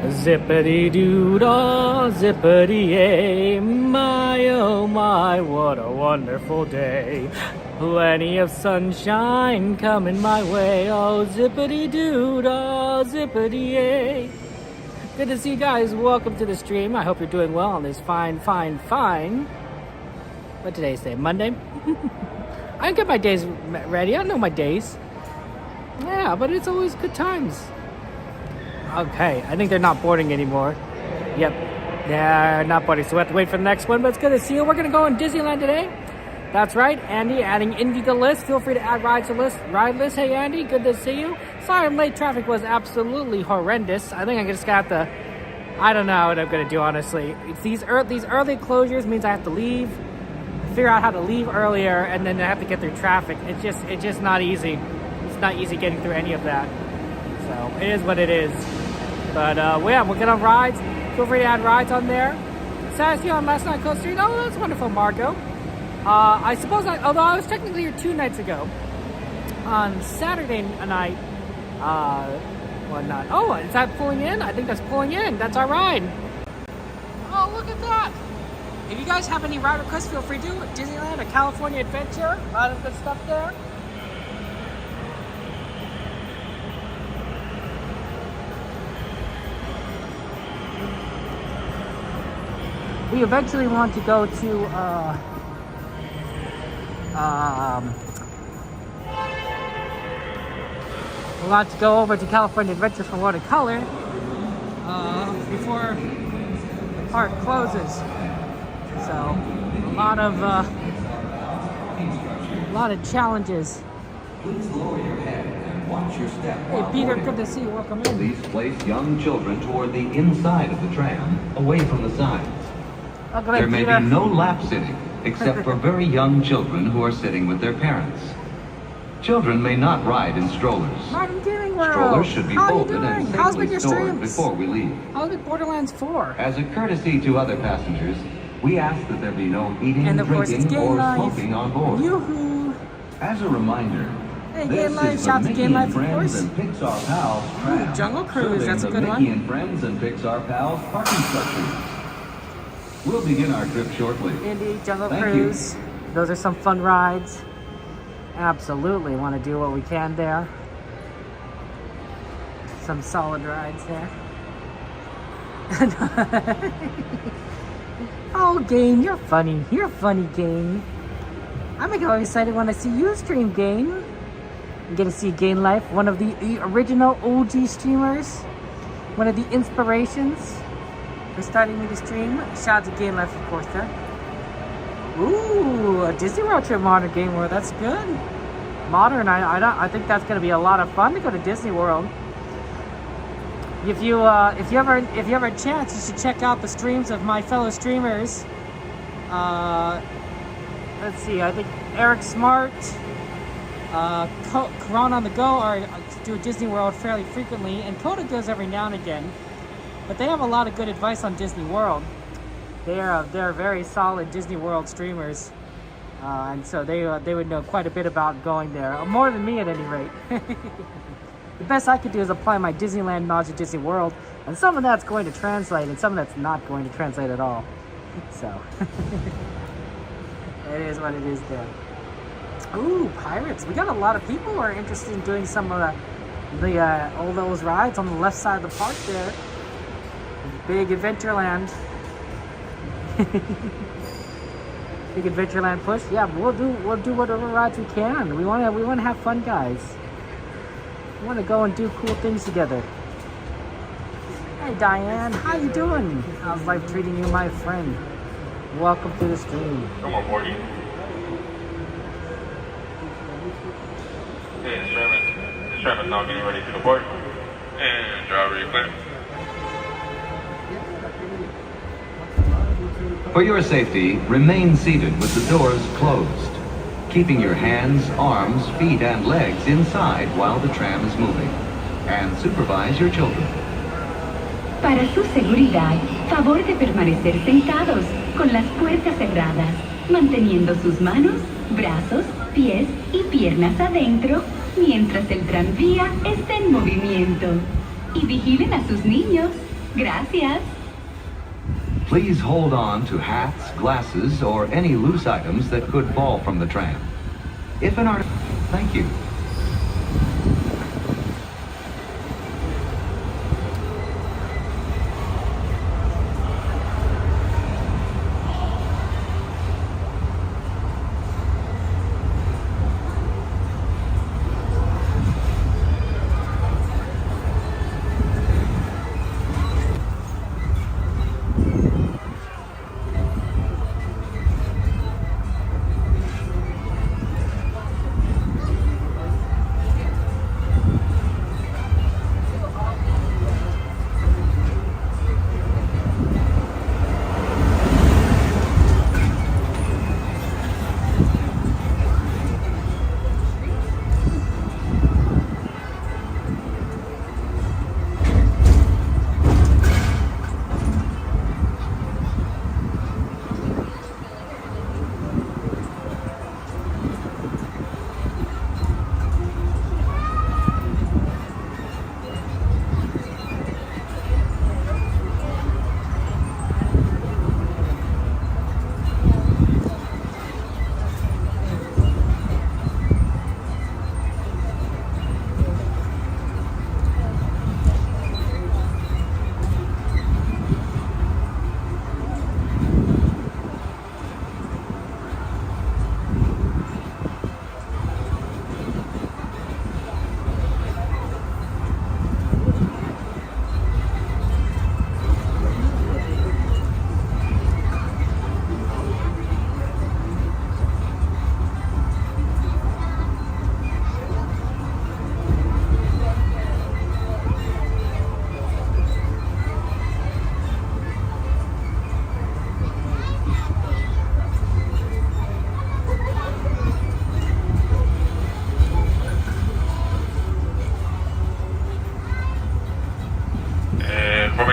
Zippity-doo-dah, zippity-yay, my oh my, what a wonderful day. Plenty of sunshine coming my way, oh zippity-doo-dah, zippity-yay. Good to see you guys, welcome to the stream. I hope you're doing well on this fine. What today's day, Monday? I don't get my days ready, I don't know my days. Yeah, but it's always good times. Okay, I think they're not boarding anymore. Yep, they're not boarding, so we have to wait for the next one, but it's good to see you. We're going to go in Disneyland today. That's right, Andy, adding Indy to the list. Feel free to add rides to the ride list. Hey, Andy, good to see you. Sorry I'm late. Traffic was absolutely horrendous. I think I just got to, I don't know what I'm going to do, honestly. It's these early closures means I have to leave, figure out how to leave earlier, and then I have to get through traffic. It's just not easy. It's not easy getting through any of that. So it is what it is. But yeah, we'll get on rides. Feel free to add rides on there. Sassy on Last Night Coast Street. Oh, that's wonderful, Marco. I suppose, although I was technically here 2 nights ago, on Saturday night, whatnot. Oh, is that pulling in? I think that's pulling in. That's our ride. Oh, look at that. If you guys have any ride requests, feel free to. Disneyland, a California adventure. A lot of good stuff there. We eventually want to go to, we want to go over to California Adventure for Watercolor, before the park closes. So, a lot of challenges. Please lower your head and watch your step. Hey, Peter, good to see you. Welcome in. Please place young children toward the inside of the tram, away from the sides. There may be no lap sitting, except for very young children who are sitting with their parents. Children may not ride in strollers. Strollers should be folded and safely stored before we leave. How's it Borderlands 4? As a courtesy to other passengers, we ask that there be no eating, drinking, or smoking on board. Yoo-hoo! As a reminder, hey, this is the Mickey and Friends and Pixar Pals tram. Jungle Cruise, that's a good one. Mickey and Friends and Pixar Pals parking structure. We'll begin our trip shortly. Indy, Jungle Cruise. Those are some fun rides. Absolutely want to do what we can there. Some solid rides there. Oh, Gain, you're funny. You're funny, Gain. I'm gonna get excited when I see you stream, Gain. I'm gonna see Gain Life, one of the original OG streamers, one of the inspirations for starting me to stream. Shout out to Game Life, of course, there. Ooh, a Disney World trip, Modern Game World. That's good. Modern. I think that's gonna be a lot of fun to go to Disney World. If you ever have a chance, you should check out the streams of my fellow streamers. Let's see. I think Eric Smart, Karan on the Go are do Disney World fairly frequently, and Coda goes every now and again. But they have a lot of good advice on Disney World. They're very solid Disney World streamers, and so they would know quite a bit about going there, more than me at any rate. The best I could do is apply my Disneyland knowledge of Disney World, and some of that's going to translate, and some of that's not going to translate at all. So it is what it is there. Ooh, pirates! We got a lot of people who are interested in doing some of all those rides on the left side of the park there. Big Adventureland. Big Adventureland push. Yeah, we'll do whatever rides we can. We want to have fun, guys. We want to go and do cool things together. Hey Diane, how you doing? How's life treating you, my friend? Welcome to the stream. Come on, Morty. Hey, this tram is now getting ready to depart. And driver, you clear? For your safety, remain seated with the doors closed, keeping your hands, arms, feet, and legs inside while the tram is moving. And supervise your children. Para su seguridad, favor de permanecer sentados con las puertas cerradas, manteniendo sus manos, brazos, pies y piernas adentro mientras el tranvía está en movimiento. Y vigilen a sus niños. Gracias. Please hold on to hats, glasses, or any loose items that could fall from the tram. If an art... Thank you.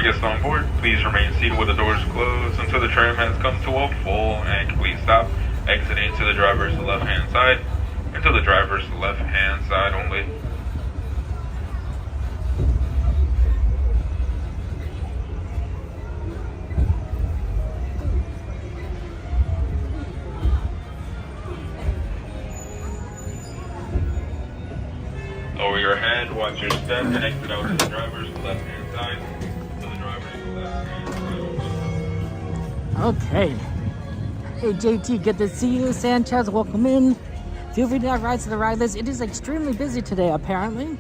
Guests on board, please remain seated with the doors closed until the tram has come to a full and complete stop, exiting to the driver's left-hand side, and to the driver's left-hand side only. Lower your head, watch your step, and exit out to the driver's left-hand side. Okay. Hey JT, good to see you. Sanchez, welcome in. Feel free to have rides to the ride list. It is extremely busy today, apparently.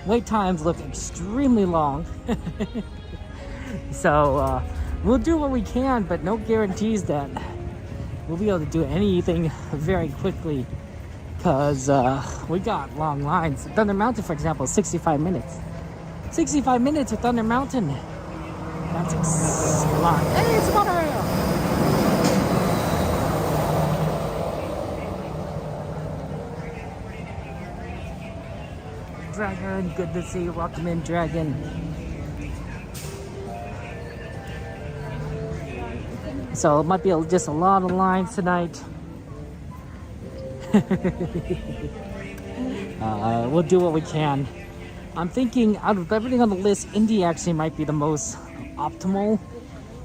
Wait times look extremely long. So, we'll do what we can, but no guarantees that we'll be able to do anything very quickly. Because we got long lines. Thunder Mountain, for example, 65 minutes. 65 minutes with Thunder Mountain. That's a lot. Hey, it's a monorail! Dragon, good to see you. Welcome in, Dragon. So it might be just a lot of lines tonight. We'll do what we can. I'm thinking out of everything on the list, Indy actually might be the most optimal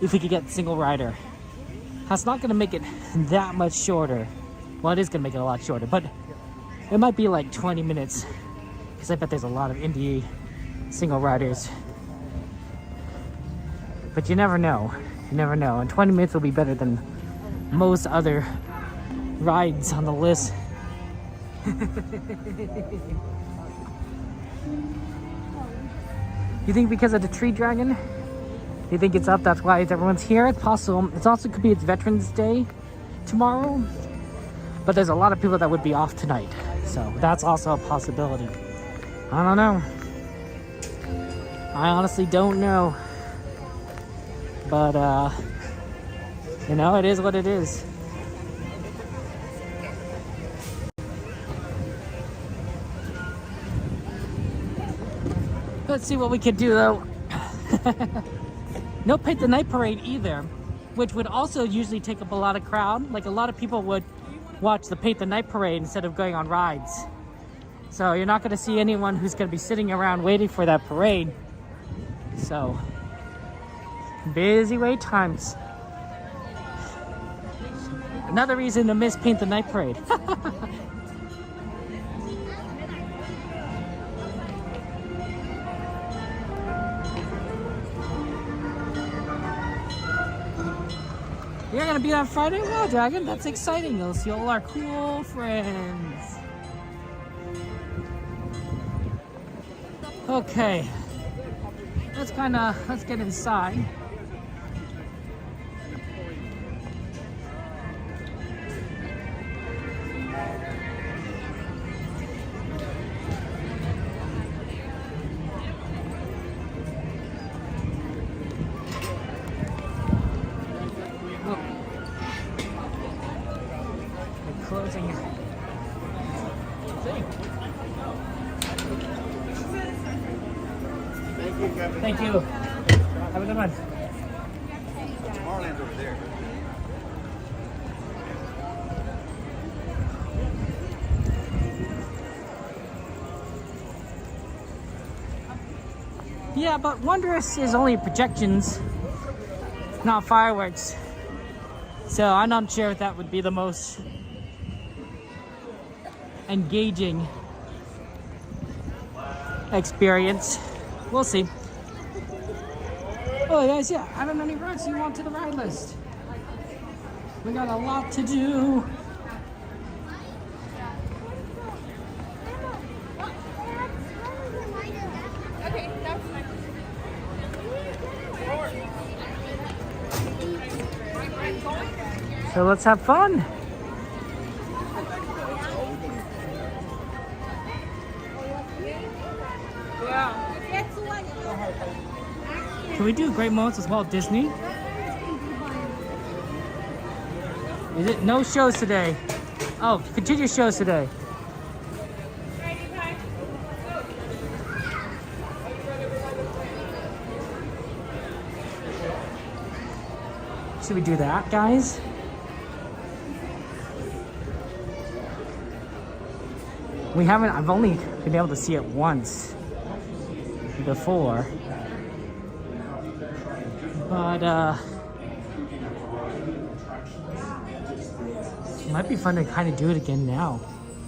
if we could get single rider. That's not going to make it that much shorter. Well, it is going to make it a lot shorter, but it might be like 20 minutes. Because I bet there's a lot of Indy single riders. But you never know. You never know. And 20 minutes will be better than most other rides on the list. You think because of the tree dragon? You think it's up, that's why everyone's here? It's possible. It also could be it's Veterans Day tomorrow. But there's a lot of people that would be off tonight. So that's also a possibility. I don't know. I honestly don't know. But, you know, it is what it is. Let's see what we can do, though. No Paint the Night Parade either, which would also usually take up a lot of crowd. Like, a lot of people would watch the Paint the Night Parade instead of going on rides. So you're not going to see anyone who's going to be sitting around waiting for that parade. So Busy wait times. Another reason to miss Paint the Night Parade. You're gonna be on Friday? Wow, Dragon, that's exciting. You'll see all our cool friends. Okay, let's get inside. Closing thing. Thank you. Have a good one. Marlin's over there. Yeah, but Wondrous is only projections, not fireworks. So I'm not sure if that would be the most engaging experience. We'll see. Oh guys, yeah, I don't know any rides you want to the ride list. We got a lot to do. So let's have fun. Can we do great moments with Walt Disney? Is it no shows today? Oh, continue shows today. Should we do that, guys? I've only been able to see it once before. But it might be fun to kind of do it again now.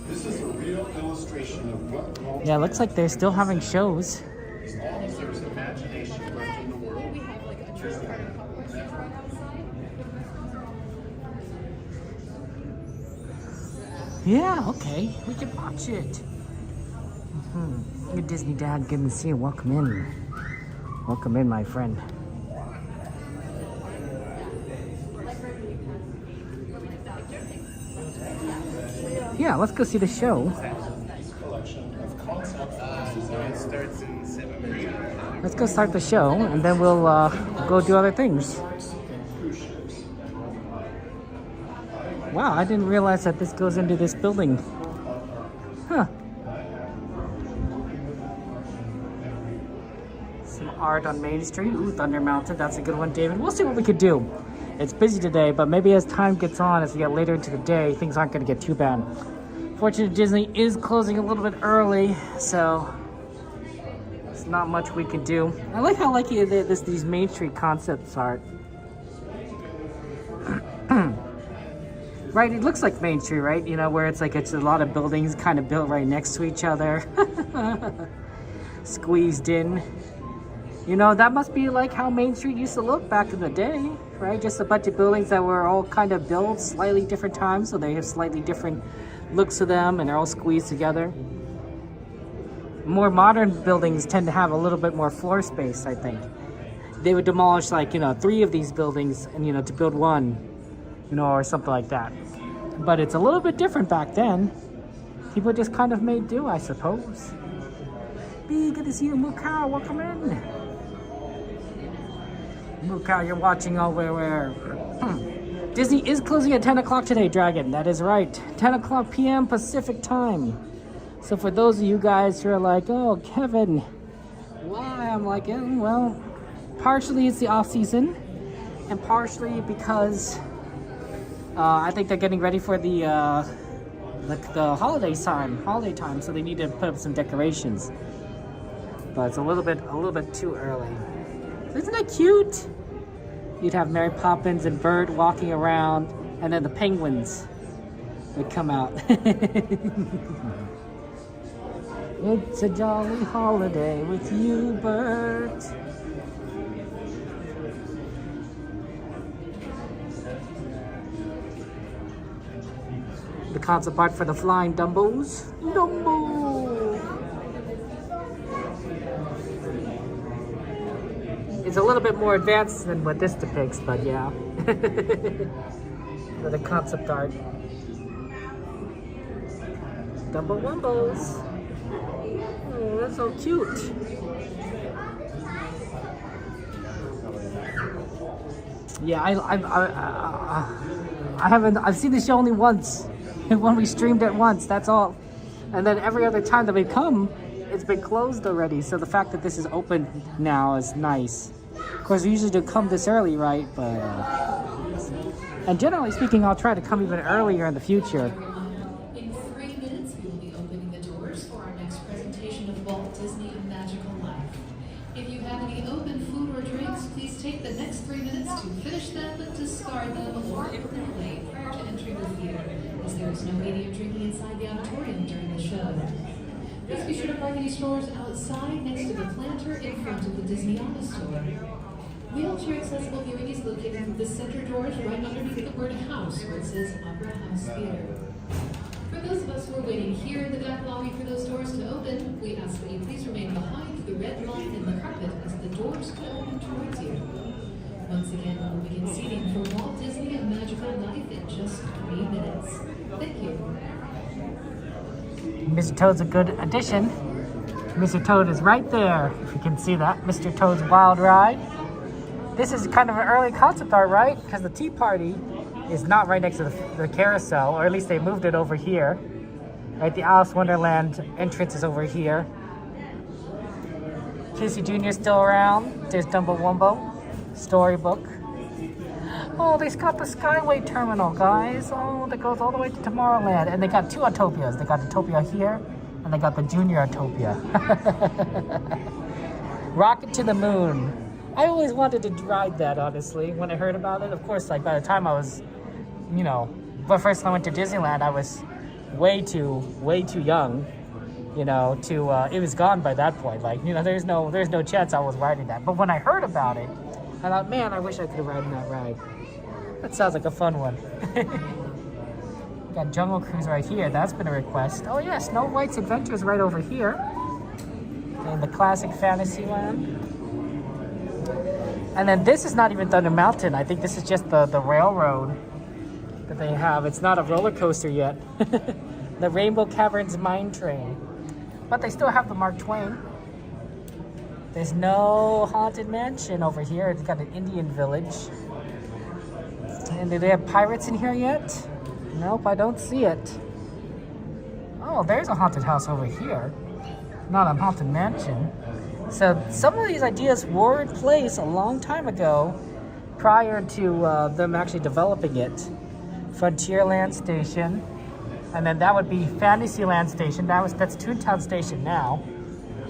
This is a real illustration of what Walt Yeah, it looks like they're still having shows. as long as there's imagination left in the world. Yeah, okay, we can watch it. Good Disney Dad, good to see you. Welcome in. Welcome in, my friend. Yeah, let's go see the show. Collection of concept art starts in 7th grade. Let's go start the show, and then we'll go do other things. Wow, I didn't realize that this goes into this building. Huh. Some art on Main Street. Ooh, Thunder Mountain. That's a good one, David. We'll see what we could do. It's busy today, but maybe as time gets on, as we get later into the day, things aren't going to get too bad. Fortunately, Disney is closing a little bit early, so there's not much we can do. I like how these Main Street concepts art. Right, it looks like Main Street, right? You know, where it's a lot of buildings kind of built right next to each other. Squeezed in. You know, that must be like how Main Street used to look back in the day, right? Just a bunch of buildings that were all kind of built slightly different times, so they have slightly different looks to them, and they're all squeezed together. More modern buildings tend to have a little bit more floor space, I think. They would demolish 3 of these buildings and, to build one, or something like that. But it's a little bit different back then. People just kind of made do, I suppose. B, good to see you, Mukau. Welcome in. Mukau, you're watching over where? Disney is closing at 10 o'clock today, Dragon. That is right. 10 o'clock p.m. Pacific time. So for those of you guys who are like, oh, Kevin, why? I'm like, well, partially it's the off season, and partially because I think they're getting ready for the holiday time, so they need to put up some decorations. But it's a little bit too early. Isn't that cute? you'd have Mary Poppins and Bert walking around, and then the penguins would come out. It's a jolly holiday with you, Bert. The concept art for the flying Dumbos. Dumbo! It's a little bit more advanced than what this depicts, but yeah. For the concept art. Dumbo Wumbos. Oh, that's so cute. Yeah, I've seen the show only once. When we streamed it once, that's all. And then every other time that we've come, it's been closed already. So the fact that this is open now is nice. Of course, we usually do come this early, right? But and generally speaking, I'll try to come even earlier in the future. In 3 minutes, we will be opening the doors for our next presentation of Walt Disney and Magical Life. If you have any open food or drinks, please take the next 3 minutes to finish them, discard them, or put them away prior to entering the theater, as there is no media drinking inside the auditorium during the show. Please be sure to park any strollers outside next to the planter in front of the Disneyland store. Wheelchair accessible viewing is located through the center doors right underneath the word house, where it says Opera House Theater. For those of us who are waiting here in the back lobby for those doors to open, we ask that you please remain behind the red line in the carpet as the doors will open towards you. Once again, we will begin seating for Walt Disney and Magical Life in just 3 minutes. Thank you. Mr. Toad's a good addition. Mr. Toad is right there, if you can see that. Mr. Toad's Wild Ride. This is kind of an early concept art, right? Because the Tea Party is not right next to the carousel, or at least they moved it over here. Right, the Alice Wonderland entrance is over here. Casey Jr. still around. There's Dumbo Wumbo. Storybook. Oh, they got the Skyway Terminal, guys. Oh, that goes all the way to Tomorrowland. And they got 2 Autopias. They got Autopia here, and they got the Junior Autopia. Rocket to the Moon. I always wanted to ride that, honestly, when I heard about it. Of course, like, by the time I was, you know, the first time I went to Disneyland, I was way too young, you know, to, it was gone by that point. Like, you know, there's no chance I was riding that. But when I heard about it, I thought, man, I wish I could have ridden that ride. That sounds like a fun one. Got Jungle Cruise right here. That's been a request. Oh, yeah, Snow White's Adventure is right over here. In the classic Fantasyland. And then this is not even Thunder Mountain. I think this is just the railroad that they have. It's not a roller coaster yet. The Rainbow Caverns Mine Train. But they still have the Mark Twain. There's no Haunted Mansion over here. It's got an Indian village. And do they have pirates in here yet? Nope, I don't see it. Oh, there's a haunted house over here. Not a Haunted Mansion. So some of these ideas were in place a long time ago, prior to them actually developing it. Frontierland Station, and then that would be Fantasyland Station. That's Toontown Station now.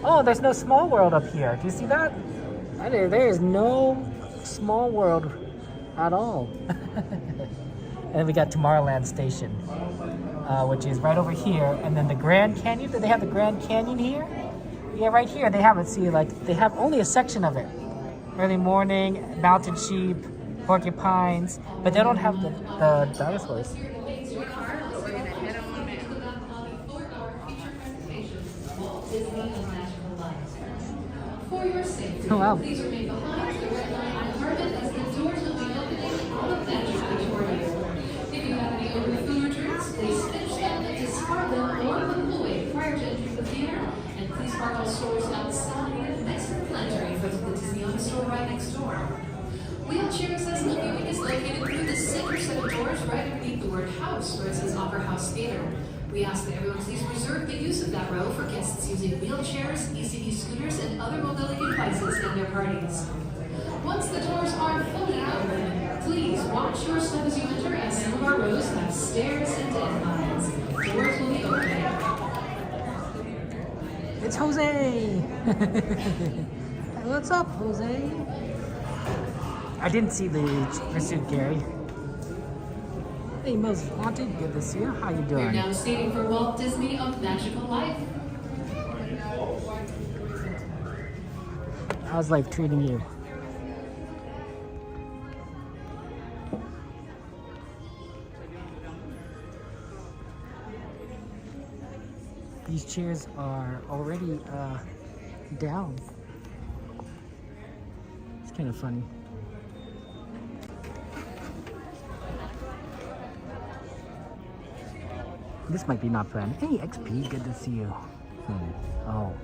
Oh, there's no Small World up here. Do you see that? There is no Small World at all. And then we got Tomorrowland Station, which is right over here. And then the Grand Canyon. Do they have the Grand Canyon here? Yeah, right here they have it. See, like, they have only a section of it. Early Morning, Mountain Sheep, Porcupines, but they don't have the dinosaurs. For your safety, Oh, wow. please remain behind the red line carpet as the doors will be opening on the bench before you. If you have any open food or drinks, please finish them, discard them, or put them away prior to entering the theater. And please park all stores outside next to the planter in front of the Disneyland store right next door. Wheelchair accessible viewing is located through the center set of doors right underneath the word house, where it says Opera House Theater. We ask that everyone please reserve the use of that row for guests using wheelchairs, ECD scooters, and other mobility devices at their parties. Once the doors are fully open, please watch your step as you enter, as some of our rows have stairs and inclines. Doors will be opening. It's Jose! What's up, Jose? I didn't see the pursuit, Gary. Hey, Most Wanted, good to see you. How you We're doing? now seating for Walt Disney A Magical Life. How's life treating you? These chairs are already down. It's kind of funny. This might be not planned. Hey, XP, good to see you. Oh.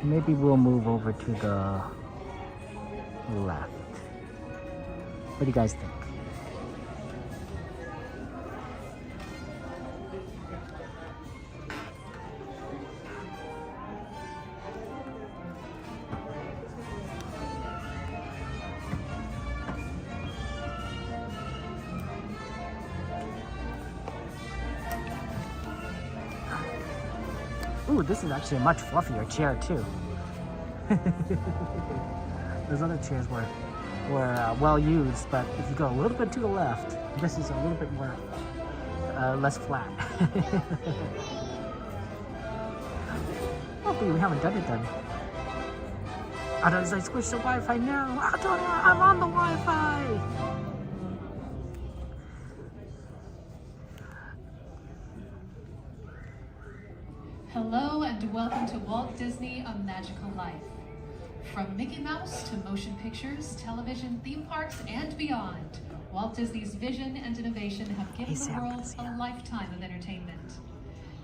Maybe we'll move over to the left. What do you guys think? Ooh, this is actually a much fluffier chair too. Those other chairs were well used, but if you go a little bit to the left, this is a little bit more less flat. Hopefully we haven't done it then. How does I switch to Wi-Fi now? I'm on the Wi-Fi. Hello and welcome to Walt Disney A Magical Life. From Mickey Mouse to motion pictures, television, theme parks, and beyond, Walt Disney's vision and innovation have given the world a lifetime of entertainment.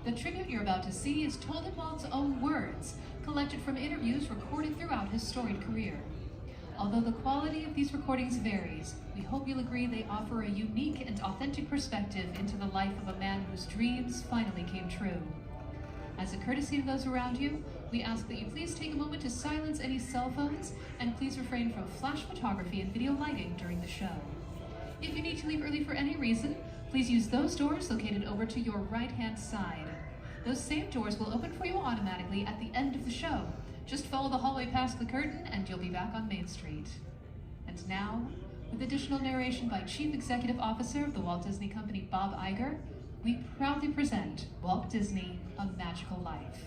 The tribute you're about to see is told in Walt's own words, collected from interviews recorded throughout his storied career. Although the quality of these recordings varies, we hope you'll agree they offer a unique and authentic perspective into the life of a man whose dreams finally came true. As a courtesy to those around you, we ask that you please take a moment to silence any cell phones and please refrain from flash photography and video lighting during the show. If you need to leave early for any reason, please use those doors located over to your right-hand side. Those same doors will open for you automatically at the end of the show. Just follow the hallway past the curtain and you'll be back on Main Street. And now, with additional narration by Chief Executive Officer of the Walt Disney Company, Bob Iger, we proudly present Walt Disney A Magical Life.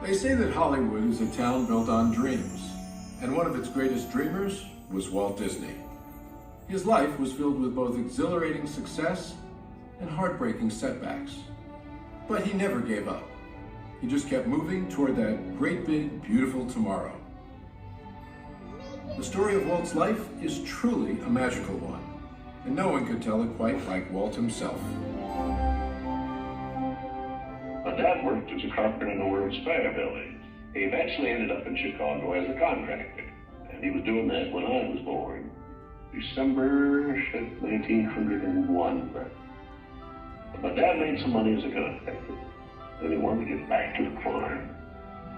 They say that Hollywood is a town built on dreams, and one of its greatest dreamers was Walt Disney. His life was filled with both exhilarating success and heartbreaking setbacks. But he never gave up. He just kept moving toward that great big, beautiful tomorrow. The story of Walt's life is truly a magical one, and no one could tell it quite like Walt himself. My dad worked as a carpenter in the World's Fair building. He eventually ended up in Chicago as a contractor, and he was doing that when I was born, December 1901. But my dad made some money as a contractor, and he wanted to get back to the farm.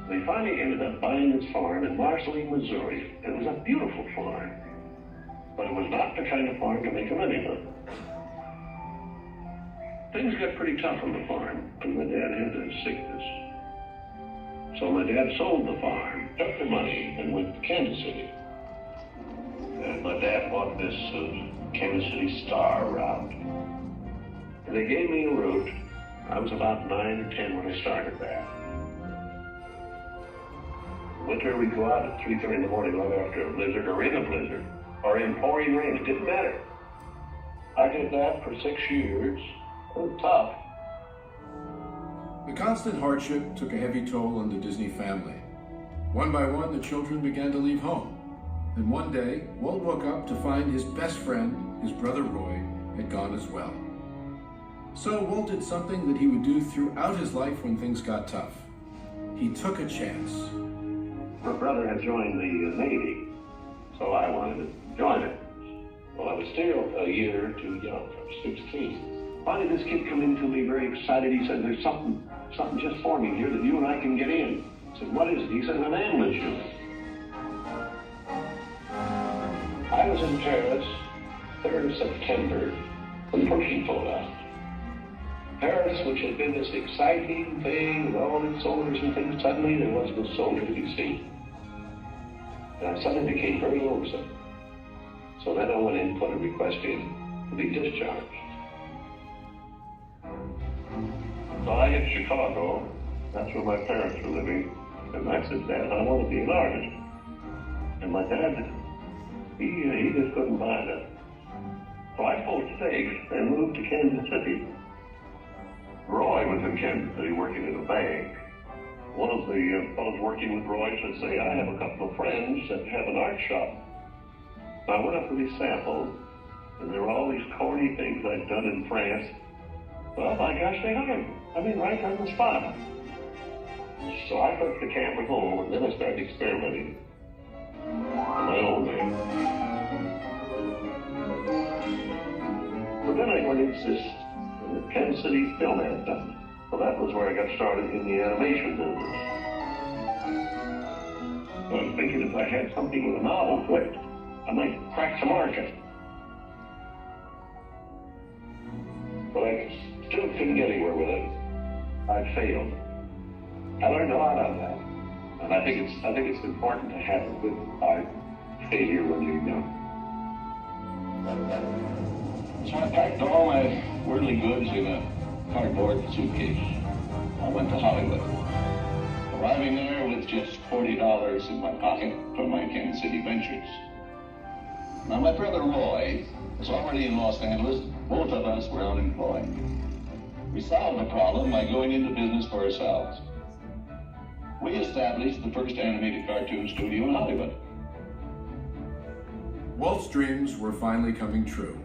They finally ended up buying his farm in Marceline, Missouri. It was a beautiful farm, but it was not the kind of farm to make a living on. Things got pretty tough on the farm, and my dad had a sickness. So my dad sold the farm, took the money, and went to Kansas City. And my dad bought this Kansas City Star route. And they gave me a route. I was about 9 or 10 when I started that. Winter, we'd go out at 3:30 in the morning, right after a blizzard, or in a blizzard, or in pouring rain. It didn't matter. I did that for 6 years. It was tough. The constant hardship took a heavy toll on the Disney family. One by one, the children began to leave home. And one day, Walt woke up to find his best friend, his brother Roy, had gone as well. So Walt did something that he would do throughout his life when things got tough. He took a chance. My brother had joined the Navy, so I wanted to join it. Well, I was still a year too young. I was 16. Finally, this kid come in to me very excited. He said, there's something just forming here that you and I can get in. I said, what is it? He said, an ambulance unit. I was in Paris, 3rd of September, when the Pershing pulled out. Paris, which had been this exciting thing with all its soldiers and things, suddenly there wasn't a soldier to be seen. And I suddenly became very lonesome. So then I went in and put a request in to be discharged. So I hit Chicago. That's where my parents were living. And I said, Dad, I want to be an artist. And my dad, he just couldn't buy that. So I pulled stakes and moved to Kansas City. Roy was in Kansas City working at a bank. One of the fellows working with Roy said, say, I have a couple of friends that have an art shop. So I went up with these samples, and there were all these corny things I'd done in France. Well, my gosh, they hired me. I mean, right on the spot. So I took the camera home, and then I started experimenting in my own way. But then I went into this Kansas City Film Anthem. So that was where I got started in the animation business. I was thinking if I had something with a novel flick, I might crack the market. But I still couldn't get anywhere with it. I failed. I learned a lot on that. And I think it's important to have a good art failure when you're young. So I packed all my worldly goods in a cardboard suitcase. I went to Hollywood. Arriving there with just $40 in my pocket from my Kansas City ventures. Now my brother Roy was already in Los Angeles. Both of us were unemployed. We solved the problem by going into business for ourselves. We established the first animated cartoon studio in Hollywood. Walt's dreams were finally coming true.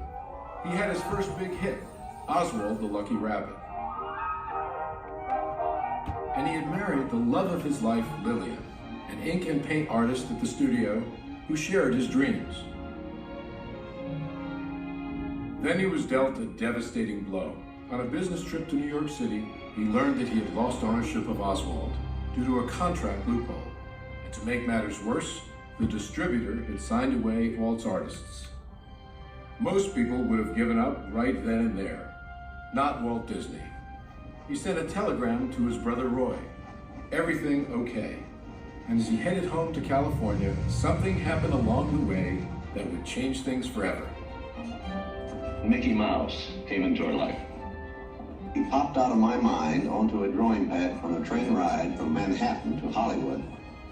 He had his first big hit, Oswald the Lucky Rabbit. And he had married the love of his life, Lillian, an ink and paint artist at the studio who shared his dreams. Then he was dealt a devastating blow. On a business trip to New York City, he learned that he had lost ownership of Oswald due to a contract loophole. And to make matters worse, the distributor had signed away Walt's artists. Most people would have given up right then and there. Not Walt Disney. He sent a telegram to his brother Roy. Everything okay. And as he headed home to California, something happened along the way that would change things forever. Mickey Mouse came into our life. He popped out of my mind onto a drawing pad on a train ride from Manhattan to Hollywood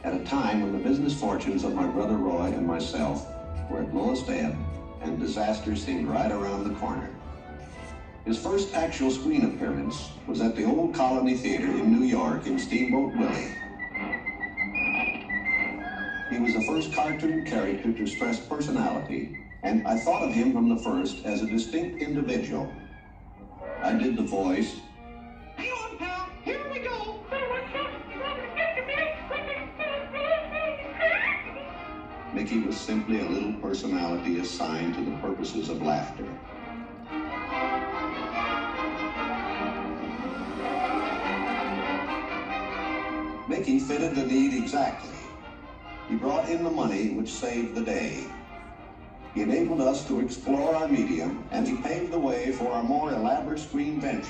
at a time when the business fortunes of my brother Roy and myself were at lowest ebb and disaster seemed right around the corner. His first actual screen appearance was at the Old Colony Theater in New York in Steamboat Willie. He was the first cartoon character to stress personality, and I thought of him from the first as a distinct individual. I did the voice. Hang on, pal, here we go. Mickey was simply a little personality assigned to the purposes of laughter. Mickey fitted the need exactly. He brought in the money which saved the day. He enabled us to explore our medium, and he paved the way for our more elaborate screen ventures.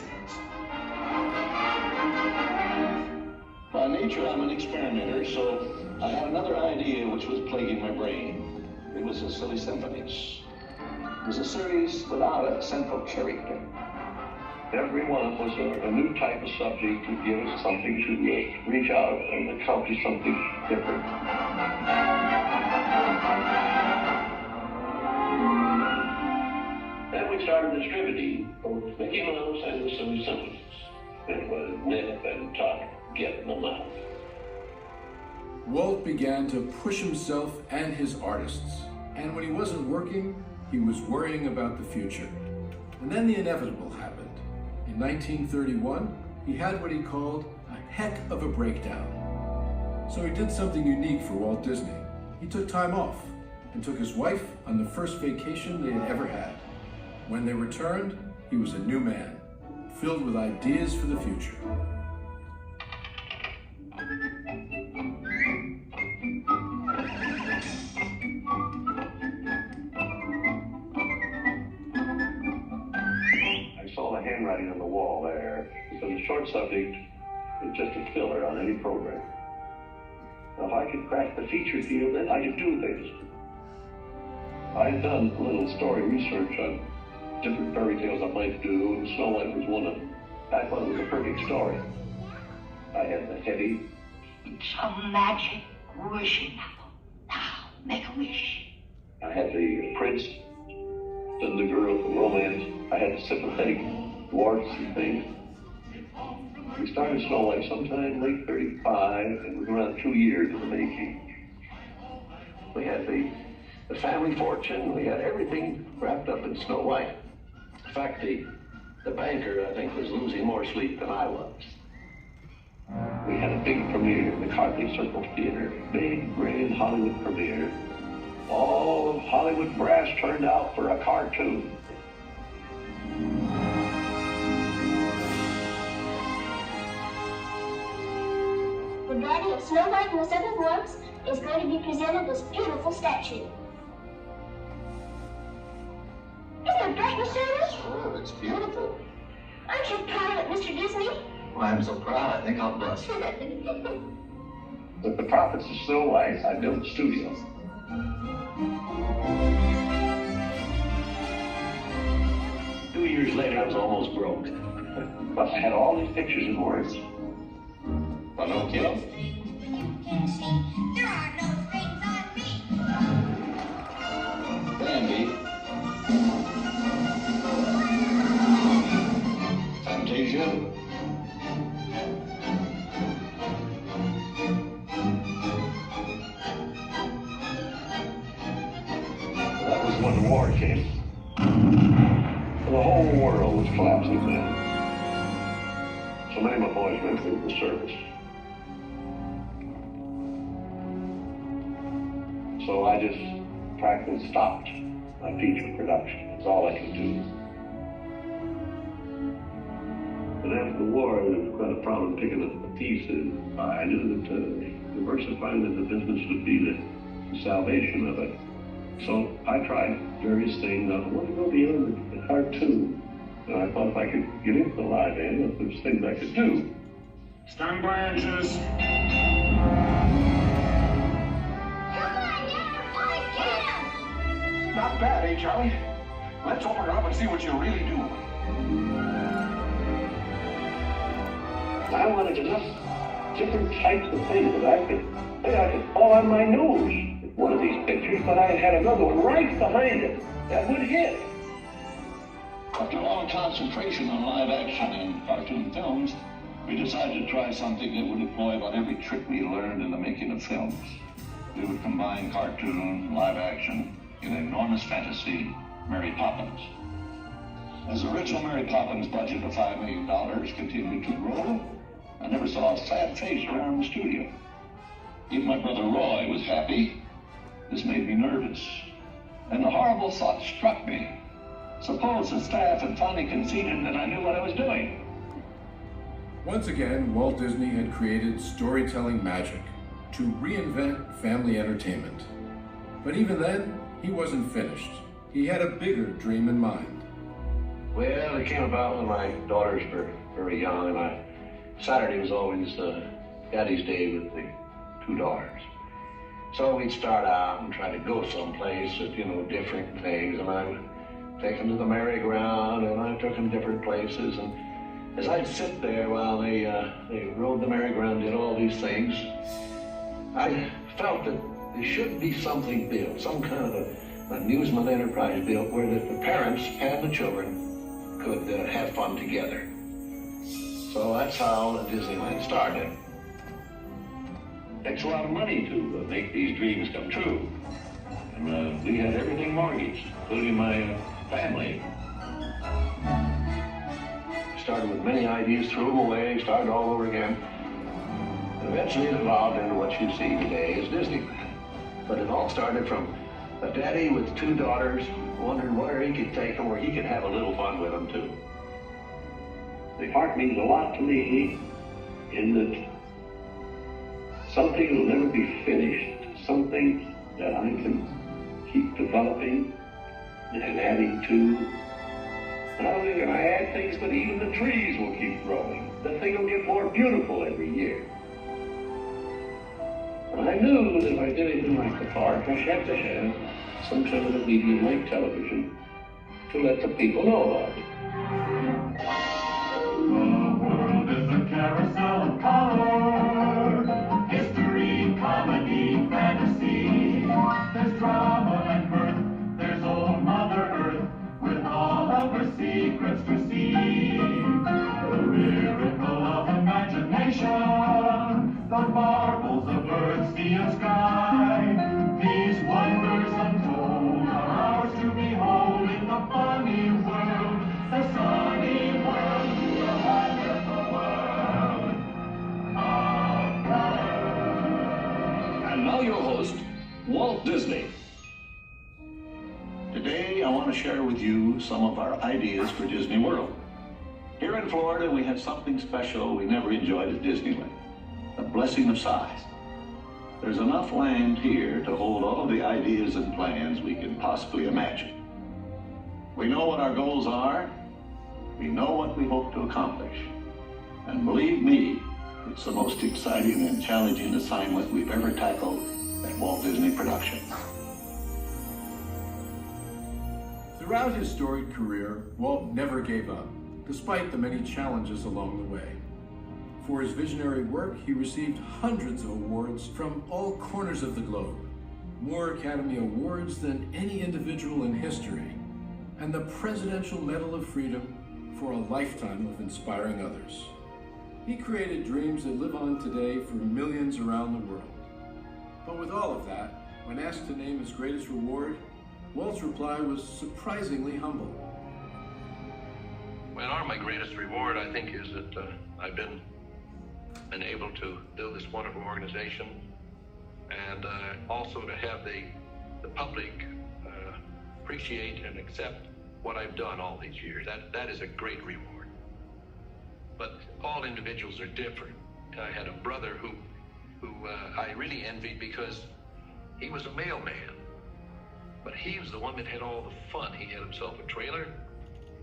By nature, I'm an experimenter, so I had another idea which was plaguing my brain. It was a silly symphonies. It was a series without a central character. Every one was a new type of subject to give us something to reach out and accomplish something different. then we started distributing both Mickey Mouse and the Silly Simpsons. It was nip and tuck getting them out. Walt began to push himself and his artists. And when he wasn't working, he was worrying about the future. And then the inevitable happened. In 1931, he had what he called a heck of a breakdown. So he did something unique for Walt Disney. He took time off and took his wife on the first vacation they had ever had. When they returned, he was a new man, filled with ideas for the future. I saw the handwriting on the wall there. It was a short subject. It's just a filler on any program. Now, if I could crack the feature field, then I could do things. I've done a little story research on different fairy tales I might do, and Snow White was one of them. I thought it was a perfect story. I had the heavy. It's a magic wishing apple. Now, make a wish. I had the prince and the girl from romance. I had the sympathetic warts and things. We started Snow White sometime late 35, and it was around 2 years in the making. We had the family fortune. We had everything wrapped up in Snow White. In fact, the banker, I think, was losing more sleep than I was. We had a big premiere in the Carthay Circle Theater, big, grand Hollywood premiere. All of Hollywood brass turned out for a cartoon. The body of Snow White and the Seven Dwarfs is going to be presented this beautiful statue. Isn't it bright and shiny? Oh, it's beautiful. Aren't you proud of it, Mr. Disney? Well, I'm so proud, I think I'll bust. With the profits of Snow White, I built a studio. Two years later, I was almost broke. But I had all these pictures and words. Pinocchio. There are no strings on me. Bambi. Fantasia. That was when the war came. The whole world was collapsing then. So many of my boys went through the service. So I just practically stopped my feature production. That's all I could do. But after the war, there was quite a problem picking up the pieces. I knew that diversifying the business would be the salvation of it. So I tried various things. I wanted to go beyond the cartoon. And I thought if I could get into the live end, there's things I could do. Stand by, entrance. Not bad, eh, Charlie? Let's open her up and see what you really do. I wanted enough different types of things that I could fall on my nose with one of these pictures, but I had another one right behind it that would hit. After long concentration on live action and cartoon films, we decided to try something that would employ about every trick we learned in the making of films. We would combine cartoon, live action, in enormous fantasy, Mary Poppins. As the original Mary Poppins budget of $5 million continued to grow, I never saw a sad face around the studio. Even my brother Roy was happy. This made me nervous. And the horrible thought struck me. Suppose the staff had finally conceded that I knew what I was doing. Once again, Walt Disney had created storytelling magic to reinvent family entertainment. But even then, he wasn't finished. He had a bigger dream in mind. Well, it came about when my daughters were very young, and Saturday was always Daddy's Day with the two daughters. So we'd start out and try to go someplace with, different things, and I would take them to the merry-go-round, and I took them different places, and as I'd sit there while they rode the merry-go-round, did all these things, I felt that there should be something built, some kind of amusement enterprise built where the parents and the children could have fun together. So that's how Disneyland started. It takes a lot of money to make these dreams come true. And we had everything mortgaged, including my family. Started with many ideas, threw them away, started all over again. And eventually it evolved into what you see today as Disneyland. But it all started from a daddy with 2 daughters wondering where he could take them, where he could have a little fun with them too. The park means a lot to me in that something will never be finished, something that I can keep developing and adding to. Not only can I add things, but even the trees will keep growing. The thing will get more beautiful every year. And I knew that if I did anything like the park, I had to have some kind of a medium like television to let the people know about it. The world is a carousel of color, history, comedy, fantasy. There's drama and mirth, there's old Mother Earth, with all of her secrets to see. The miracle of imagination, the marvels of earth, sea, and sky. These wonders untold are ours to behold in the funny world, the sunny world, the wonderful world of color. And now your host, Walt Disney. Today, I want to share with you some of our ideas for Disney World. Here in Florida, we have something special we never enjoyed at Disneyland, the blessing of size. There's enough land here to hold all of the ideas and plans we can possibly imagine. We know what our goals are, we know what we hope to accomplish, and believe me, it's the most exciting and challenging assignment we've ever tackled at Walt Disney Productions. Throughout his storied career, Walt never gave up, despite the many challenges along the way. For his visionary work, he received hundreds of awards from all corners of the globe, more Academy Awards than any individual in history, and the Presidential Medal of Freedom for a lifetime of inspiring others. He created dreams that live on today for millions around the world. But with all of that, when asked to name his greatest reward, Walt's reply was surprisingly humble. Well, my greatest reward, I think, is that I've been able to build this wonderful organization, and also to have the public appreciate and accept what I've done all these years. That is a great reward. But all individuals are different. I had a brother who I really envied because he was a mailman, but he was the one that had all the fun. He had himself a trailer,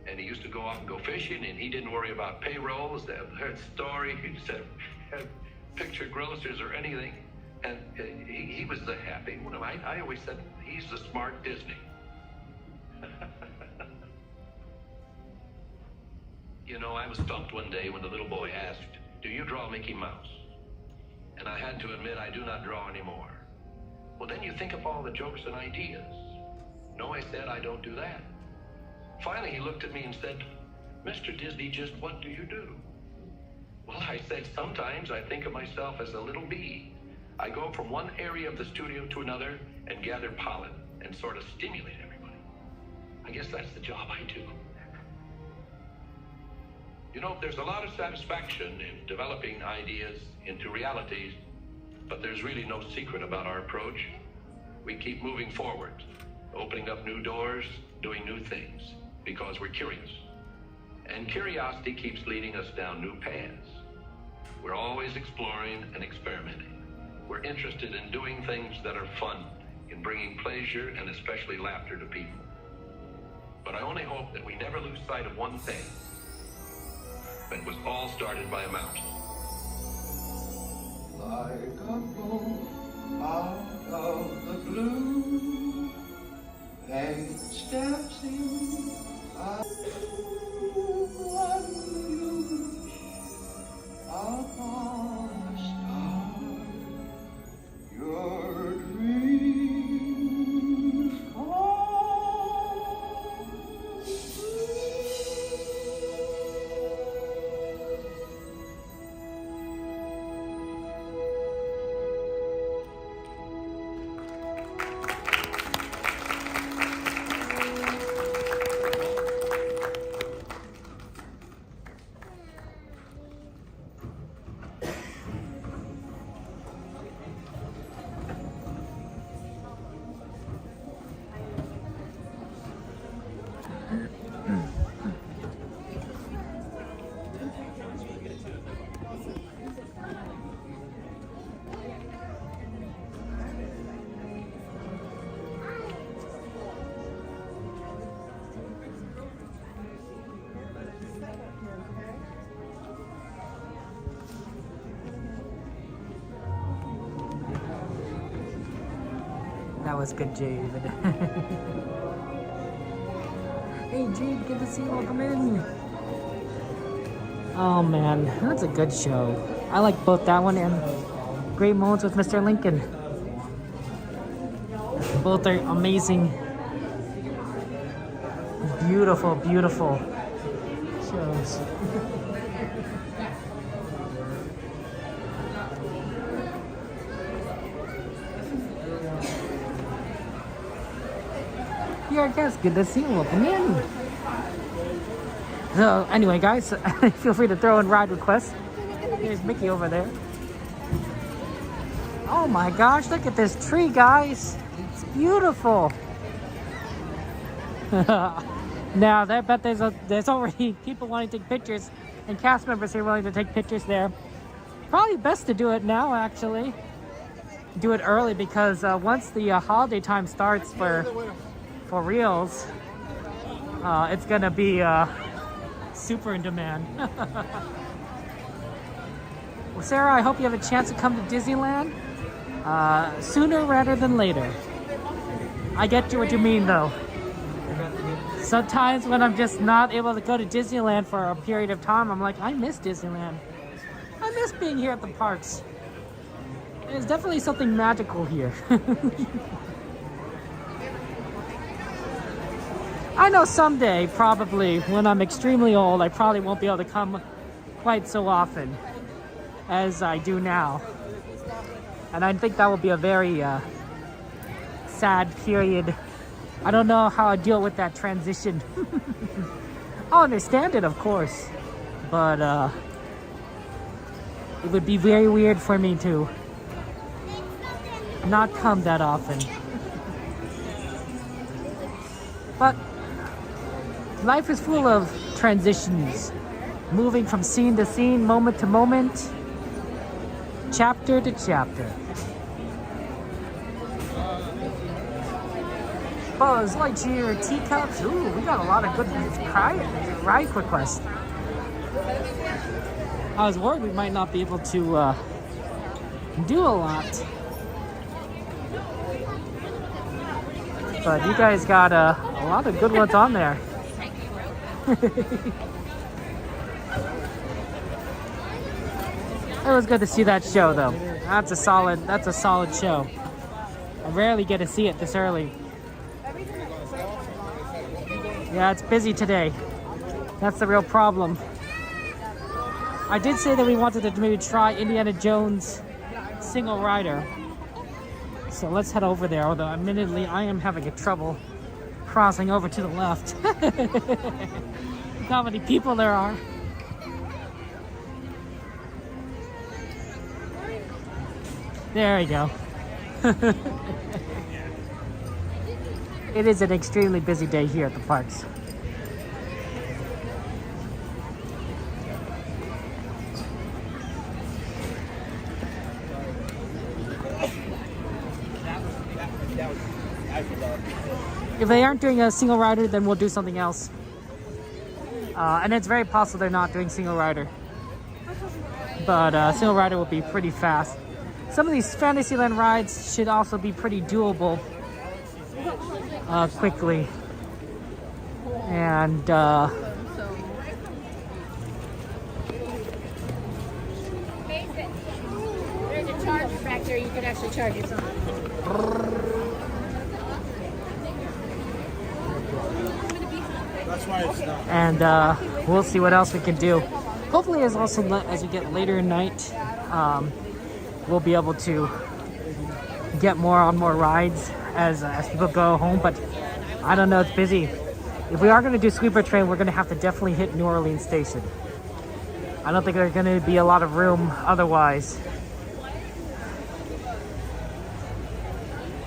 and he used to go out and go fishing, and he didn't worry about payrolls, that story. He just had picture grocers or anything, and he was the happy one. I always said he's the smart Disney. You know, I was stumped one day when the little boy asked, "Do you draw Mickey Mouse?" And I had to admit I do not draw anymore. Well, then you think of all the jokes and ideas. No, I said, I don't do that. Finally, he looked at me and said, "Mr. Disney, just what do you do?" Well, I said, sometimes I think of myself as a little bee. I go from one area of the studio to another and gather pollen and sort of stimulate everybody. I guess that's the job I do. You know, there's a lot of satisfaction in developing ideas into realities, but there's really no secret about our approach. We keep moving forward, opening up new doors, doing new things, because we're curious. And curiosity keeps leading us down new paths. We're always exploring and experimenting. We're interested in doing things that are fun, in bringing pleasure and especially laughter to people. But I only hope that we never lose sight of one thing. It was all started by a mountain. Like a bolt out of the blue, fate steps in. Upon a star, your dreams come. That was good, David. Hey, Jade, good to see you. Welcome in. Oh man, that's a good show. I like both that one and Great Moments with Mr. Lincoln. Both are amazing. Beautiful, beautiful shows. You're a guest. Good to see you. Welcome in. So, anyway, guys, feel free to throw in ride requests. Here's Mickey over there. Oh my gosh, look at this tree, guys. It's beautiful. Now, I bet there's already people wanting to take pictures and cast members here willing to take pictures there. Probably best to do it now, actually. Do it early because once the holiday time starts for reals, it's gonna be super in demand. Well, Sarah, I hope you have a chance to come to Disneyland sooner rather than later. I get what you mean, though. Sometimes when I'm just not able to go to Disneyland for a period of time, I'm like, I miss Disneyland. I miss being here at the parks. There's definitely something magical here. I know someday, probably, when I'm extremely old, I probably won't be able to come quite so often as I do now. And I think that will be a very sad period. I don't know how I deal with that transition. I'll understand it, of course. But it would be very weird for me to not come that often. But life is full of transitions, moving from scene to scene, moment to moment, chapter to chapter. Buzz Lightyear teacups. Ooh, we got a lot of good ride requests. I was worried we might not be able to do a lot. But you guys got a lot of good ones on there. It was good to see that show, though. That's a solid show. I rarely get to see it this early. Yeah, it's busy today. That's the real problem. I did say that we wanted to maybe try Indiana Jones single rider. So let's head over there, although admittedly I am having trouble crossing over to the left. Look how many people there are. There we go. It is an extremely busy day here at the parks. If they aren't doing a single rider, then we'll do something else. And it's very possible they're not doing single rider. But single rider will be pretty fast. Some of these Fantasyland rides should also be pretty doable quickly. And There's a charger back there. You can actually charge yourself. And we'll see what else we can do. Hopefully, as we get later in night, we'll be able to get more rides as people go home. But I don't know, it's busy. If we are going to do Sweeper Train, we're going to have to definitely hit New Orleans Station. I don't think there's going to be a lot of room otherwise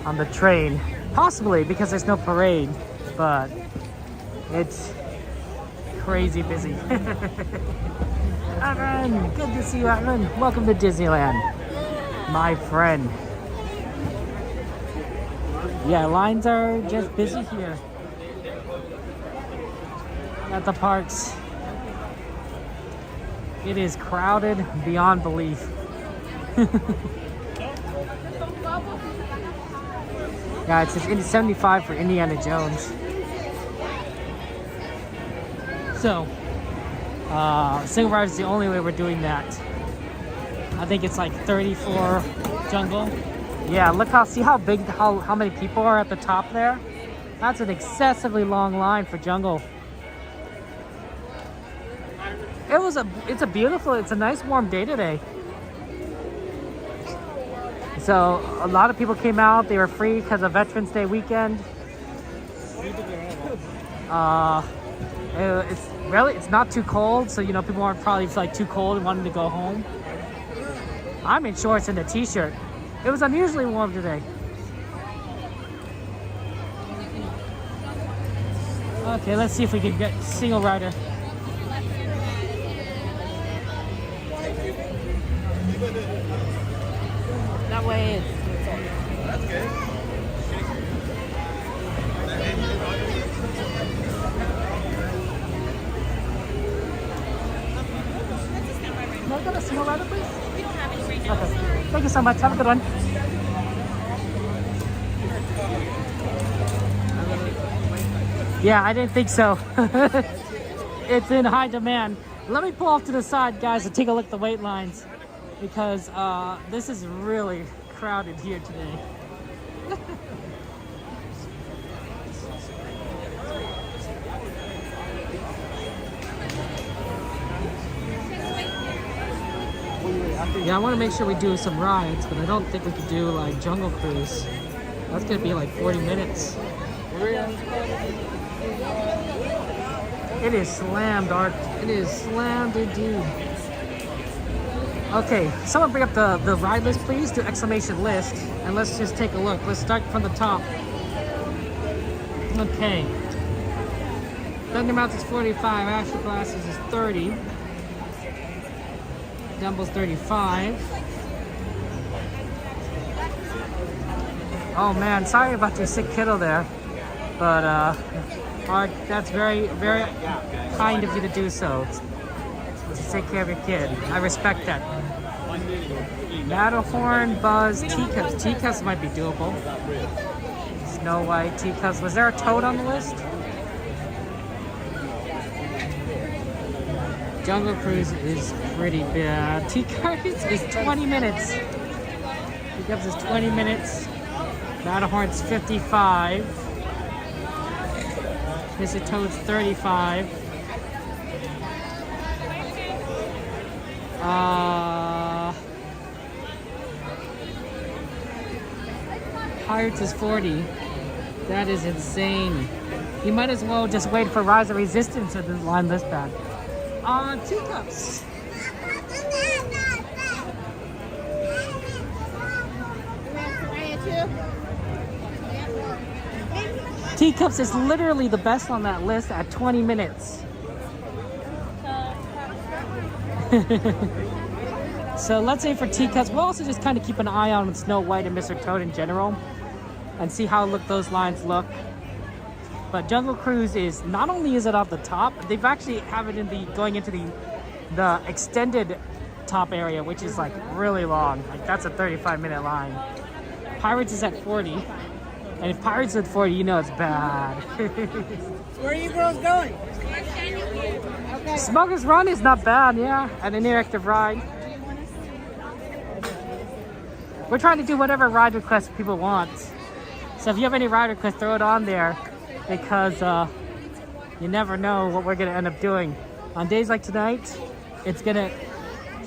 on the train. Possibly because there's no parade, but it's crazy busy. Aaron, good to see you, Aaron. Welcome to Disneyland, my friend. Yeah, lines are just busy here at the parks. It is crowded beyond belief. Yeah, it says 75 for Indiana Jones. So, single ride is the only way we're doing that. I think it's like 34 jungle. Yeah, look see how big, how many people are at the top there? That's an excessively long line for jungle. It's a nice warm day today. So a lot of people came out. They were free because of Veterans Day weekend. It's not too cold, so you know people aren't probably like too cold and wanting to go home. I'm in shorts and a t-shirt. It was unusually warm today. Okay, let's see if we can get single rider. That way it's that's good. Can I get a single rider, please? We don't have any right now. Okay. Thank you so much. Have a good one. Yeah, I didn't think so. It's in high demand. Let me pull off to the side, guys, and take a look at the wait lines, because this is really crowded here today. Yeah, I want to make sure we do some rides, but I don't think we could do like Jungle Cruise. That's gonna be like 40 minutes. It is slammed, Art. It is slammed indeed. Okay, someone bring up the ride list, please. Do exclamation list, and let's just take a look. Let's start from the top. Okay. Thunder Mountain is 45. Astro Glasses is 30. Dumbo's 35. Oh man, sorry about your sick kiddo there, but Art, that's very, very kind of you to do so. To take care of your kid. I respect that. Matterhorn, Buzz, Teacups. Teacups might be doable. Snow White, Teacups. Was there a Toad on the list? Jungle Cruise is pretty bad. Teacups is 20 minutes. Teacups is 20 minutes. Matterhorn's 55. Mr. Toad's 35. Pirates is 40. That is insane. You might as well just wait for Rise of Resistance to line this bad. Teacups. Teacups is literally the best on that list at 20 minutes. So let's say for Teacups, we'll also just kind of keep an eye on Snow White and Mr. Toad in general and see how those lines look. But Jungle Cruise is, not only is it off the top, they've actually have it in going into the extended top area, which is like really long. Like that's a 35-minute line. Pirates is at 40. And if Pirates at 40, you know it's bad. Where are you girls going? Okay. Smuggler's Run is not bad, yeah. An interactive ride. We're trying to do whatever ride requests people want. So if you have any ride requests, throw it on there, because you never know what we're gonna end up doing. On days like tonight, it's gonna...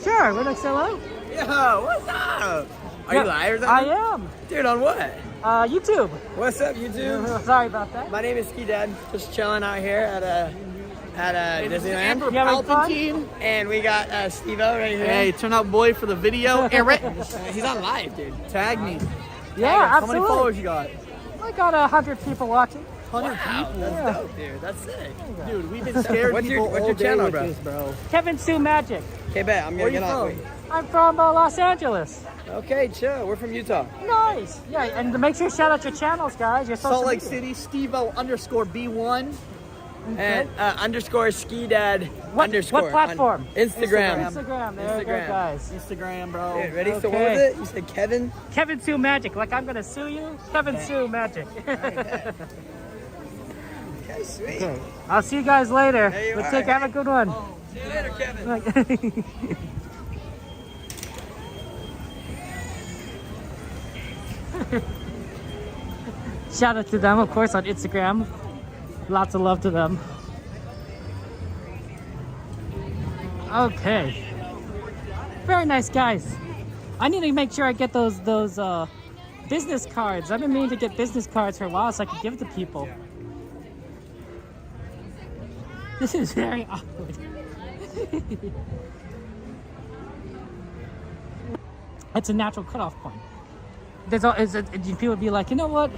Sure, we're gonna say hello. Yo, what's up? Are you live or something? I am. Dude, on what? YouTube. What's up, YouTube? Sorry about that. My name is Ski Dad. Just chilling out here at Disneyland. Palpatine. And we got Steve-O right here. Hey, turn out boy for the video. He's on live, dude. Tag me. Yeah, How absolutely. many followers you got? I got 100 people watching. 100 people? That's dope, dude. That's sick. Dude, we've been scared What's people your all day channel, with bro? this, bro. Kevin Sue Magic. Okay, bet. I'm Where gonna get on. you from? I'm from Los Angeles. Okay, chill. We're from Utah. Nice. Yeah, and make sure you shout out your channels, guys. Your social Salt Lake media. City, Steve-O _B1. And underscore ski dad underscore. What platform? Instagram. Instagram. There you go, guys. Instagram, bro. Dude, ready? So Okay. what was it? You said Kevin? Kevin Sue Magic. Like I'm gonna sue you. Kevin Sue Magic. Okay, sweet. Okay. I'll see you guys later. There you Let's are. take have a good one. See you later, Kevin. Shout out to them, of course, on Instagram. Lots of love to them. Okay. Very nice guys. I need to make sure I get those business cards. I've been meaning to get business cards for a while so I can give to people. This is very awkward. It's a natural cutoff point. People would be like, you know what?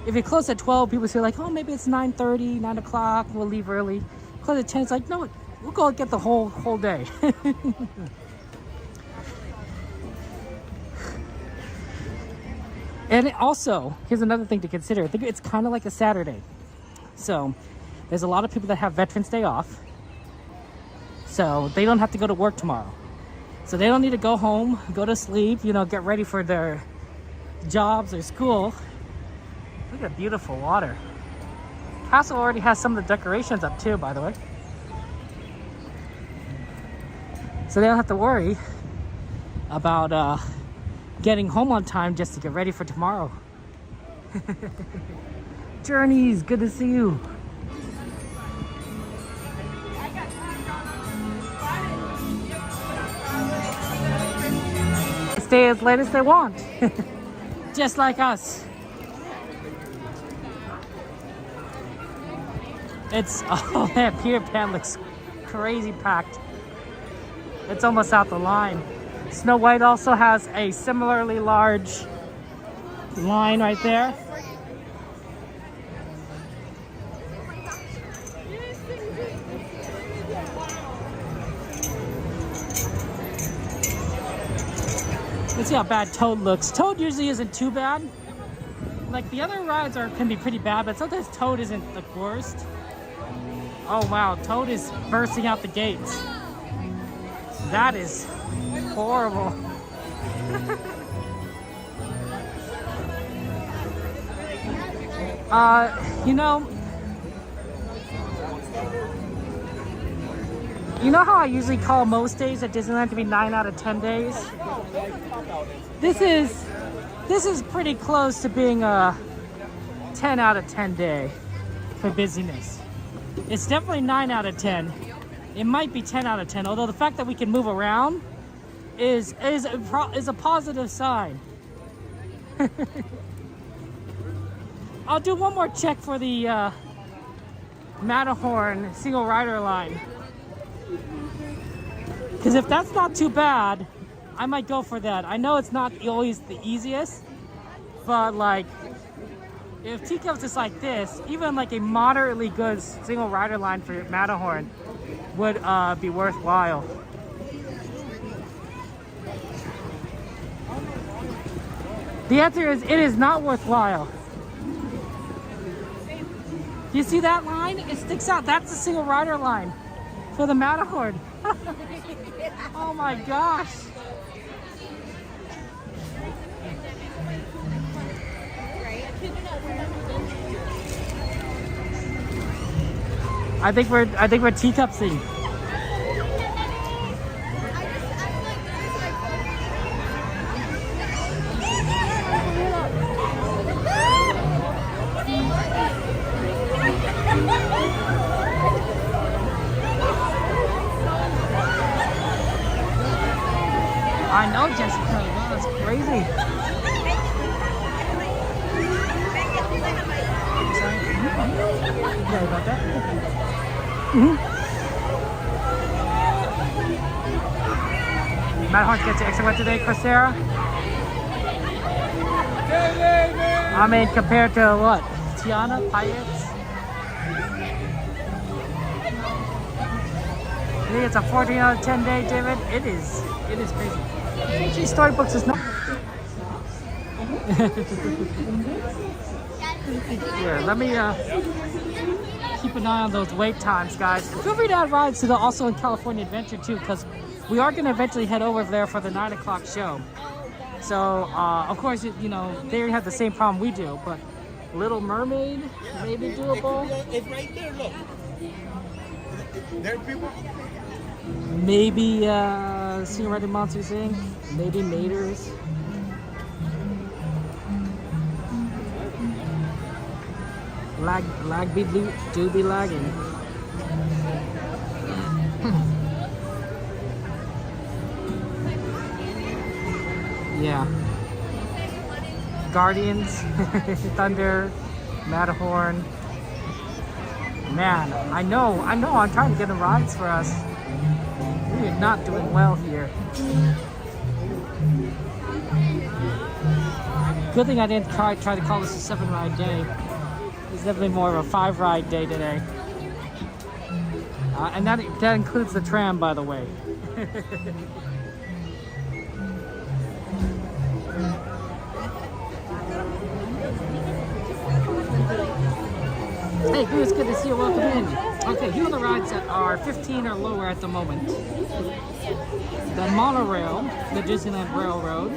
If you close at 12, people say like, oh, maybe it's 9:30, 9 o'clock, we'll leave early. Close at 10, it's like, no, we'll go get the whole day. And also, here's another thing to consider. I think it's kind of like a Saturday. So there's a lot of people that have Veterans Day off. So they don't have to go to work tomorrow. So they don't need to go home, go to sleep, you know, get ready for their jobs or school. Look at beautiful water. Castle already has some of the decorations up too, by the way. So they don't have to worry about getting home on time just to get ready for tomorrow. Journeys, good to see you. Stay as late as they want. Just like us. It's, oh man, Peter Pan looks crazy packed. It's almost out the line. Snow White also has a similarly large line right there. Let's see how bad Toad looks. Toad usually isn't too bad. Like the other rides can be pretty bad, but sometimes Toad isn't the worst. Oh wow, Toad is bursting out the gates. That is horrible. You know how I usually call most days at Disneyland to be 9 out of 10 days? This is pretty close to being a 10 out of 10 day for busyness. It's definitely 9 out of 10. It might be 10 out of 10, although the fact that we can move around is a positive sign. I'll do one more check for the Matterhorn single rider line. Because if that's not too bad, I might go for that. I know it's not always the easiest, but like, if Teacups is like this, even like a moderately good single rider line for Matterhorn would be worthwhile. The answer is, it is not worthwhile. Do you see that line? It sticks out. That's the single rider line for the Matterhorn. Oh my gosh. I think we're teacupsing. I know, Jessica. Wow, that's crazy. Sorry about that. Matterhorn gets extra wet today, Coursera. I mean, compared to what? Tiana, Pirates? I think it's a 14 out of 10 day, David. It is crazy. Actually, Storybooks is not. Here, let me keep an eye on those wait times, guys. And feel free to add rides to the Also in California Adventure too, because we are going to eventually head over there for the 9 o'clock show. So, of course, you know, they have the same problem we do, but Little Mermaid, maybe doable. It's right there, look. There are people. Maybe Singing Red Monsters Inc. Maybe Maters. Lag do be lagging. Yeah. Guardians, Thunder, Matterhorn. Man, I know, I'm trying to get the rides for us. We are not doing well here. Good thing I didn't try to call this a 7-ride day. It's definitely more of a 5-ride day today. And that includes the tram, by the way. Hey, it's good to see you. Welcome in. Okay, here are the rides that are 15 or lower at the moment. The monorail, the Disneyland Railroad.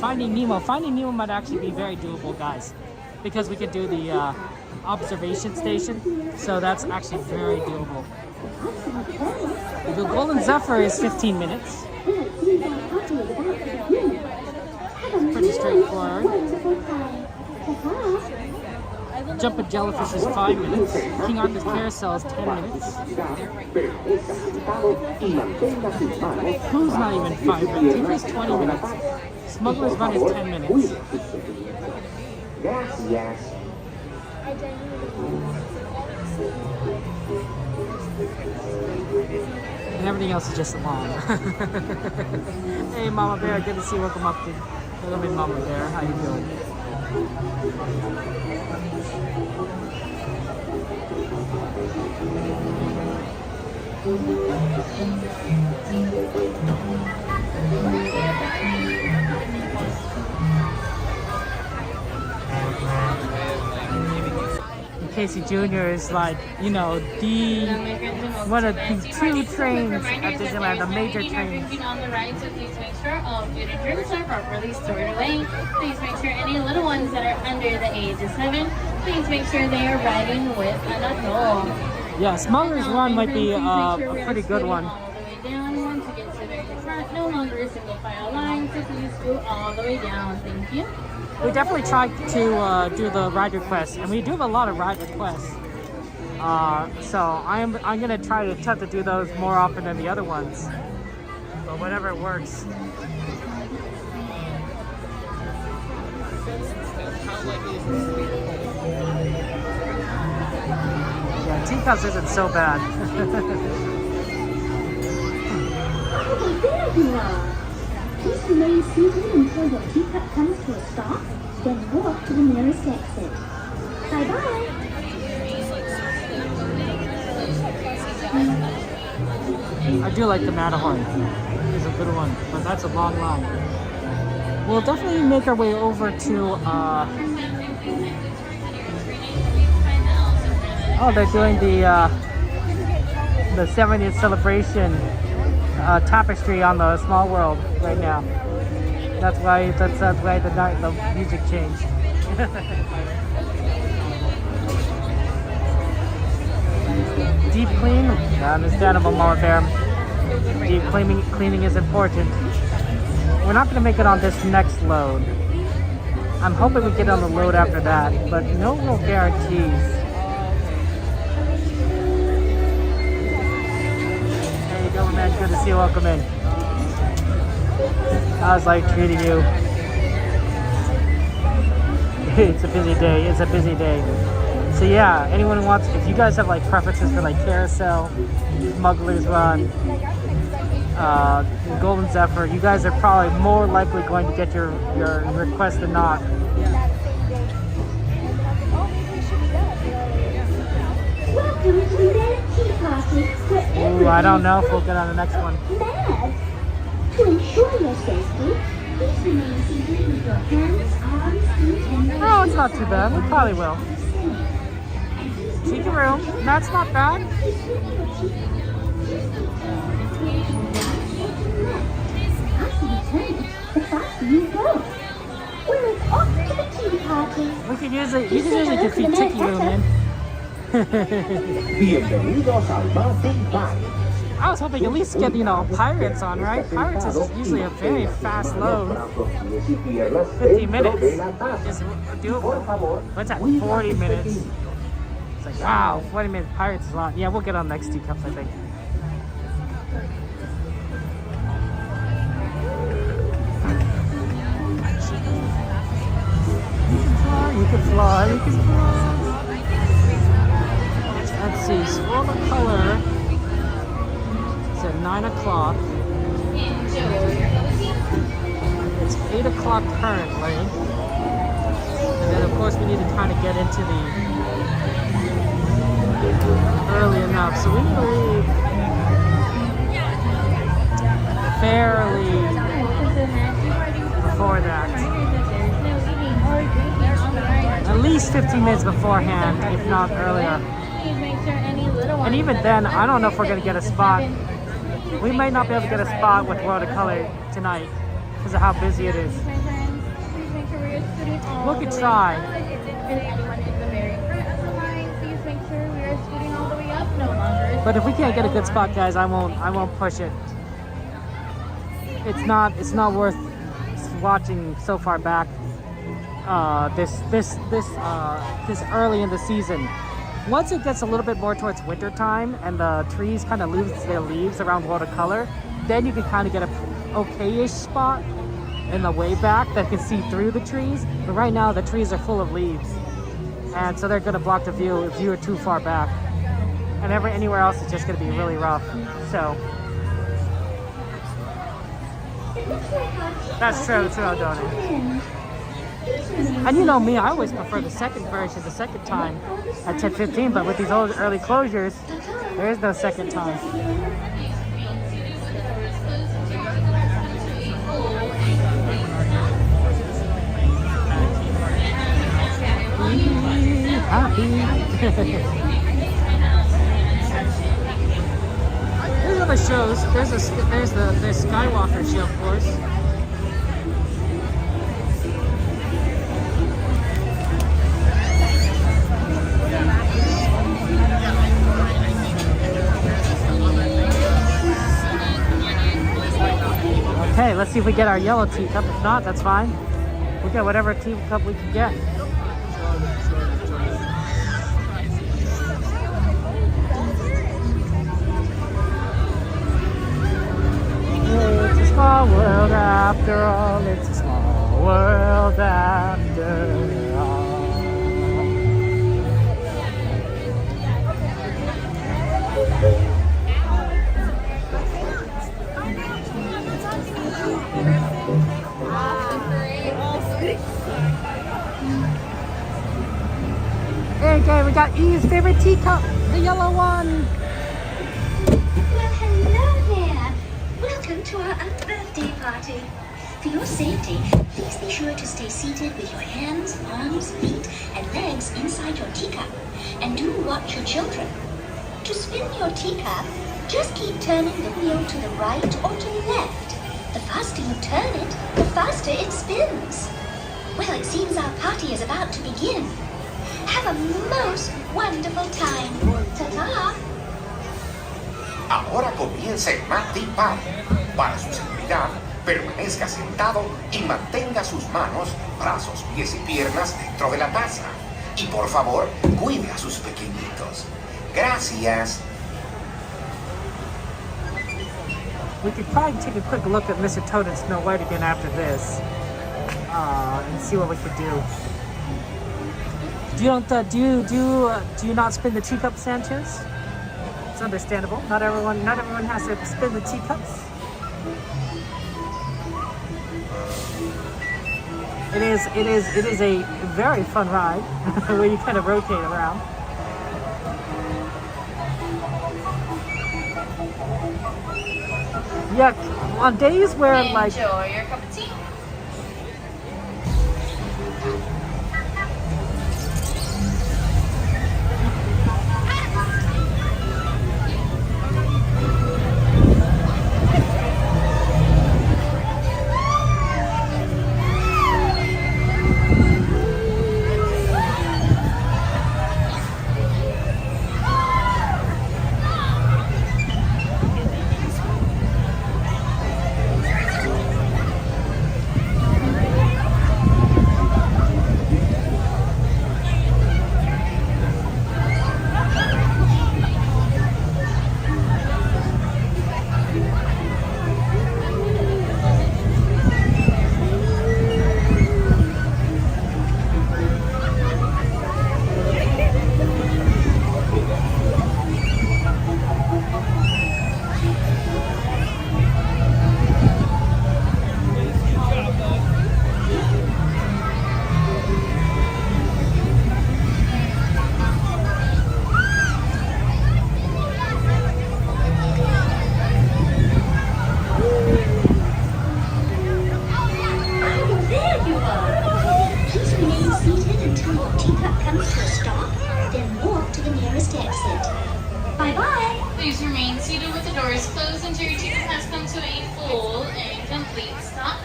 Finding Nemo. Finding Nemo might actually be very doable, guys, because we could do the observation station. So that's actually very doable. The Golden Zephyr is 15 minutes. Pretty straightforward. Jumping Jellyfish is 5 minutes. King Arthur's Carousel is 10 minutes. Who's not even 5 minutes? He takes 20 minutes. Smuggler's Run is 10 minutes. And everything else is just long. Hey, Mama Bear, good to see you. Welcome up to Mama Bear. How you doing? Casey Jr. is like, you know, one of these 2 trains at Disneyland, the major trains. On the right, so please make sure all food and drinks are properly stored away. Please make sure any little ones that are under the age of 7, please make sure they are riding with an adult. Yeah, Smuggler's Run might be a pretty good one. All the way down, once you get to the very front, no longer a single file line, so please go all the way down. Thank you. We definitely tried to do the ride requests, and we do have a lot of ride requests. So I'm gonna try to attempt to do those more often than the other ones, but whatever it works. Yeah, Teacups isn't so bad. Please remain seated until your teacup comes to a stop, then walk to the nearest exit. Bye-bye. I do like the Matterhorn. It's a good one, but that's a long line. We'll definitely make our way over to, oh, they're doing the 70th celebration tapestry on the Small World right now. That's why the music changed. Deep clean, understandable, Mama Bear. Deep cleaning is important. We're not going to make it on this next load. I'm hoping we get on the load after that, but no real guarantees. Man, good to see you. Welcome in. How's life treating you? It's a busy day. It's a busy day. So yeah, anyone who wants, if you guys have like preferences for like Carousel, Smuggler's Run, Golden Zephyr, you guys are probably more likely going to get your request than not. Ooh, I don't know if we'll get on the next one. To ensure your safety, please remain seated with your hands, arms, feet, and legs. Oh, it's not too bad. We probably will. And please Tiki room. That's not bad. The faster you go. We're off to the tea party. You can usually defeat Tiki room in. Bienvenidos al Bar Big Bang. I was hoping at least get, Pirates on, right? Pirates is usually a very fast load. 15 minutes is doable. What's that, 40 minutes? It's like, wow, 40 minutes. Pirates is long. Yeah, we'll get on next teacups, I think. You can fly, you can fly. Let's see, Swirl of Color. It's at 9 o'clock. It's 8 o'clock currently. And then of course we need to kind of get into the early enough. So we need to leave fairly before that. At least 15 minutes beforehand, if not earlier. And even then, I don't know if we're going to get a spot. We might not be able to get a spot with World of Color tonight because of how busy it is. We'll could try. But if we can't get a good spot, guys, I won't push it. It's not worth watching so far back. This early in the season. Once it gets a little bit more towards winter time and the trees kind of lose their leaves around World of Color, then you can kind of get a okay-ish spot in the way back that can see through the trees. But right now the trees are full of leaves, and so they're going to block the view if you're too far back. And anywhere else is just going to be really rough. So that's true, don't it? And you know me, I always prefer the second version, the second time at 10:15, but with these old early closures, there is no second time. Happy. There's other shows. There's the Skywalker show, of course. Okay, let's see if we get our yellow teacup. If not, that's fine. We'll get whatever teacup we can get. It's a small world after all. It's a small world after all. Okay, we got Eve's favorite teacup, the yellow one. Well, hello there. Welcome to our birthday party. For your safety, please be sure to stay seated with your hands, arms, feet, and legs inside your teacup. And do watch your children. To spin your teacup, just keep turning the wheel to the right or to the left. The faster you turn it, the faster it spins. Well, it seems our party is about to begin. Have a most wonderful time. Ta-ta! Ahora comienza el Tea Party. Para su seguridad, permanezca sentado y mantenga sus manos, brazos, pies y piernas dentro de la taza. Y por favor, cuide a sus pequeñitos. Gracias. We could probably take a quick look at Mr. Toad and Snow White again after this, and see what we could do. Do you not spin the teacup, Sanchez? It's understandable. Not everyone has to spin the teacups. It is a very fun ride where you kind of rotate around. Yeah, on days where like enjoy your cup of tea. Please remain seated with the doors closed until your ticket has come to a full and complete stop.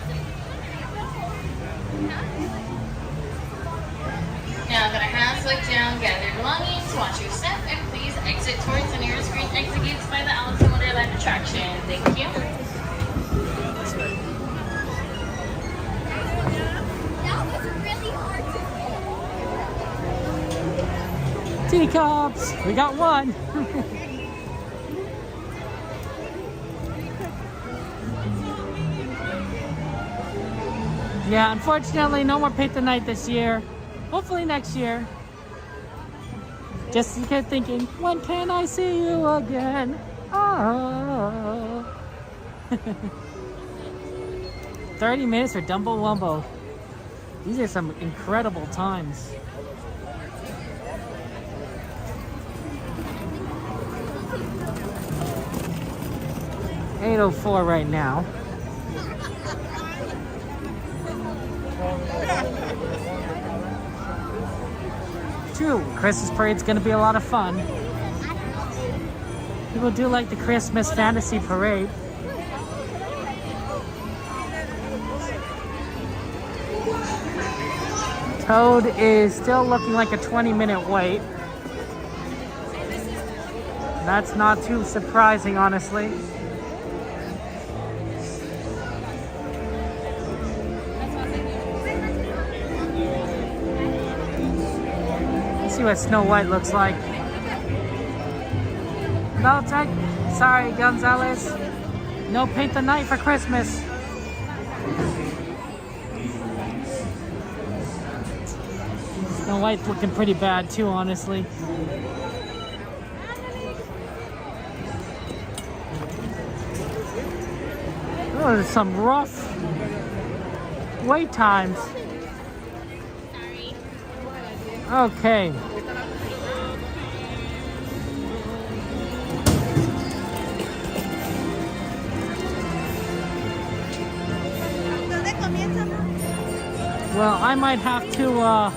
Now I'm going to have select down, gather your belongings, watch your step, and please exit towards the nearest green exit gates by the Alice in Wonderland attraction. Thank you. Teacups! We got one! Yeah, unfortunately, no more Paint the Night this year. Hopefully next year. Just keep thinking, when can I see you again? Oh. 30 minutes for Dumbo Wumbo. These are some incredible times. $8:04 right now. True, Christmas parade's gonna be a lot of fun. People do like the Christmas fantasy parade. Toad is still looking like a 20-minute wait. That's not too surprising, honestly. See what Snow White looks like. No, sorry, Gonzalez. No Paint the Night for Christmas. Snow White's looking pretty bad too, honestly. Oh, there's some rough wait times. Okay. Well, I might have to,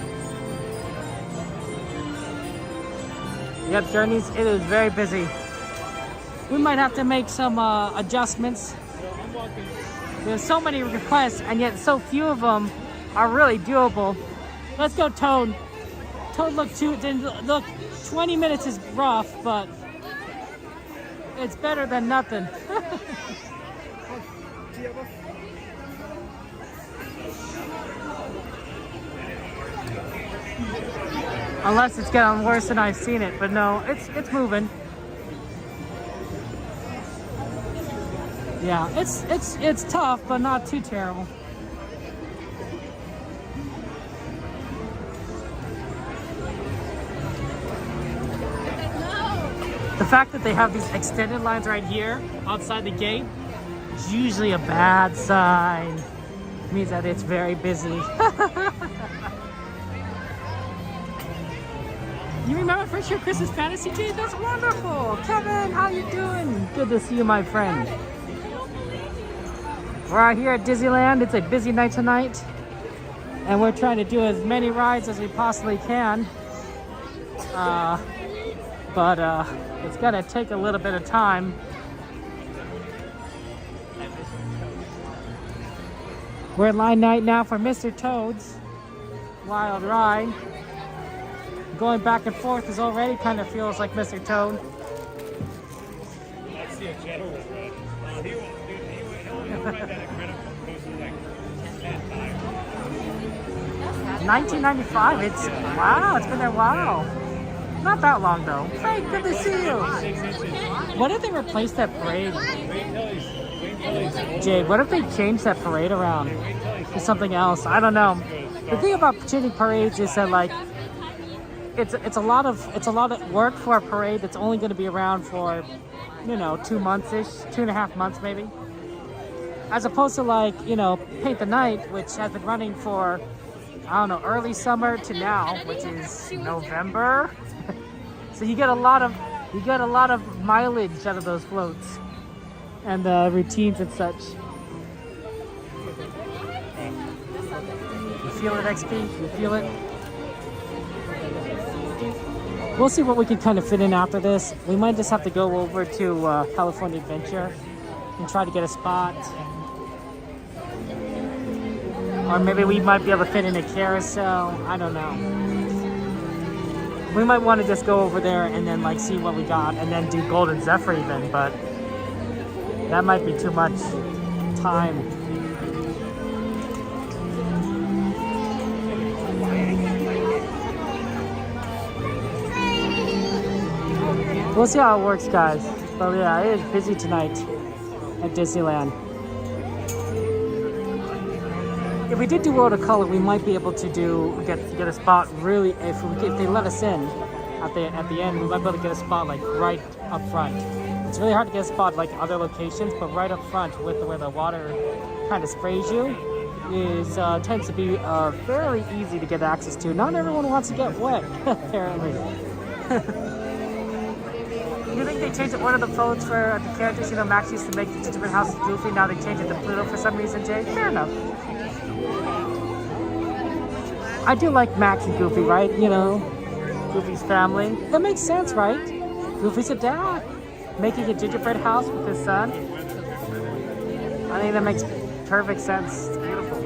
Yep, Journeys, it is very busy. We might have to make some adjustments. There's so many requests, and yet so few of them are really doable. Let's go, Toad. Toad, look, 20 minutes is rough, but it's better than nothing. Unless it's getting worse than I've seen it, but no, it's moving. Yeah, it's tough, but not too terrible. The fact that they have these extended lines right here outside the gate is usually a bad sign. It means that it's very busy. You remember First Year Christmas Fantasy Tree? That's wonderful! Kevin, how you doing? Good to see you, my friend. We're out here at Disneyland. It's a busy night tonight. And we're trying to do as many rides as we possibly can. But it's gonna take a little bit of time. We're at line night now for Mr. Toad's Wild Ride. Going back and forth is already kind of feels like Mr. Toad. Let's see a general ride. He won't ride that incredible coaster like 10 times. 1995. It's wow. It's been there a while. Not that long though. Hey, good to see you. What if they replaced that parade? Jade, what if they changed that parade around to something else? I don't know. The thing about changing parades is that like it's a lot of work for a parade that's only going to be around for 2 months-ish, 2.5 months maybe. As opposed to like Paint the Night, which has been running for early summer to now, which is November. So you get a lot of mileage out of those floats and routines and such. You feel it, XP? You feel it? We'll see what we can kind of fit in after this. We might just have to go over to California Adventure and try to get a spot. Or maybe we might be able to fit in a Carousel. I don't know. We might want to just go over there and then like see what we got and then do Golden Zephyr even, but that might be too much time. We'll see how it works, guys. But yeah, it is busy tonight at Disneyland. If we did do World of Color, we might be able to get a spot really. If they let us in at the end, we might be able to get a spot like right up front. It's really hard to get a spot like other locations, but right up front with where the water kind of sprays you tends to be fairly easy to get access to. Not everyone wants to get wet, apparently. You think they changed one of the phones for the characters? You know, Max used to make the different houses Goofy. Now they changed it to Pluto for some reason, Jay. Fair enough. I do like Max and Goofy, right? You know, Goofy's family. That makes sense, right? Goofy's a dad. Making a gingerbread house with his son. I think that makes perfect sense. It's beautiful.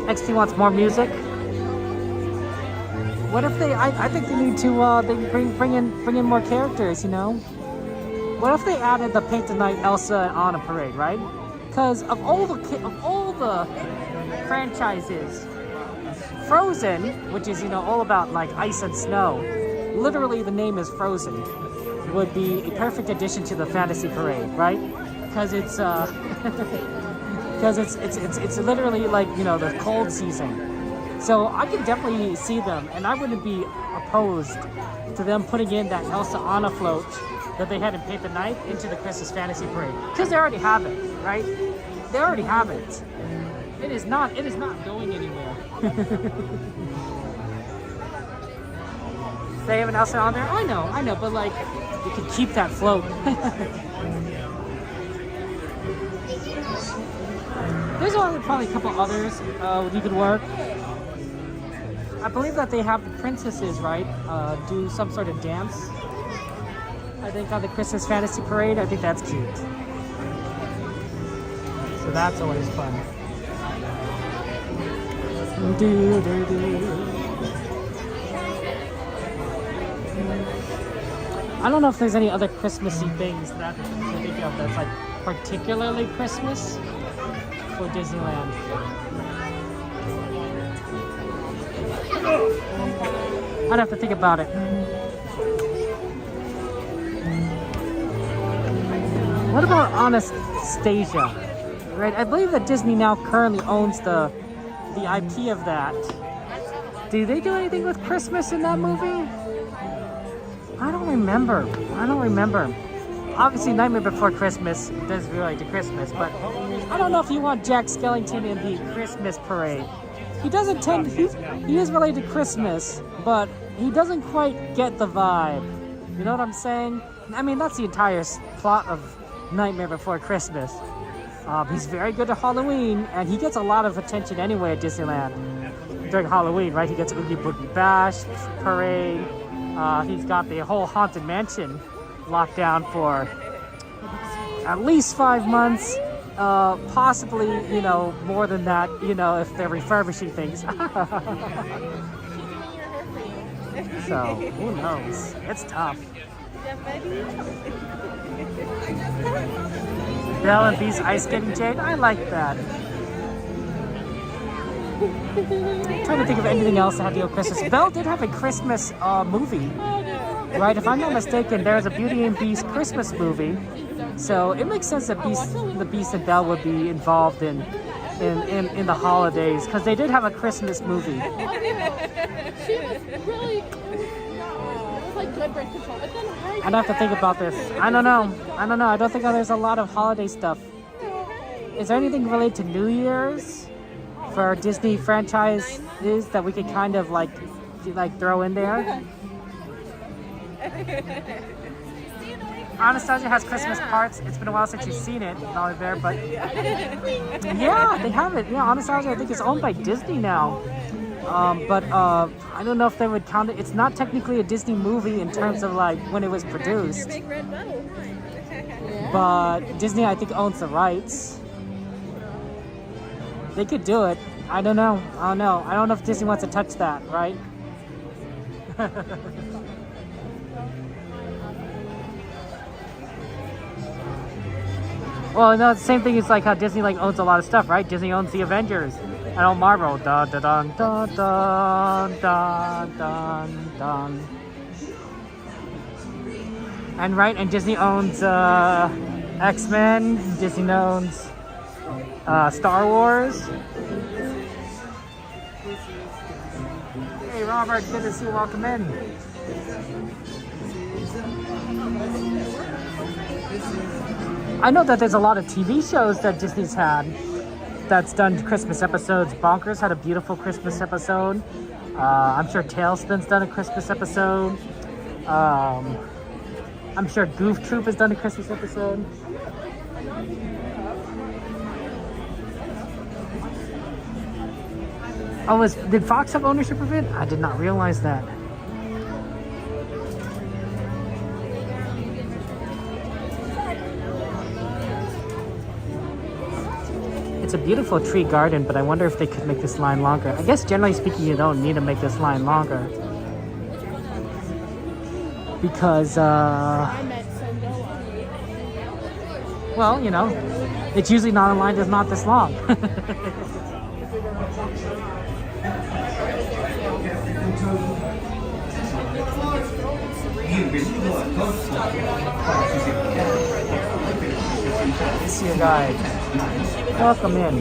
XT wants more music. What if they? I think they need to. They bring in more characters. You know. What if they added the Paint the Night Elsa and Anna parade, right? Because of all the franchises, Frozen, which is all about like ice and snow, literally the name is Frozen, would be a perfect addition to the fantasy parade, right? Because it's it's literally like the cold season. So I can definitely see them, and I wouldn't be opposed to them putting in that Elsa Anna float that they had in Paint the Night into the Christmas Fantasy Parade, because they already have it, right? They already have it. It is not going anywhere. They have an Elsa on there? I know, but like, you can keep that float. There's probably a couple others you could work. I believe that they have the princesses, right, do some sort of dance. I think on the Christmas Fantasy Parade, I think that's cute. So that's always fun. I don't know if there's any other Christmassy things that I can think of that's like particularly Christmas for Disneyland. I'd have to think about it. What about Anastasia? Right, I believe that Disney now currently owns the IP of that. Do they do anything with Christmas in that movie? I don't remember. Obviously, Nightmare Before Christmas does relate to Christmas, but I don't know if you want Jack Skellington in the Christmas parade. He doesn't tend. He is related to Christmas, but he doesn't quite get the vibe. You know what I'm saying? I mean, that's the entire plot of Nightmare Before Christmas. He's very good at Halloween, and he gets a lot of attention anyway at Disneyland during Halloween, right? He gets Oogie Boogie Bash parade. He's got the whole Haunted Mansion locked down for at least 5 months. Possibly, more than that, if they're refurbishing things. So, who knows? It's tough. Belle and Beast ice skating, Jade? I like that. I'm trying to think of anything else that had to do with Christmas. Belle did have a Christmas movie, right? If I'm not mistaken, there's a Beauty and Beast Christmas movie. So it makes sense that the Beast and Belle would be involved in the holidays, because they did have a Christmas movie. She was really, it was like good birth control, but then her I'd have to think about this. I don't know. I don't think there's a lot of holiday stuff. Is there anything related to New Year's for Disney franchises that we could kind of like throw in there? Anastasia has Christmas parts. It's been a while since you've seen it, probably there, but yeah, they have it. Yeah, Anastasia I think is owned by Disney now. But I don't know if they would count it. It's not technically a Disney movie in terms of like when it was produced. But Disney, I think, owns the rights. They could do it. I don't know. I don't know if Disney wants to touch that, right? Well, no, it's the same thing. It's like how Disney like owns a lot of stuff, right? Disney owns the Avengers. I don't Marvel. Dun dun dun dun dun dun dun dun. And right, and Disney owns X-Men. Disney owns Star Wars. Hey Robert, good to see you. Welcome in. I know that there's a lot of TV shows that Disney's had that's done Christmas episodes. Bonkers had a beautiful Christmas episode. I'm sure Tailspin's done a Christmas episode. I'm sure Goof Troop has done a Christmas episode. Oh, did Fox have ownership of it? I did not realize that. It's a beautiful tree garden, but I wonder if they could make this line longer. I guess generally speaking, you don't need to make this line longer. Because, well, you know, it's usually not a line that's not this long. This is your guide. Welcome in.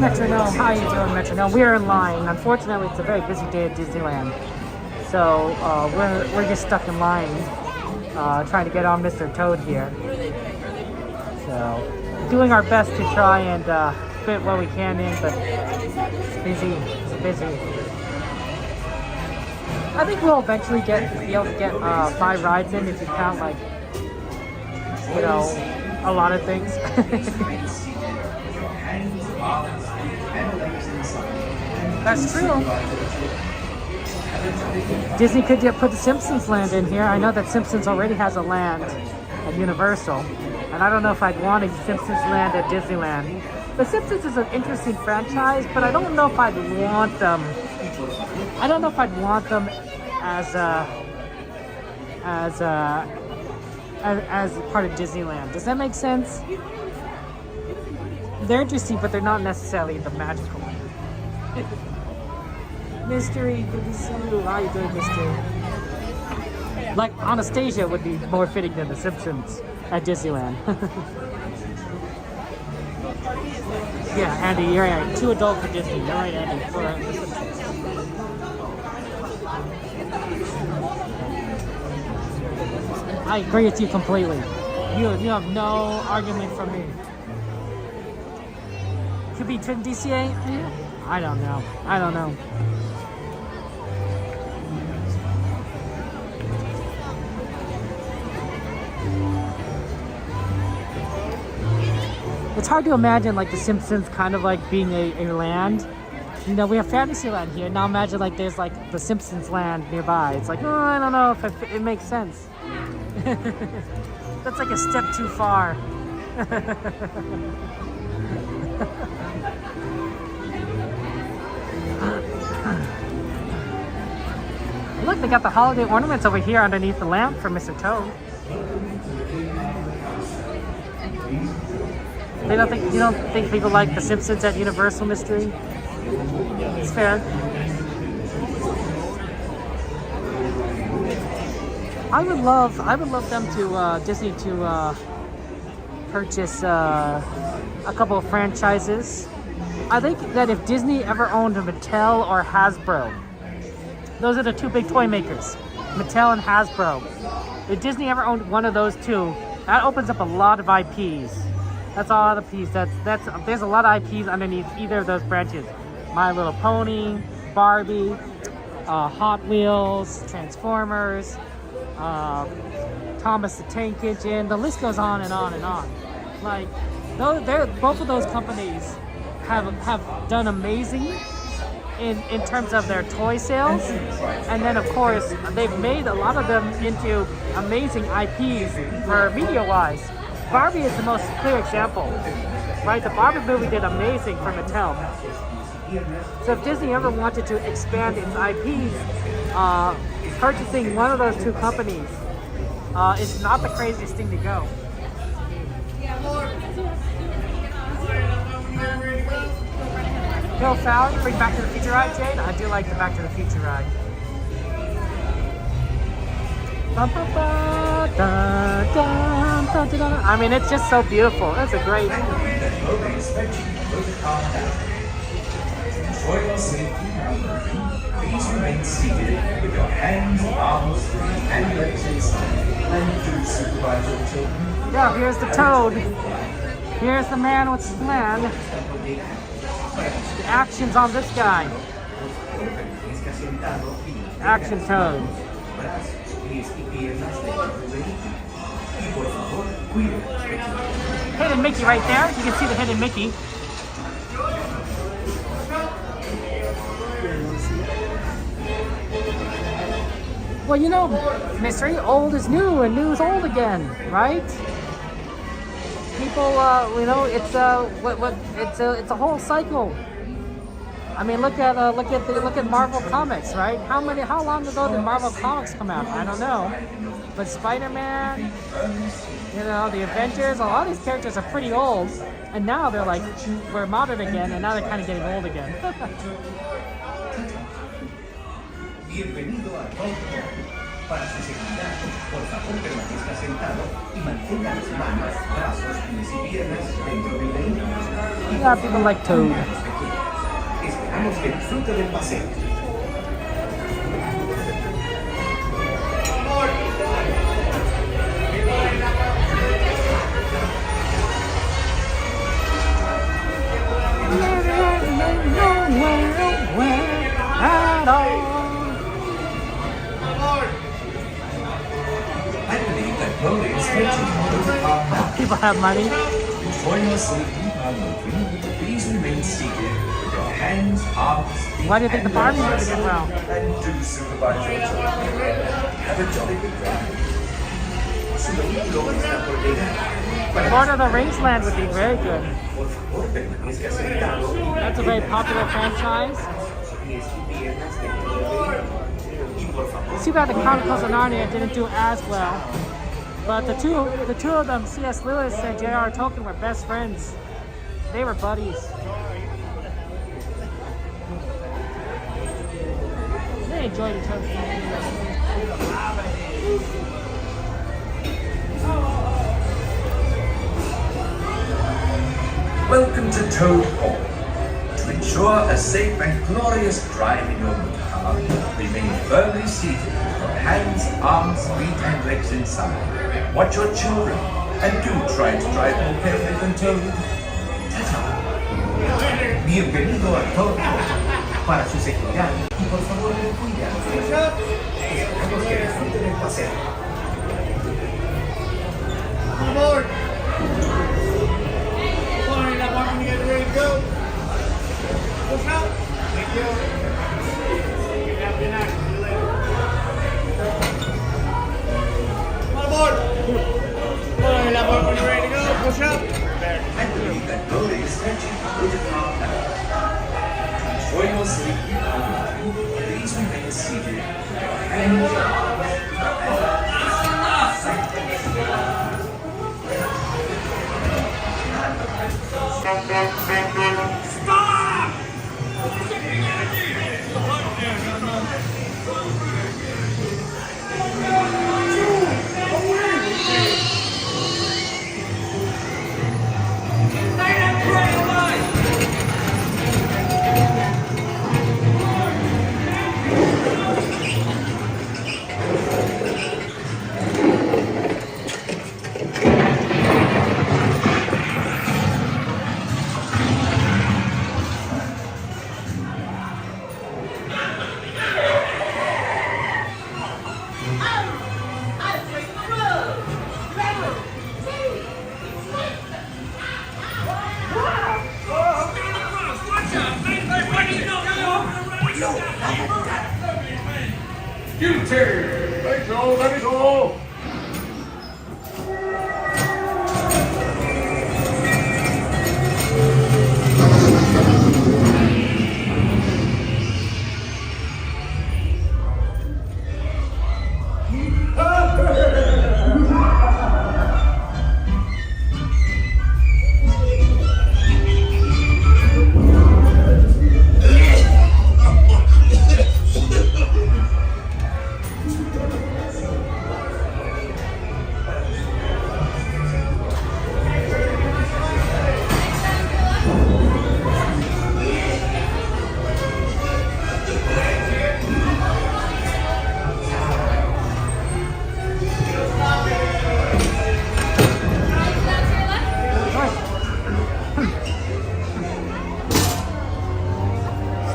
Metronome, how you doing, Metronome? We're in line. Unfortunately, it's a very busy day at Disneyland, so we're just stuck in line, trying to get on Mr. Toad here. So, doing our best to try and fit what we can in, but it's busy. It's busy. I think we'll eventually be able to get 5 rides in if you count, like, you know, a lot of things. That's true. Disney could put the Simpsons land in here. I know that Simpsons already has a land at Universal, and I don't know if I'd want a Simpsons land at Disneyland. The Simpsons is an interesting franchise, but I don't know if I'd want them. I don't know if I'd want them as part of Disneyland. Does that make sense? They're interesting, but they're not necessarily the magical one. Mystery, good to see you. How you doing, Mystery? Like Anastasia would be more fitting than the Simpsons at Disneyland. Yeah, Andy, you're right. Too adult for Disney. You're right, Andy. For the Simpsons. I agree with you completely. You have no argument from me. Could be Trim DCA? I don't know. I don't know. It's hard to imagine like the Simpsons kind of like being a land. You know, we have Fantasyland here. Now imagine like there's like the Simpsons land nearby. It's like, oh, I don't know if it makes sense. That's like a step too far. Look, they got the holiday ornaments over here underneath the lamp for Mr. Toad. You don't think people like the Simpsons at Universal, Mystery? It's fair. I would love them to Disney to purchase a couple of franchises. I think that if Disney ever owned a Mattel or Hasbro, those are the two big toy makers, Mattel and Hasbro. If Disney ever owned one of those two, that opens up a lot of IPs. That's a lot of IPs. There's a lot of IPs underneath either of those branches. My Little Pony, Barbie, Hot Wheels, Transformers, Thomas the Tank Engine. The list goes on and on and on. Like, Both of those companies have done amazing in terms of their toy sales, and then of course they've made a lot of them into amazing IPs for media-wise. Barbie is the most clear example, right? The Barbie movie did amazing for Mattel. So if Disney ever wanted to expand its IPs, purchasing one of those two companies is not the craziest thing to go. Bill Fowler, you bring Back to the Future ride, Jade? I do like the Back to the Future ride. I mean, it's just so beautiful. That's a great... Enjoy your safety and moving. Please remain seated with your hands, arms, feet, and legs inside. And do supervise your children. Yeah, here's the Toad. Here's the man with the plan. The action's on this guy. Action Toad. Hidden Mickey right there. You can see the Hidden Mickey. Well, you know, mystery, old is new and new is old again, right? People, you know, it's a whole cycle. I mean, look at Marvel Comics, right? How long ago did Marvel Comics come out? I don't know, but Spider-Man, you know, the Avengers, a lot of these characters are pretty old, and now they're like, we're modern again, and now they're kind of getting old again. Bienvenido a Tokio. Para su seguridad, por favor permanezca sentado y mantenga las manos, brazos, pies y piernas dentro del vehículo. Yeah, people like Toad. Esperamos que disfrute del paseo. At all. People have money. Enjoy your safety while moving. Please remain seated with your hands, arms, feet, Why do you think the Barbie movie did well? And do supervise your children. Have a jolly good ride. Su vehículo está por llegar. Lord of the Rings Land would be very good. Por favor, permanezca sentado. That's a very popular franchise. Too bad the Chronicles of Narnia didn't do as well. But the two of them, C.S. Lewis and J.R. Tolkien, were best friends. They were buddies. They enjoyed each other. Welcome to Toad Hall. To ensure a safe and glorious drive in your motor car, remain firmly seated with your hands, arms, feet, and legs inside. Watch your children and do try to drive more carefully than Toad. Ta-ta. Bienvenido a Toad Hall. Para su seguridad y por favor cuide a los niños. Esperamos que disfruten del paseo. Come aboard! Come on, that walking to get ready to go. Push out. Thank you. Have a good night. See you later. Come on aboard. Come on, that walking when you're ready to go. Push up. I believe that road is stretching with the car now. To ensure your safety while moving, please remain seated with your hands, arms, Stop! Guilty! That is all!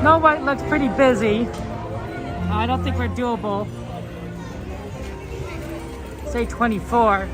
Snow White looks pretty busy. I don't think we're doable. Say 24.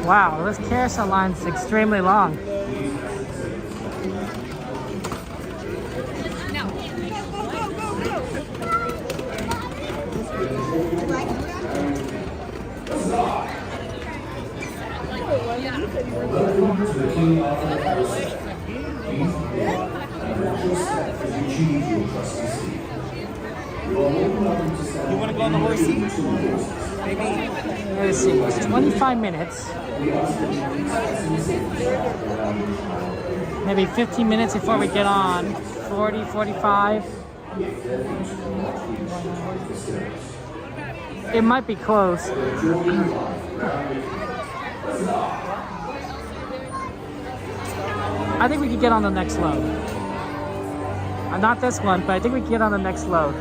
Wow, this carousel line's extremely long. You want to go on the horse seat? Maybe. Let's see, it's 25 minutes. Maybe 15 minutes before we get on. 40, 45. It might be close. I think we could get on the next load. Not this one, but I think we can get on the next load.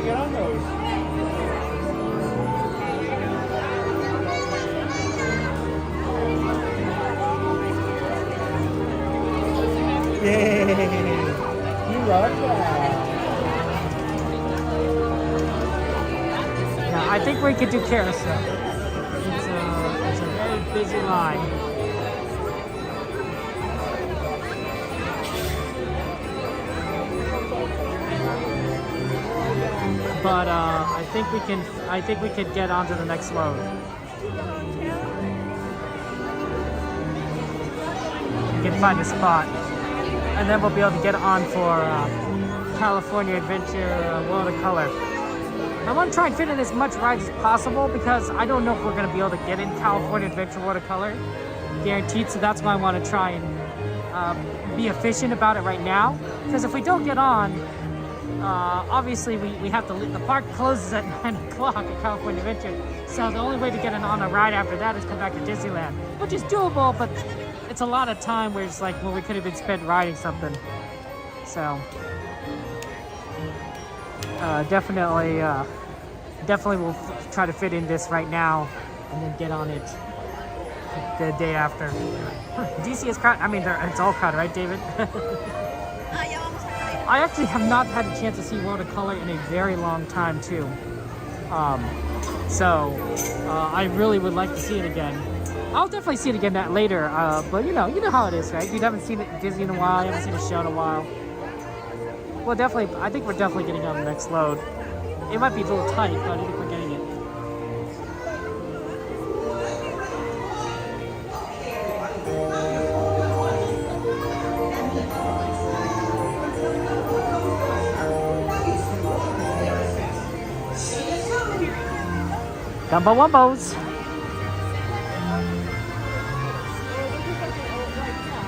Get on those. Yay! You rock that. Yeah, I think we could do Carousel. It's a very busy line. But I think we could get onto the next load. We can find a spot, and then we'll be able to get on for California Adventure World of Color. I want to try and fit in as much rides as possible because I don't know if we're going to be able to get in California Adventure World of Color, guaranteed. So that's why I want to try and be efficient about it right now. Because if we don't get on, obviously we have to leave. The park closes at 9 o'clock at California Adventure, so the only way to get on a ride after that is come back to Disneyland, which is doable, but it's a lot of time where it's like, well, we could have been spent riding something. So definitely we'll try to fit in this right now and then get on it the day after. DC is cut. I mean, it's all cut, right, David? I actually have not had a chance to see World of Color in a very long time too. So I really would like to see it again. I'll definitely see it again later, but you know how it is, right? You haven't seen it Disney in a while, you haven't seen a show in a while. Well, definitely, I think we're definitely getting on the next load. It might be a little tight, but I think we're getting it. Gumbo Wumbos.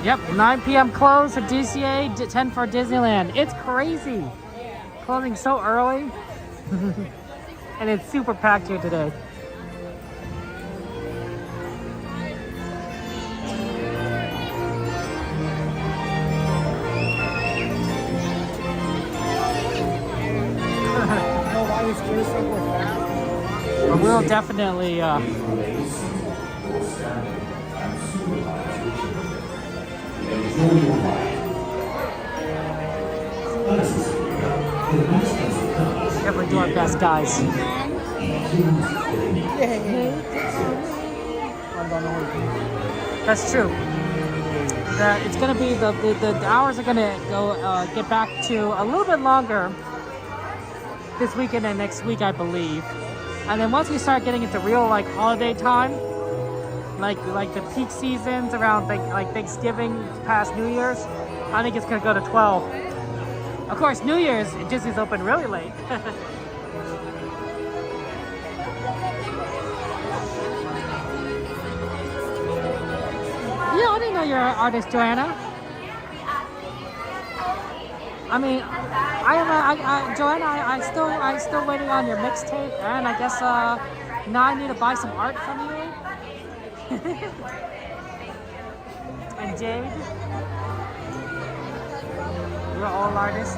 Yep, 9 p.m. close for DCA, 10 for Disneyland. It's crazy. Closing so early. And it's super packed here today. We'll definitely definitely do our best, guys. That's true. It's gonna be the hours are gonna go get back to a little bit longer this weekend and next week, I believe. And then once we start getting into real like holiday time, like the peak seasons around like Thanksgiving past New Year's, I think it's gonna go to 12. Of course, New Year's Disney's open really late. Yeah, I didn't know you're an artist, Joanna. I mean, Joanna, I still waiting on your mixtape, and I guess now I need to buy some art from you. And Jade, you're all artists.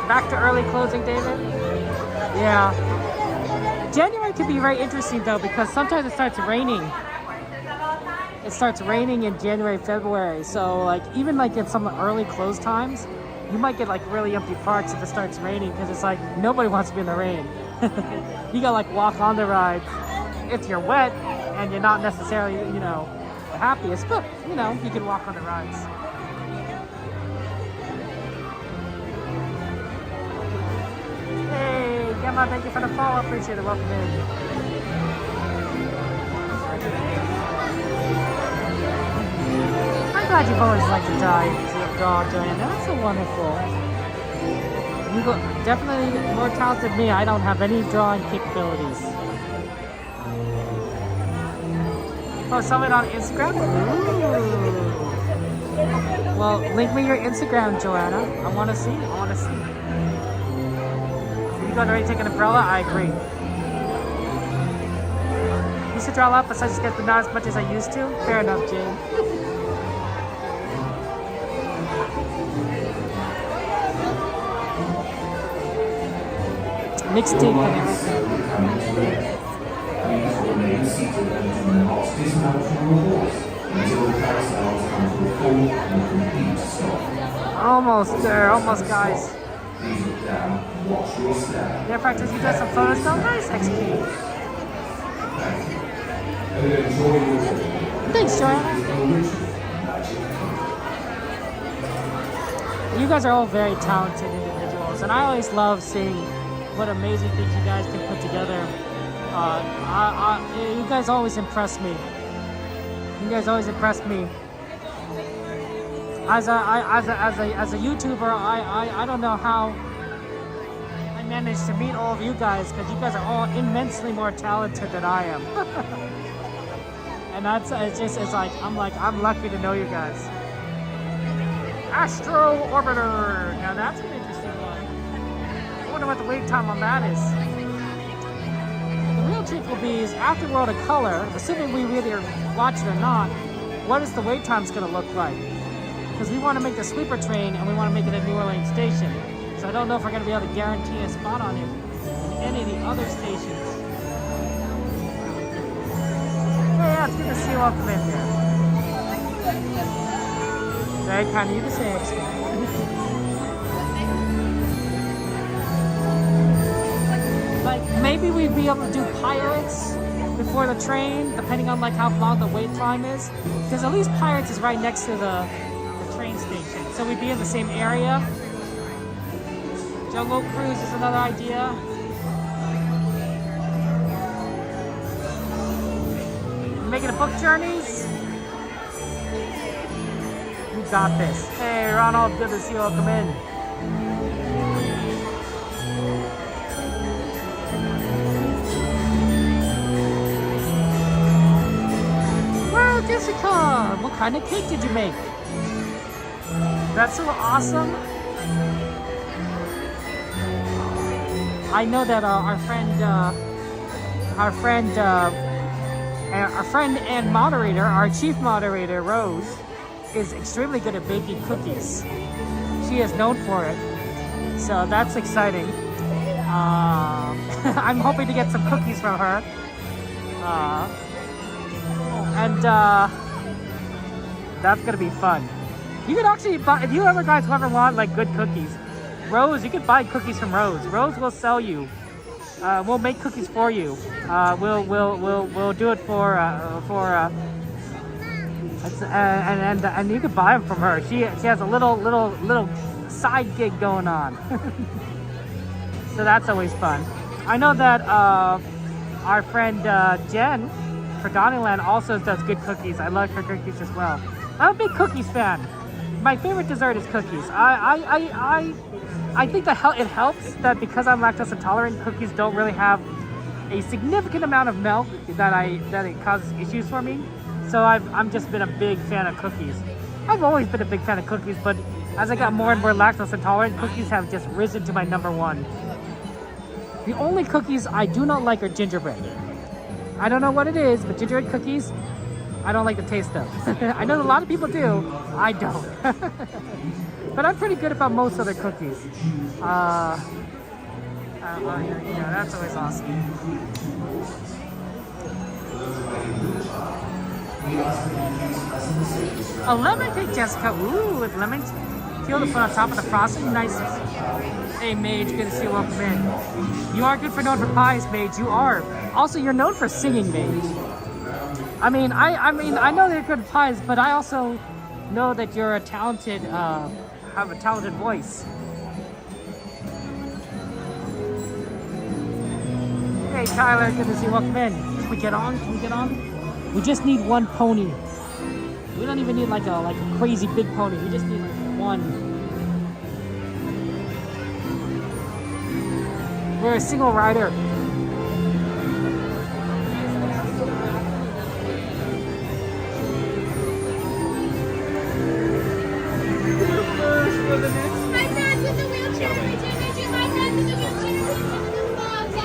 Back to early closing, David. Yeah. January can be very interesting though, because sometimes it starts raining. It starts raining in January, February. So like even like in some early close times, you might get like really empty parks if it starts raining, because it's like nobody wants to be in the rain. You gotta like walk on the rides if you're wet and you're not necessarily, you know, the happiest, but you know, you can walk on the rides. Hey, Gemma, thank you for the follow. Appreciate it. Welcome in. I'm glad you've always liked to draw, Joanna. That's so wonderful. You go definitely more talented than me. I don't have any drawing capabilities. Oh, someone on Instagram? Ooh. Well, link me your Instagram, Joanna. I want to see. You going to already take an umbrella? I agree. Used to draw a lot, but I just get not as much as I used to. Fair enough, Jane. Mixtape and everything. Please remain seated and do not dismount from your horse until the carousels come to a full and complete stop. Almost there, almost, guys. Please look down and watch your step. Yeah, practice. You got some photos though. Nice, XP. Thank you. And enjoy your trip. Thanks, Joanna. You guys are all very talented individuals, and I always love seeing what amazing things you guys can put together. You guys always impress me. As a YouTuber, I don't know how I managed to meet all of you guys, because you guys are all immensely more talented than I am. And I'm lucky to know you guys. Astro Orbiter. Now that's an interesting one. I wonder what the wait time on that is. The real trick will be is after World of Color, assuming we really watch it or not, what is the wait time's going to look like? Because we want to make the sleeper train and we want to make it at New Orleans Station. So I don't know if we're going to be able to guarantee a spot on it in any of the other stations. Yeah, it's good to see you all come in here. Very kind of you to say, actually. Like, maybe we'd be able to do Pirates before the train, depending on like how long the wait time is. Because at least Pirates is right next to the train station. So we'd be in the same area. Jungle Cruise is another idea. Making a book journeys? You got this. Hey, Ronald, good to see you all come in. Wow, Jessica! What kind of cake did you make? That's so awesome. I know that our friend and moderator, our chief moderator, Rose, is extremely good at baking cookies. She is known for it. So that's exciting. I'm hoping to get some cookies from her. And that's gonna be fun. You can actually buy, if you guys ever want like good cookies, Rose, you can buy cookies from Rose. Rose will sell you. We'll make cookies for you. We'll do it for and you can buy them from her. She has a little side gig going on. So that's always fun. I know that our friend Jen for Disneyland also does good cookies. I love her cookies as well. I'm a big cookies fan. My favorite dessert is cookies. I think that it helps that because I'm lactose intolerant, cookies don't really have a significant amount of milk that it causes issues for me. So I'm just been a big fan of cookies. I've always been a big fan of cookies, but as I got more and more lactose intolerant, cookies have just risen to my #1. The only cookies I do not like are gingerbread. I don't know what it is, but gingerbread cookies, I don't like the taste of. I know a lot of people do. I don't. But I'm pretty good about most other cookies. Yeah, that's always awesome. A lemon cake, Jessica. Ooh, with lemon peel to put on top of the frosting. Nice. Hey, Mage, good to see you. Welcome in. You are good for known for pies, Mage. You are. Also, you're known for singing, Mage. I mean, I know they're good pies, but I also know that you're a talented, have a talented voice. Hey, Tyler, good to see you. Welcome in. Can we get on? Can we get on? We just need one pony. We don't even need like a crazy big pony. We just need like one. We're a single rider.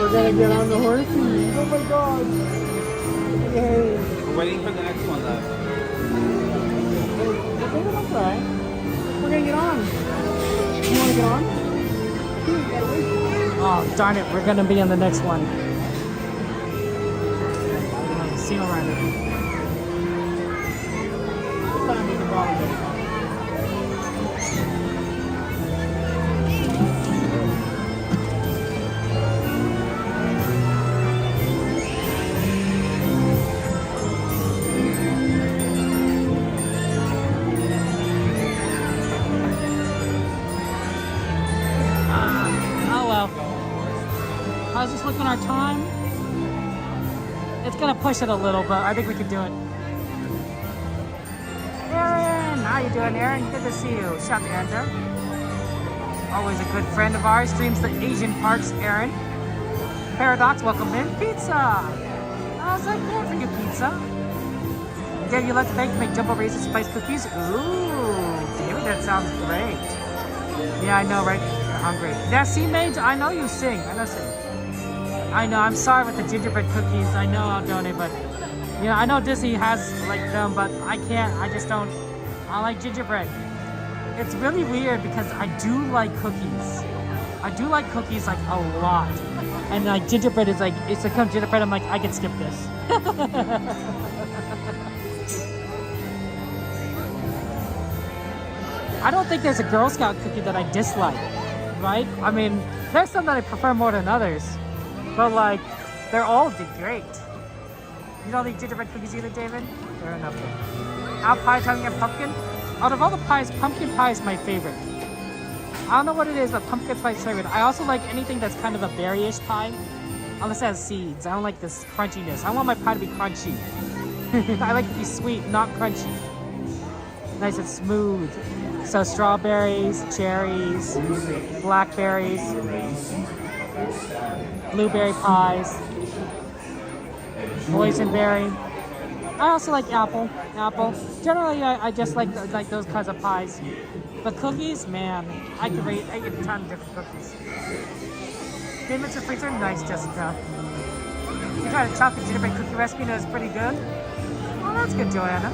We're gonna get on the horse. Oh my god. Yay. We're waiting for the next one though. That's alright. We're gonna get on. You wanna get on? Oh, darn it. We're gonna be on the next one. Single rider. This time we can probably get it. How's this looking our time? It's gonna push it a little, but I think we can do it. Aaron, how you doing, Aaron? Good to see you. Shout out to Andrew. Always a good friend of ours. Streams the Asian parks, Aaron. Paradox, welcome in. Pizza. How's that going for you, pizza? Dave, you like to make jumbo raisin spice cookies? Ooh, David, that sounds great. Yeah, I know, right? You're hungry. That sea mage, I know you sing. I know sing. I know, I'm sorry with the gingerbread cookies. I know I'll donate, but you know, I know Disney has like them, but I can't. I just don't. I like gingerbread. It's really weird because I do like cookies. I do like cookies like a lot. And like gingerbread is like, it's like gingerbread, I'm like, I can skip this. I don't think there's a Girl Scout cookie that I dislike, right? I mean, there's some that I prefer more than others. But like, they're all great. You don't think gingerbread cookies either, David? Fair enough. Apple pie, tongue, and pumpkin. Out of all the pies, pumpkin pie is my favorite. I don't know what it is, but pumpkin pie is my favorite. I also like anything that's kind of a berry-ish pie, unless it has seeds. I don't like this crunchiness. I want my pie to be crunchy. I like it to be sweet, not crunchy. Nice and smooth. So strawberries, cherries, blackberries, blueberry pies, boysenberry. I also like apple. Generally, I just like those kinds of pies. But cookies, man, I could eat a ton of different cookies. 10 minutes of freezer, nice, Jessica. You tried a chocolate gingerbread cookie recipe and it was pretty good. Oh, that's good, Joanna.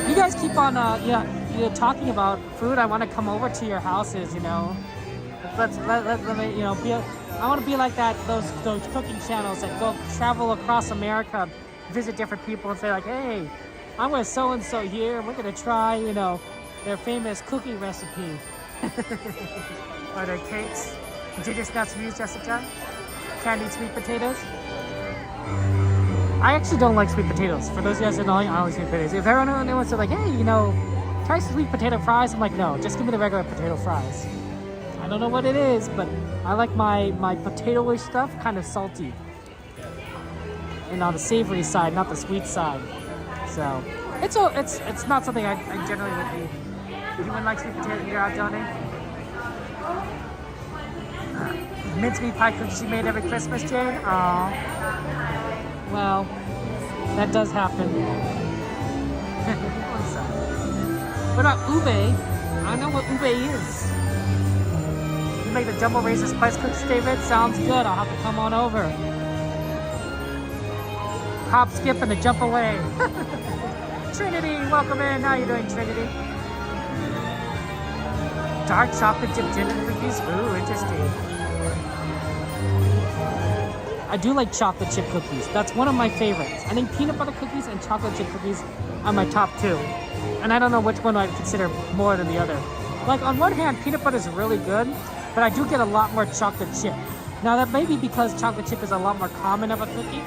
You guys keep on, yeah. you're talking about food, I want to come over to your houses. You know, let me, you know, I want to be like that. Those cooking channels that go travel across America, visit different people, and say like, hey, I'm with so and so here. We're gonna try, you know, their famous cookie recipe. Are there cakes? Ginger snaps for you, Jessica? Candied sweet potatoes? I actually don't like sweet potatoes. For those of you guys that don't know, I don't like sweet potatoes. If everyone wants to like, hey, you know, try sweet potato fries, I'm like, no, just give me the regular potato fries. I don't know what it is, but I like my potato-ish stuff kind of salty. And on the savory side, not the sweet side. So, it's not something I generally would eat. Anyone like sweet potato eater out, Johnny? Mincemeat pie cookies you made every Christmas, Jade? Aww. Well, that does happen. What about ube? I don't know what ube is. You make the jumbo raisin spice cookies, David? Sounds good. I'll have to come on over. Hop, skip, and a jump away. Trinity, welcome in. How you doing, Trinity? Dark chocolate chip gin and cookies? Ooh, interesting. I do like chocolate chip cookies. That's one of my favorites. I think peanut butter cookies and chocolate chip cookies are my top two. And I don't know which one I'd consider more than the other. Like, on one hand, peanut butter is really good, but I do get a lot more chocolate chip. Now, that may be because chocolate chip is a lot more common of a cookie.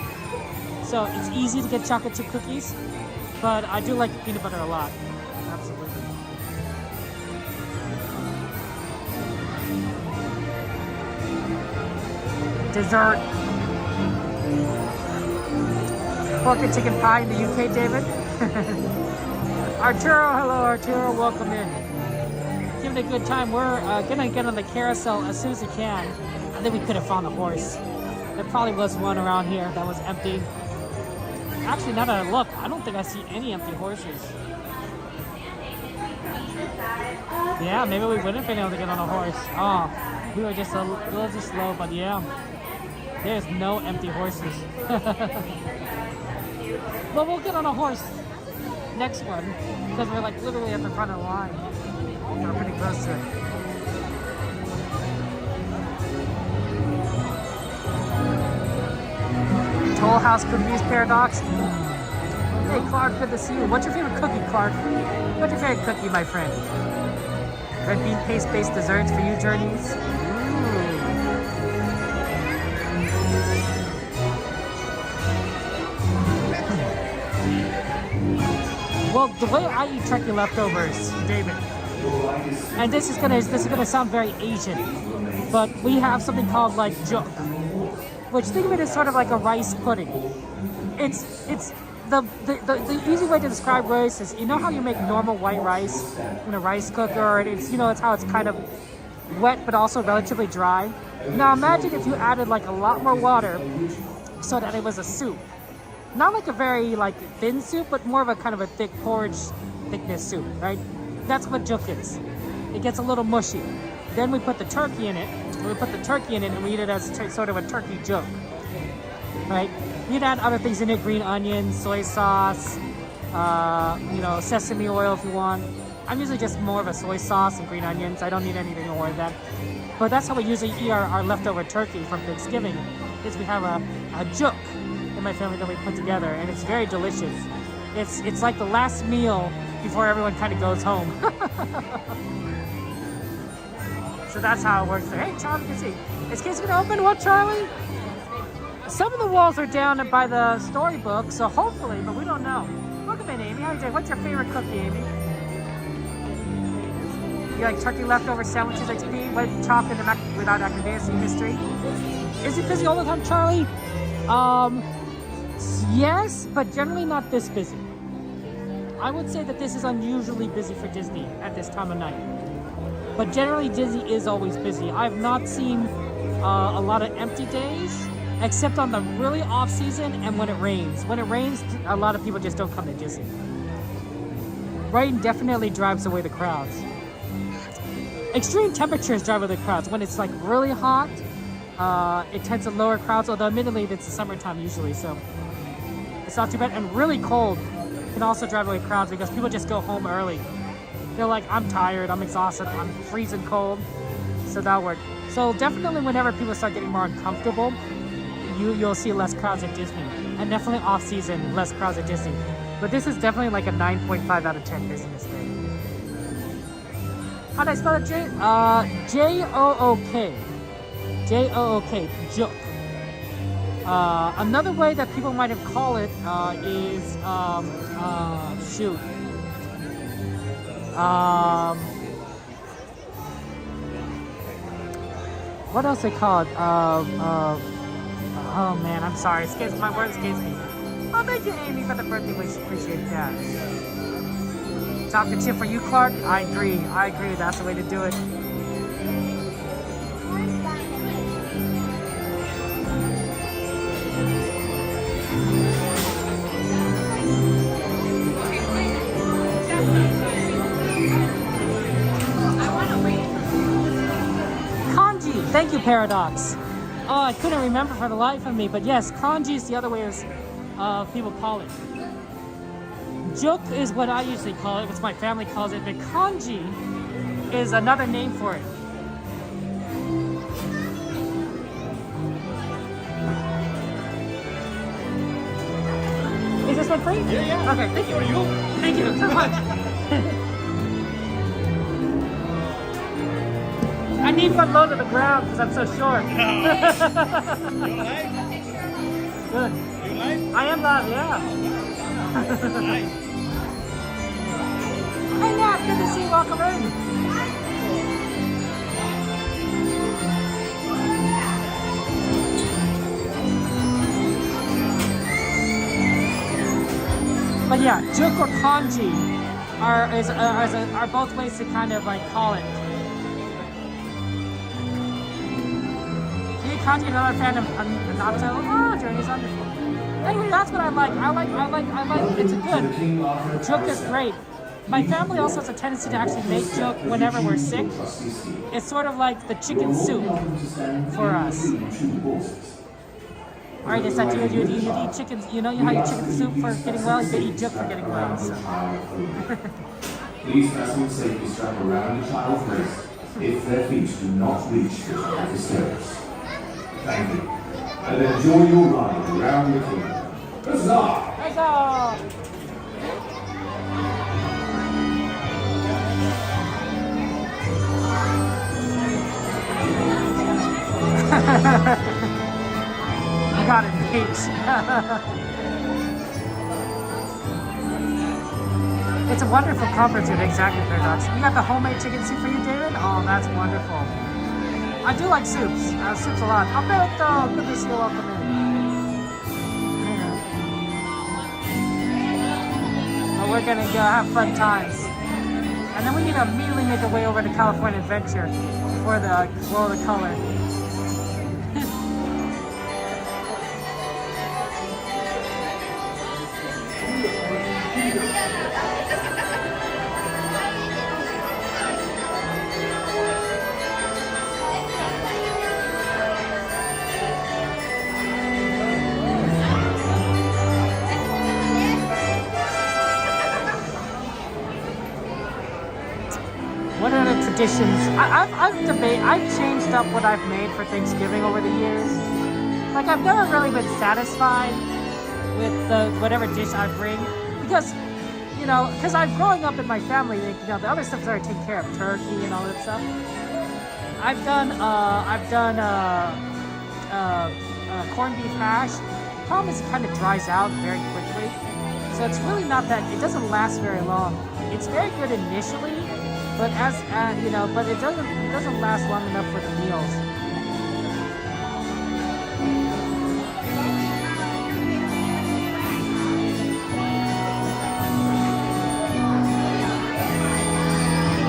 So it's easy to get chocolate chip cookies, but I do like peanut butter a lot. Absolutely. Dessert. Pork and chicken pie in the UK, David. Arturo, hello Arturo, welcome in. Giving a good time. We're gonna get on the carousel as soon as we can. I think we could have found a horse. There probably was one around here that was empty. Actually, now that I look, I don't think I see any empty horses. Yeah, maybe we wouldn't have been able to get on a horse. Oh, we were just a little too slow, but yeah. There's no empty horses. But we'll get on a horse next one, because we're like literally at the front of the line. We're pretty close to it. Toll House Cookies Paradox. Hey Clark, good to see you. What's your favorite cookie, Clark? What's your favorite cookie, my friend? Red bean paste-based desserts for you, Journeys. Well, the way I eat turkey leftovers, David, and this is gonna sound very Asian, but we have something called like juk, which think of it as sort of like a rice pudding. It's the easy way to describe rice is, you know how you make normal white rice in a rice cooker, and it's, you know, it's how it's kind of wet but also relatively dry. Now imagine if you added like a lot more water so that it was a soup. Not like a very like thin soup, but more of a kind of a thick porridge thickness soup, right? That's what juk is. It gets a little mushy. Then we put the turkey in it. And we eat it as sort of a turkey juk, right? You'd add other things in it: green onions, soy sauce, you know, sesame oil if you want. I'm usually just more of a soy sauce and green onions. I don't need anything more than that. But that's how we usually eat our leftover turkey from Thanksgiving. Is we have a juk in my family that we put together, and it's very delicious. It's like the last meal before everyone kind of goes home. So that's how it works. Hey, Charlie, you can see. Is kids gonna open? What, Charlie? Some of the walls are down by the storybook, so hopefully, but we don't know. Welcome in, Amy. How you doing? What's your favorite cookie, Amy? You like turkey leftover sandwiches like me? What chocolate without academia history? Is it busy all the time, Charlie? Yes, but generally not this busy. I would say that this is unusually busy for Disney at this time of night. But generally Disney is always busy. I've not seen a lot of empty days, except on the really off season and when it rains. When it rains, a lot of people just don't come to Disney. Rain definitely drives away the crowds. Extreme temperatures drive away the crowds. When it's like really hot, it tends to lower crowds, although admittedly it's the summertime usually, so it's not too bad. And really cold can also drive away crowds because people just go home early. feel like I'm tired, I'm exhausted, I'm freezing cold. So that'll work. So definitely whenever people start getting more uncomfortable, you'll see less crowds at Disney. And definitely off season, less crowds at Disney. But this is definitely like a 9.5 out of 10 business day. How do I spell it, Jay? J-O-O-K. J-O-O-K. Jook. Another way that people might have called it is, shoot. What else they call it? Oh man, I'm sorry. My word escapes me. Oh, thank you, Amy, for the birthday wish. Appreciate that. Chocolate chip for you, Clark? I agree. That's the way to do it. Kanji. Thank you, Paradox. Oh, I couldn't remember for the life of me, but yes, kanji is the other way as people call it. Joke is what I usually call it, what my family calls it, but kanji is another name for it. Is this one free? Yeah. Okay, thank you. For you? Thank you so much. I need one low to the ground because I'm so short. You like? Good. You like? I am live, yeah. Nice. Hey Nat, good to see you. Welcome in. But yeah, juk or kanji are both ways to kind of like call it. Kanji, another fan of Naruto. Oh, Journey's wonderful. Anyway, that's what I like. I like. It's good. Juk is great. My family also has a tendency to actually make juk whenever we're sick. It's sort of like the chicken soup for us. All right, it's that you eat chickens. You know how you chicken soup for getting well. You eat juk for getting well. So. Please fasten the safety strap around the child's waist if their feet do not reach the top of the stairs. Thank you. And enjoy your ride around the kingdom. Huzzah! Huzzah! I got it, Paige. It's a wonderful conference room, exactly, Paradox. You got the homemade chicken soup for you, David? Oh, that's wonderful. I do like soups. Soups a lot. Alberto, good to see you. Welcome in. Well, we're gonna go have fun times, and then we need to immediately make our way over to California Adventure for the World of Color. What are the traditions? I've changed up what I've made for Thanksgiving over the years. Like, I've never really been satisfied with whatever dish I bring because I'm growing up in my family. The other stuff's already taken care of, turkey and all that stuff. I've done corned beef hash. The problem is it kind of dries out very quickly, so it's really not that. It doesn't last very long. It's very good initially. But but it doesn't last long enough for the meals.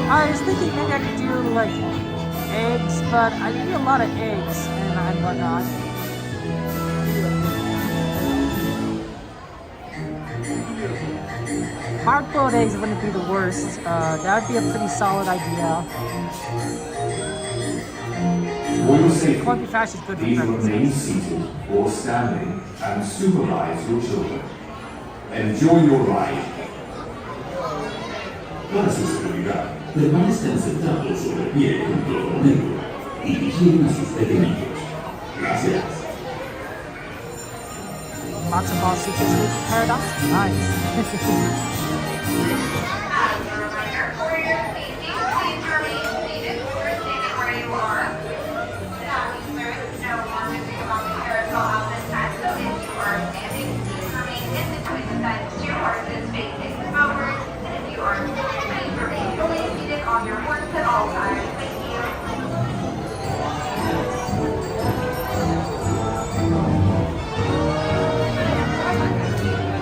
I was thinking maybe I could do like eggs, but I eat a lot of eggs and whatnot. Hard-boiled eggs wouldn't be the worst. That would be a pretty solid idea. For your safety, corned beef hash is good for please breakfast. remain seated or standing and supervise your children. Enjoy your ride. Para su seguridad, permanezcan sentados sobre pie en todo momento y vigilen a sus pequeñitos. Gracias. Lots of ball seekers with Paradox. Nice. On your horse at all times. Thank you.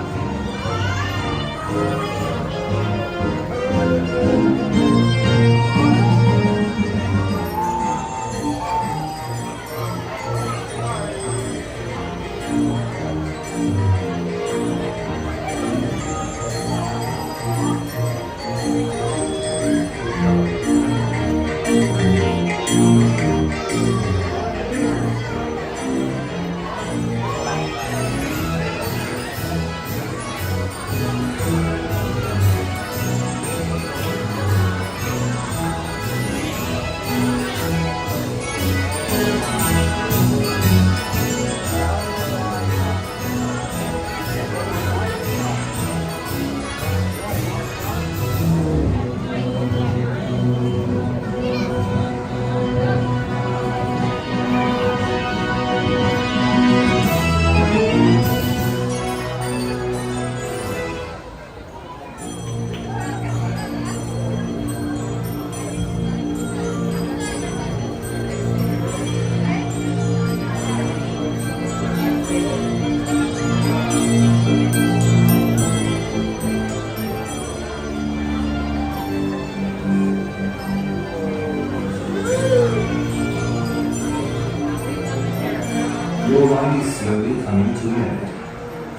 Your ride is slowly coming to an end.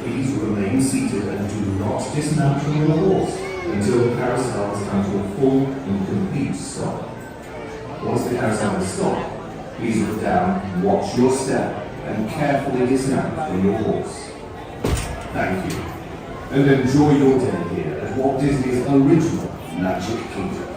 Please remain seated and do not dismount from your horse until the carousel has come to a full and complete stop. Once the carousel has stopped, please look down, watch your step, and carefully dismount from your horse. Thank you. And enjoy your day here at Walt Disney's original Magic Kingdom.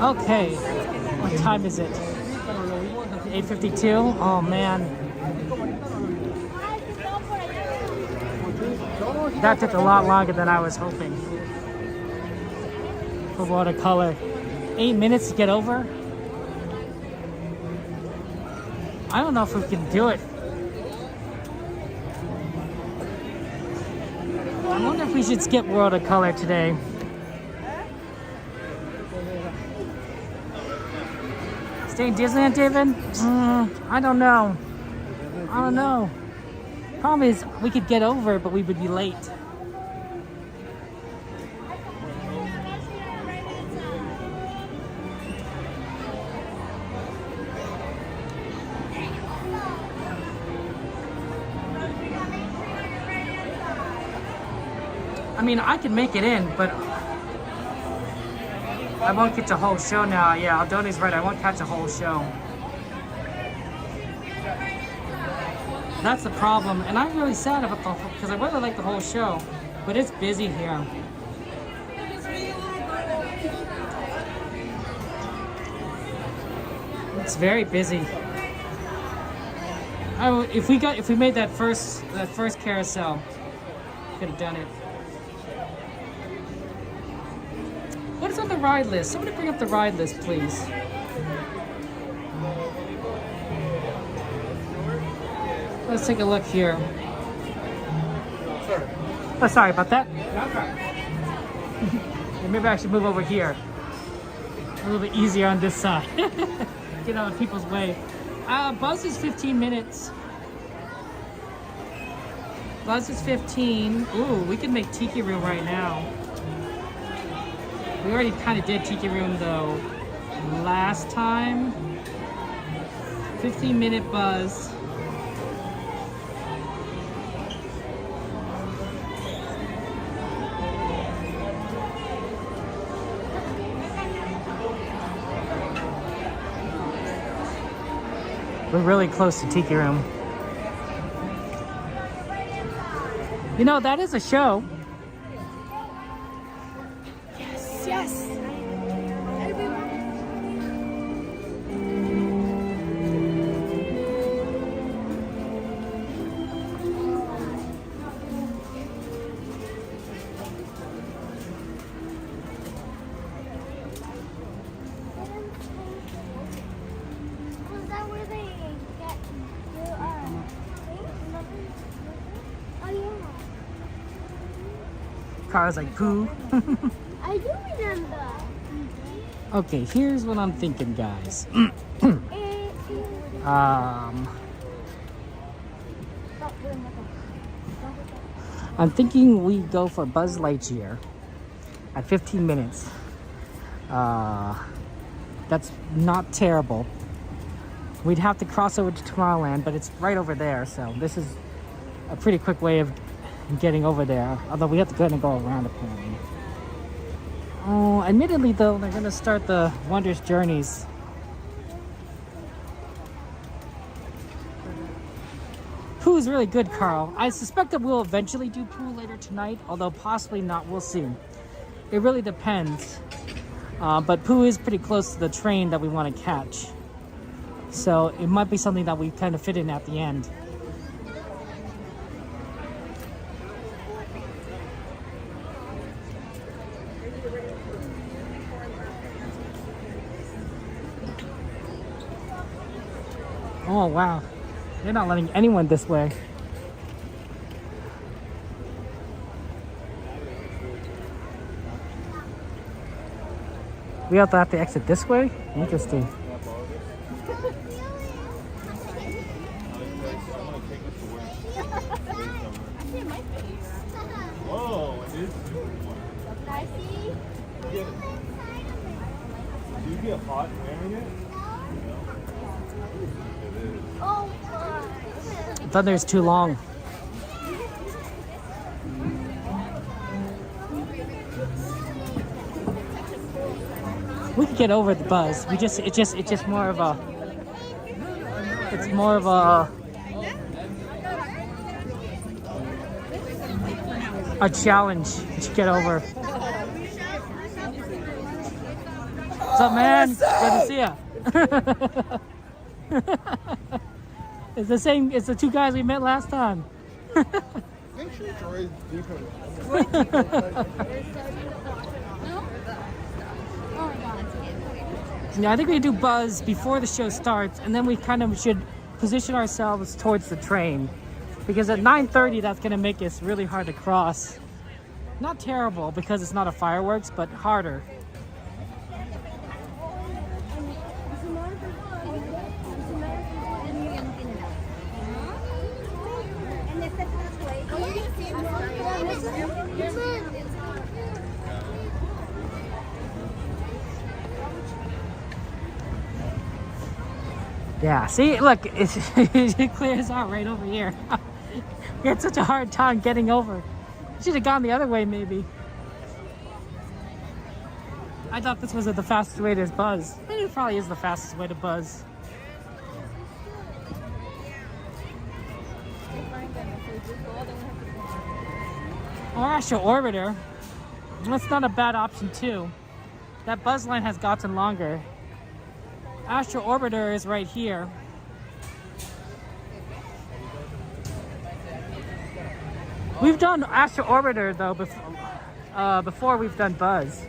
Okay, what time is it? 8:52? Oh man. That took a lot longer than I was hoping. For watercolor. 8 minutes to get over? I don't know if we can do it. I wonder if we should skip watercolor today. Stay in Disneyland, David? I don't know. I don't know. Problem is, we could get over, but we would be late. I mean, I can make it in, but I won't catch a whole show now. Yeah, Aldoni's right. I won't catch a whole show. That's the problem. And I'm really sad about the whole, because I really like the whole show. But it's busy here. It's very busy. If we made that first carousel, could have done it. What is on the ride list? Somebody bring up the ride list, please. Let's take a look here. Oh, sorry about that. Maybe I should move over here. A little bit easier on this side. Get out of people's way. Buzz is 15 minutes. Buzz is 15. Ooh, we can make Tiki Room right now. We already kind of did Tiki Room though last time. 15-minute Buzz. We're really close to Tiki Room. You know, that is a show. Yes, yes. Was that where they get you oh yeah. Cars like poo. I do remember. Okay, here's what I'm thinking, guys. I'm thinking we go for Buzz Lightyear at 15 minutes. That's not terrible. We'd have to cross over to Tomorrowland, but it's right over there, so this is a pretty quick way of getting over there. Although we have to go around apparently. Oh, admittedly though, they're gonna start the Wondrous Journeys. Pooh is really good, Carl. I suspect that we'll eventually do Pooh later tonight, although possibly not. We'll see. It really depends. But Pooh is pretty close to the train that we want to catch. So it might be something that we kind of fit in at the end. Oh wow, they're not letting anyone this way. We also have to exit this way? Interesting. Whoa, it is. Do you get hot wearing it? I thought it was too long. We could get over the Buzz. It's just more of a. It's more of a challenge to get over. What's up, man? Good to see ya. It's the same. It's the two guys we met last time. Yeah, I think we do Buzz before the show starts, and then we kind of should position ourselves towards the train, because at 9:30 that's gonna make us really hard to cross. Not terrible because it's not a fireworks, but harder. Yeah, see, look, it clears out right over here. We had such a hard time getting over. Should have gone the other way, maybe. I thought this was the fastest way to Buzz. It probably is the fastest way to Buzz. Or Astro Orbiter. That's not a bad option, too. That Buzz line has gotten longer. Astro Orbiter is right here. We've done Astro Orbiter though before we've done Buzz.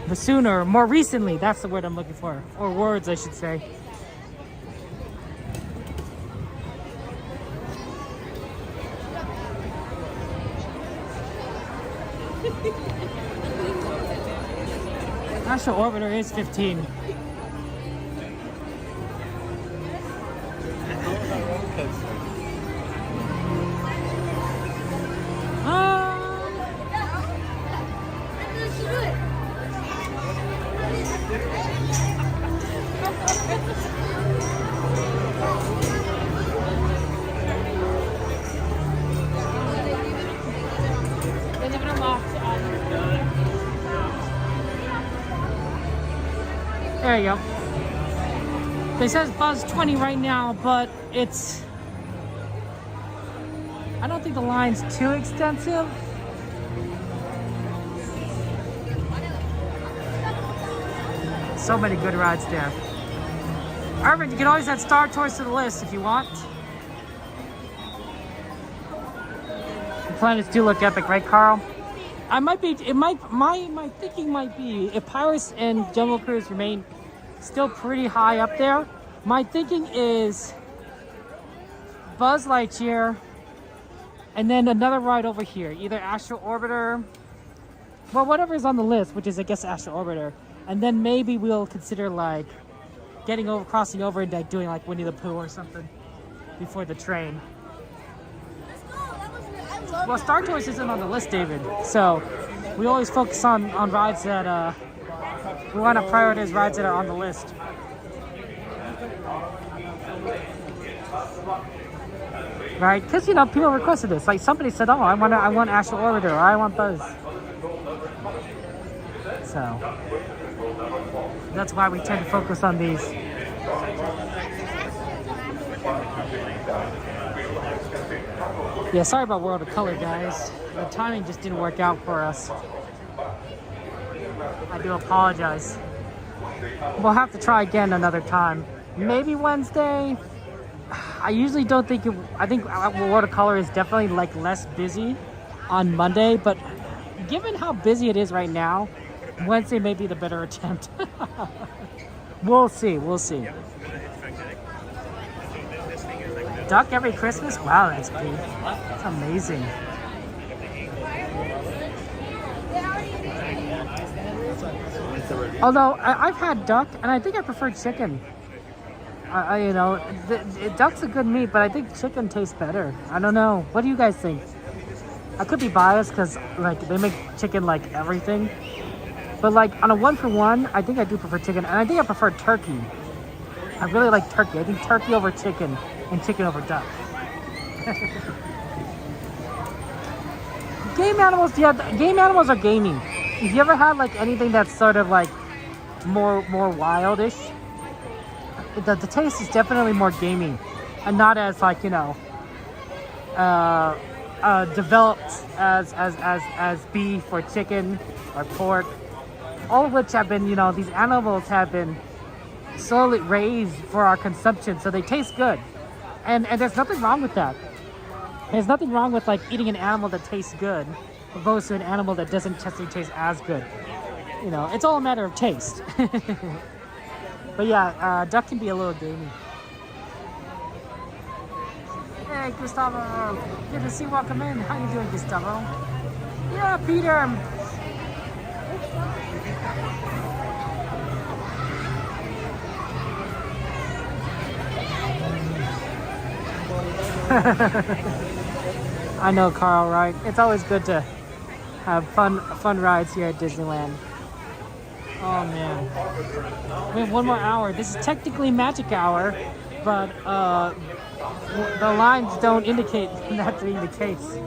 But sooner, more recently, that's the word I'm looking for. Or words, I should say. Astro Orbiter is 15. There you go. It says Buzz 20 right now, but it's... I don't think the line's too extensive. So many good rides there. Irvin, you can always add Star Tours to the list if you want. The planets do look epic, right, Carl? I might be, my thinking might be, if Pirates and Jungle Cruise remain still pretty high up there, my thinking is Buzz Lightyear, and then another ride over here, either Astro Orbiter, well, whatever is on the list, which is, I guess, Astro Orbiter, and then maybe we'll consider, like, crossing over and like, doing, like, Winnie the Pooh or something before the train. Well, Star Tours isn't on the list, David, so we always focus on rides that, we want to prioritize rides that are on the list. Right? Because, you know, people requested this. Like, somebody said, oh, I want Astro Orbiter, or I want Buzz. So, that's why we tend to focus on these. Yeah, sorry about World of Color, guys. The timing just didn't work out for us. I do apologize. We'll have to try again another time. Maybe Wednesday. I usually don't think I think World of Color is definitely like less busy on Monday, but given how busy it is right now, Wednesday may be the better attempt. We'll see. Duck every Christmas? Wow, that's big. That's amazing. Although I've had duck, and I think I prefer chicken. You know, duck's a good meat, but I think chicken tastes better. I don't know. What do you guys think? I could be biased because like they make chicken like everything, but like on a 1-for-1, I think I do prefer chicken, and I think I prefer turkey. I really like turkey. I think turkey over chicken, and chicken over duck. Game animals, yeah, game animals are gamey. Have you ever had like anything that's sort of like more wildish? The taste is definitely more gamey, and not as like, you know, developed as beef or chicken or pork. All of which have been, you know, these animals have been slowly raised for our consumption, so they taste good, and there's nothing wrong with that. There's nothing wrong with like eating an animal that tastes good opposed to an animal that doesn't necessarily taste as good. You know, it's all a matter of taste. But yeah, duck can be a little gamey. Hey, Gustavo, good to see you. Welcome in. How you doing, Gustavo? Yeah, Peter. I know, Carl, right? It's always good to have fun rides here at Disneyland. Oh man, we have 1 more hour. This is technically magic hour, but the lines don't indicate that being the case.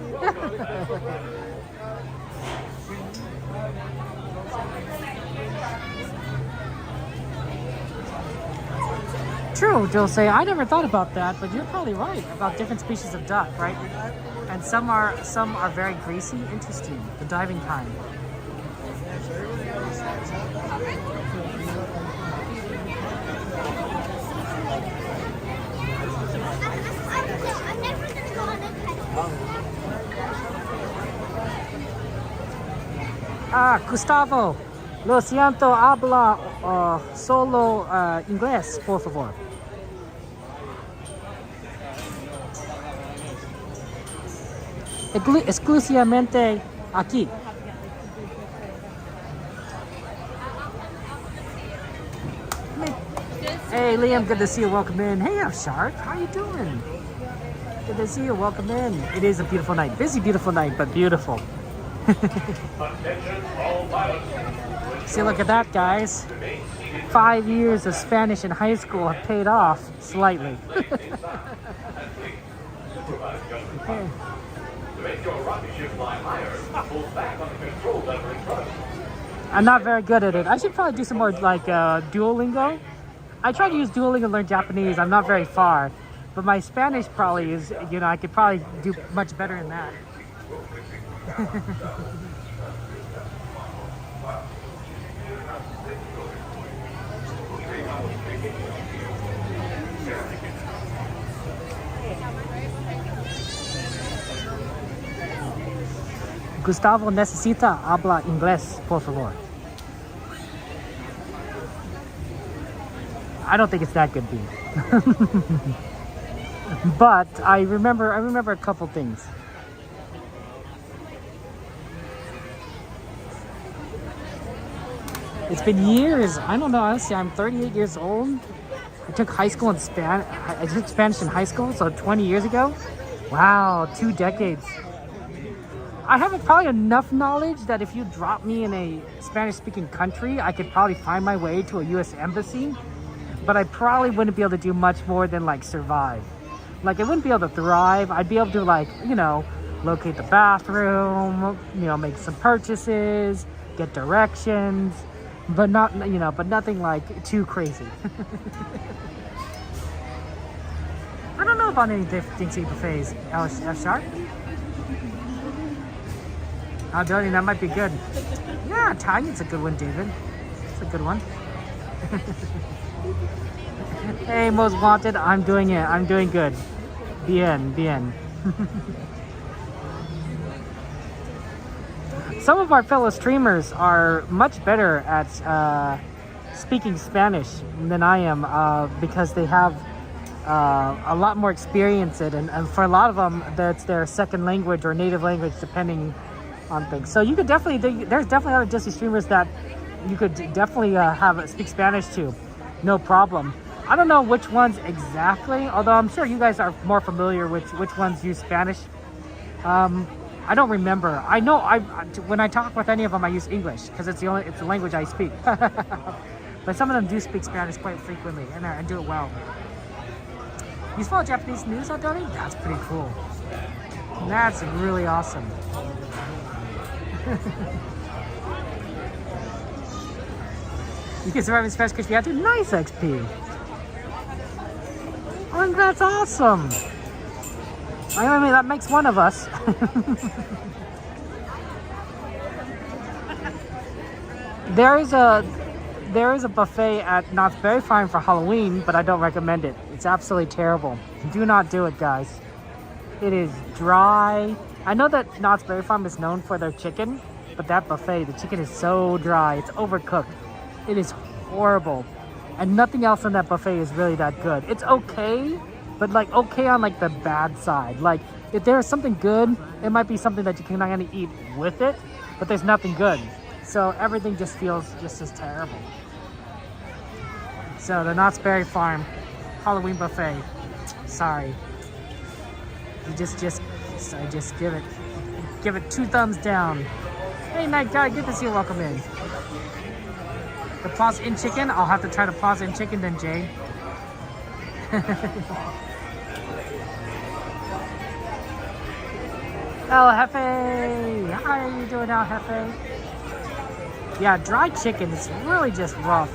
True, Jose. I never thought about that, but you're probably right about different species of duck, right? And some are very greasy. Interesting. The diving kind. Gustavo. Lo siento, habla solo inglés, por favor. Exclusivamente aquí. Hey Liam, good to see you. Welcome in. Hey Shark, how you doing? Good to see you. Welcome in. It is a beautiful night. Busy, beautiful night, but beautiful. See, look at that, guys. 5 years of Spanish in high school have paid off slightly. Okay. I'm not very good at it. I should probably do some more like Duolingo. I tried to use Duolingo to learn Japanese. I'm not very far, but my Spanish probably is, you know, I could probably do much better in that. Gustavo necesita hablar inglés, por favor. I don't think it's that good, B. But I remember a couple things. It's been years. I don't know. Honestly, I'm 38 years old. I took high school in Spanish. I took Spanish in high school, so 20 years ago. Wow, 2 decades. I have probably enough knowledge that if you drop me in a Spanish-speaking country, I could probably find my way to a U.S. embassy. But I probably wouldn't be able to do much more than like survive. Like I wouldn't be able to thrive. I'd be able to like, you know, locate the bathroom, you know, make some purchases, get directions, but not, you know, but nothing like too crazy. I don't know about any Dinksy buffets. Shark? Oh, Donnie, that might be good. Yeah, Tiny's a good one, David. It's a good one. Hey, Most Wanted, I'm doing it. I'm doing good. Bien, bien. Some of our fellow streamers are much better at speaking Spanish than I am because they have a lot more experience in it. And for a lot of them, that's their second language or native language, depending on things. So you could definitely, there's definitely other Disney streamers that you could definitely speak Spanish to. No problem. I don't know which ones exactly, although I'm sure you guys are more familiar with which ones use Spanish. I don't remember. I know when I talk with any of them, I use English because it's the language I speak. But some of them do speak Spanish quite frequently and do it well. You follow Japanese news, Donnie? That's pretty cool. That's really awesome. You can survive in Spanish because you have to. Nice XP. I think that's awesome. I mean, that makes one of us. There is a buffet at Knott's Berry Farm for Halloween, but I don't recommend it. It's absolutely terrible. Do not do it, guys. It is dry. I know that Knott's Berry Farm is known for their chicken, but that buffet, the chicken is so dry. It's overcooked. It is horrible. And nothing else on that buffet is really that good. It's okay, but like okay on like the bad side. Like if there is something good, it might be something that you can kind of eat with it, but there's nothing good. So everything just feels just as terrible. So the Knott's Berry Farm Halloween buffet. Sorry. You just give it 2 thumbs down. Hey Night Guy, good to see you. Welcome in. The Plaza Inn chicken, I'll have to try the Plaza Inn chicken then, Jay. El Jefe! How are you doing, El Jefe? Yeah, dry chicken is really just rough.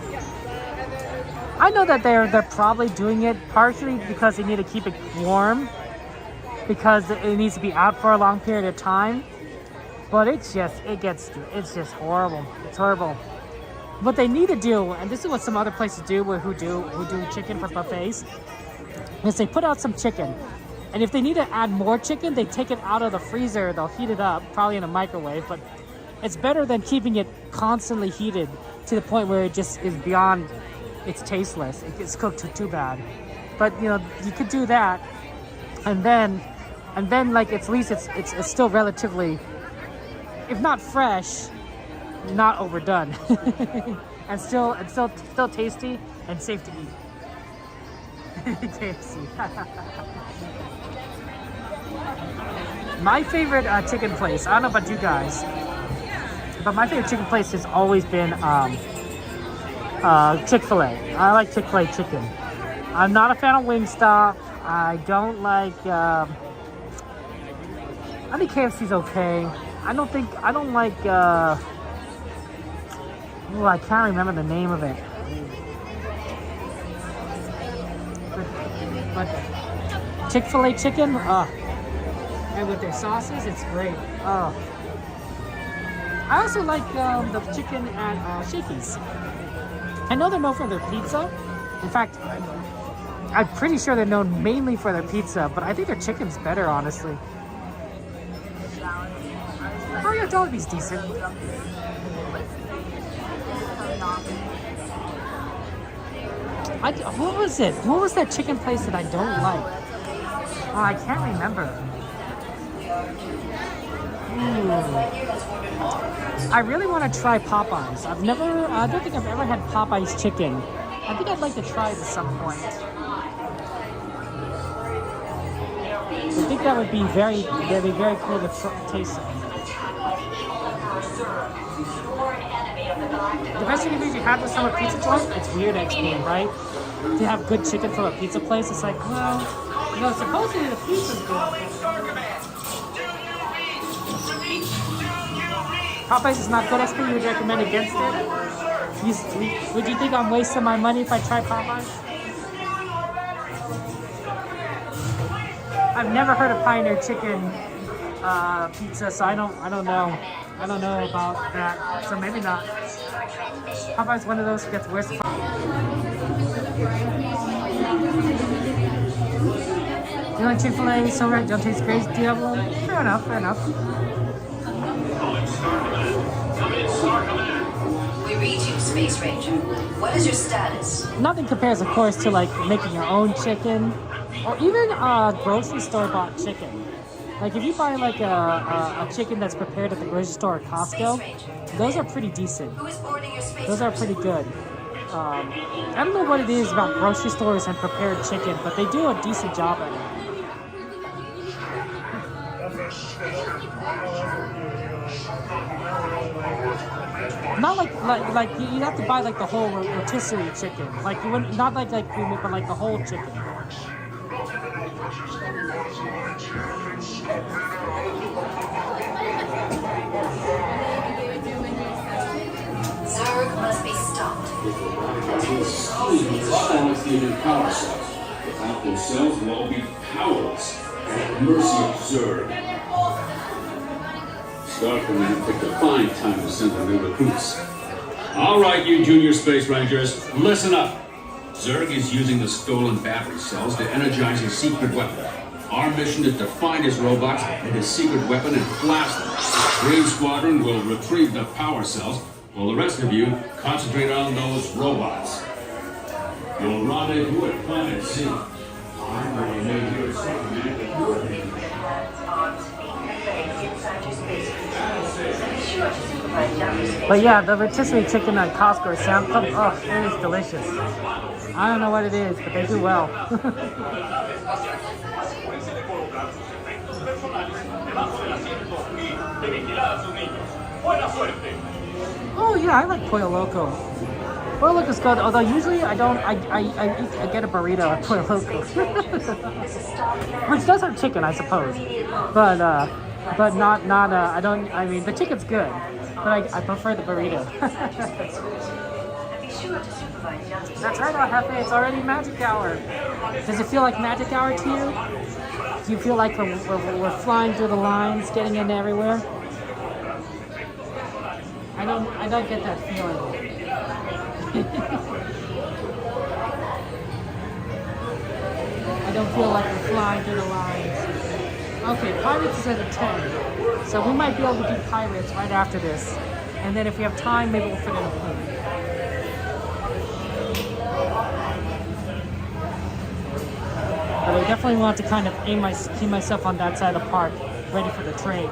I know that they're probably doing it partially because they need to keep it warm, because it needs to be out for a long period of time. But it's just horrible. It's horrible. What they need to do, and this is what some other places do who do chicken for buffets, is they put out some chicken. And if they need to add more chicken, they take it out of the freezer, they'll heat it up, probably in a microwave, but It's better than keeping it constantly heated to the point where it just is beyond, it's tasteless. It gets cooked too bad. But you know, you could do that, and then like at least it's still relatively, if not fresh, not overdone, and still tasty and safe to eat. KFC. My favorite chicken place, I don't know about you guys, but my favorite chicken place has always been Chick-fil-A. I like Chick-fil-A chicken. I'm not a fan of Wingstop. I don't like, I think KFC's okay. I don't like, oh, I can't remember the name of it. But Chick-fil-A chicken, and with their sauces, it's great. I also like the chicken at Shakey's. I know they're known for their pizza. In fact, I'm pretty sure they're known mainly for their pizza, but I think their chicken's better, honestly. Oh yeah, Dolby's decent. What was it? What was that chicken place that I don't like? Oh, I can't remember. I really want to try Popeyes. I don't think I've ever had Popeyes chicken. I think I'd like to try it at some point. I think that would be very cool to taste it. The best chicken things you have with some pizza joint, it's weird Endscreen, right? To have good chicken from a pizza place, it's like, well, you know, supposedly the pizza's good. Popeyes is not good, Endscreen. You would recommend against it? Would you think I'm wasting my money if I try Popeyes? I've never heard of Pioneer Chicken pizza, so I don't know. I don't know about that, so maybe not. Popeye's one of those who gets worse. You like Chick-fil-A, so right, don't taste great, Diablo? Fair enough. We read you, Space Ranger. What is your status? Nothing compares, of course, to like making your own chicken, or even grocery store bought chicken. Like if you buy like a chicken that's prepared at the grocery store or Costco, those are pretty decent. Those are pretty good. I don't know what it is about grocery stores and prepared chicken, but they do a decent job at it. Not like you have to buy like the whole rotisserie chicken. Like you wouldn't, not like creamy, but like the whole chicken. Zurg must be stopped. Unless power cells. Without themselves, we'll all be powerless. At the mercy of Zurg. Starkman picked a fine time to send the new recruits. All right, you junior space rangers, listen up. Zurg is using the stolen battery cells to energize his secret weapon. Our mission is to find his robots and his secret weapon and blast them. Green Squadron will retrieve the power cells, while the rest of you concentrate on those robots. You'll rendezvous at Planet C. I'm ready to hear something. But yeah, the rotisserie chicken at Costco or Sam's Club, oh, it is delicious. I don't know what it is, but they do well. Oh yeah, I like Pollo Loco. Pollo Loco's good, although usually I don't. I get a burrito at Pollo Loco, which does have chicken, I suppose, but not. I don't. I mean, the chicken's good, but I prefer the burrito. That's right, Jefe. It's already magic hour. Does it feel like magic hour to you? Do you feel like we're flying through the lines, getting into everywhere? I don't get that feeling. I don't feel like we're flying through the lines. Okay, Pirates is at a 10. So we might be able to do Pirates right after this. And then if we have time, maybe we'll fit in a pool. But I definitely want to kind of keep myself on that side of the park, ready for the train.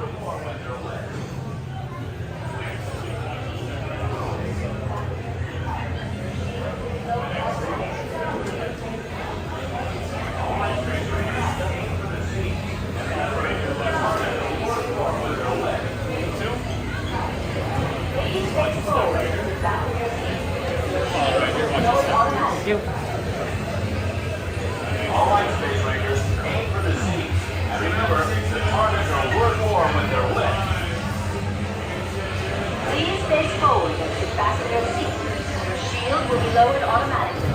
All right, Space Rangers, aim for the seats. And remember, the targets are worth more when they're wet. Please face forward and fasten your seat. Your shield will be lowered automatically.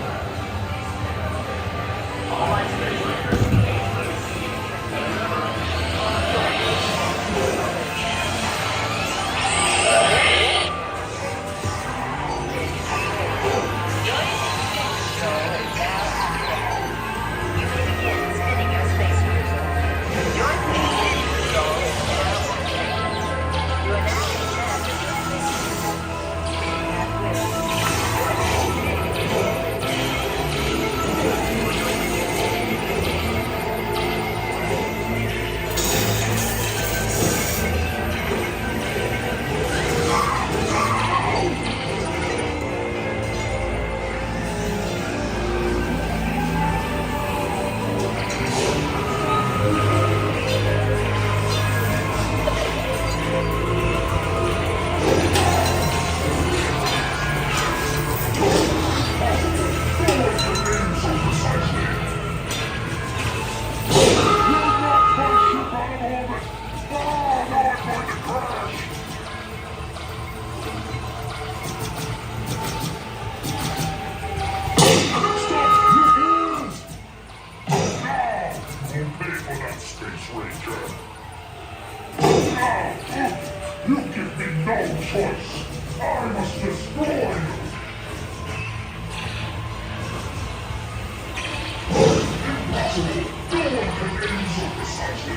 All right, Space Rangers, aim for the seats. And remember, You give me no choice. I must destroy you. Impossible. No one can aim so precisely.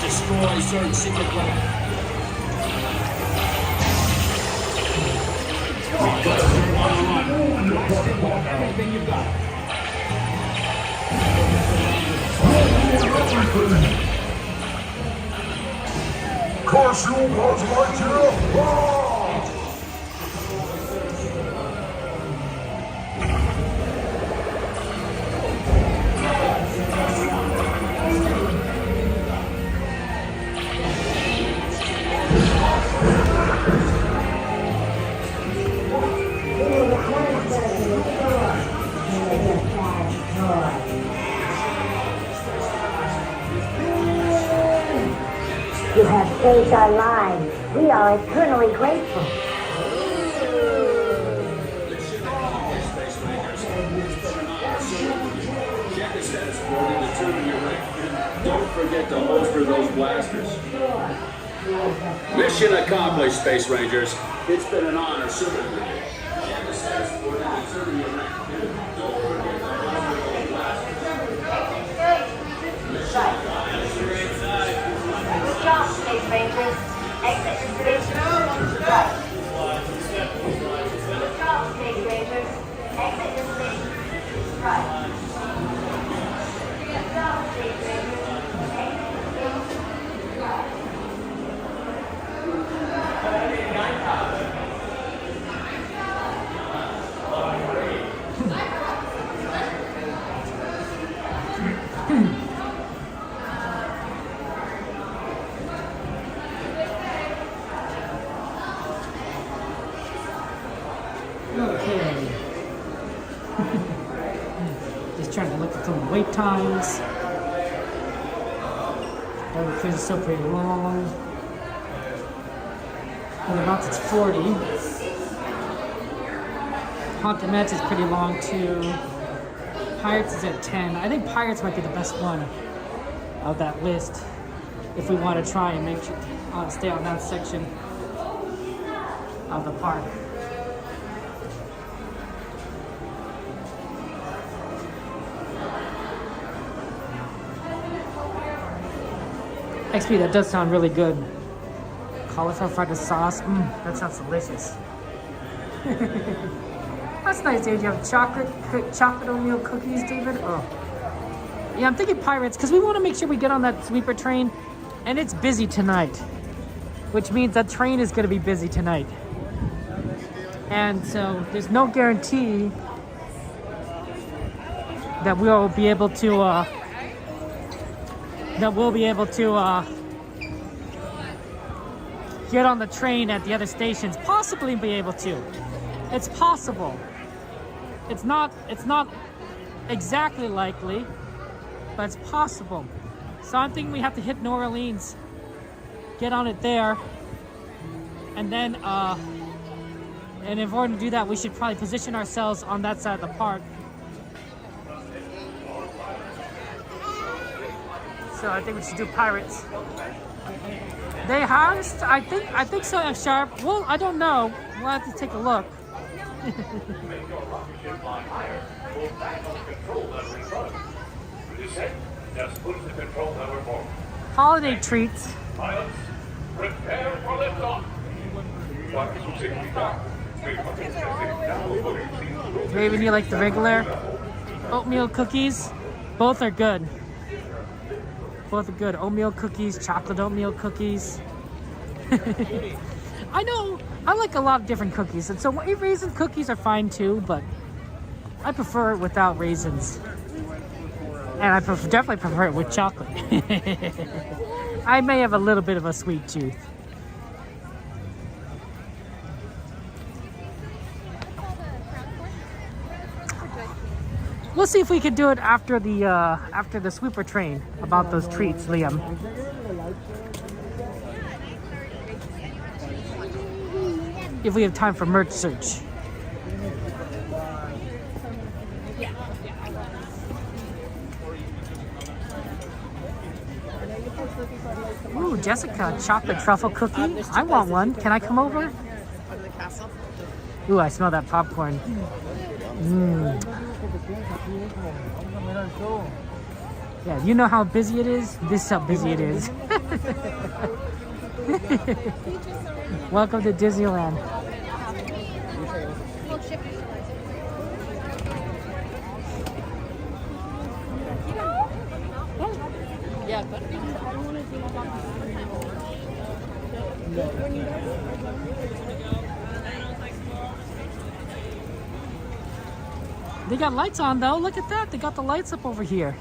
Destroy certain secret weapons. Everything you got. Curse you, Buzz Lightyear! Ah! You have saved our lives. We are eternally grateful. Check the status board and determine your rank. Don't forget to holster those blasters. Mission Mission accomplished, Space Rangers. It's been an honor serving you. And the status for that serving your rank. Don't forget Good job, Space Rangers. Exit station right. Good job, Space Rangers. Exit the station right. Good job, Space Rangers. Exit the station right. Okay. Just trying to look at some wait times. Everything is still pretty long. And about it's 40. Haunted Mansion is pretty long too. Pirates is at 10. I think Pirates might be the best one of that list if we want to try and make sure stay on that section of the park. XP, that does sound really good. Cauliflower fried with sauce. That sounds delicious. That's nice, David. You have chocolate oatmeal cookies, David? Oh. Yeah, I'm thinking Pirates, because we want to make sure we get on that sweeper train, and it's busy tonight, which means that train is going to be busy tonight. And so there's no guarantee that we'll be able to get on the train at the other stations. Possibly be able to. It's possible. It's not exactly likely, but it's possible. So I'm thinking we have to hit New Orleans, get on it there, and then and in order to do that, we should probably position ourselves on that side of the park. So I think we should do Pirates. They housed, I think so, Sharp. Well, I don't know. We'll have to take a look. Holiday treats. Prepare for liftoff. Raven, you like the regular oatmeal cookies? Both are good. Both are good. Oatmeal cookies, chocolate oatmeal cookies. I know, I like a lot of different cookies, and so raisin cookies are fine too, but I prefer it without raisins. And I definitely prefer it with chocolate. I may have a little bit of a sweet tooth. We'll see if we can do it after the sweeper train about those treats, Liam. If we have time for merch search. Ooh, Jessica, chocolate truffle cookie. I want one. Can I come over? Ooh, I smell that popcorn. Yeah, you know how busy it is? This is how busy it is. Welcome to Disneyland. They got lights on though. Look at that. They got the lights up over here.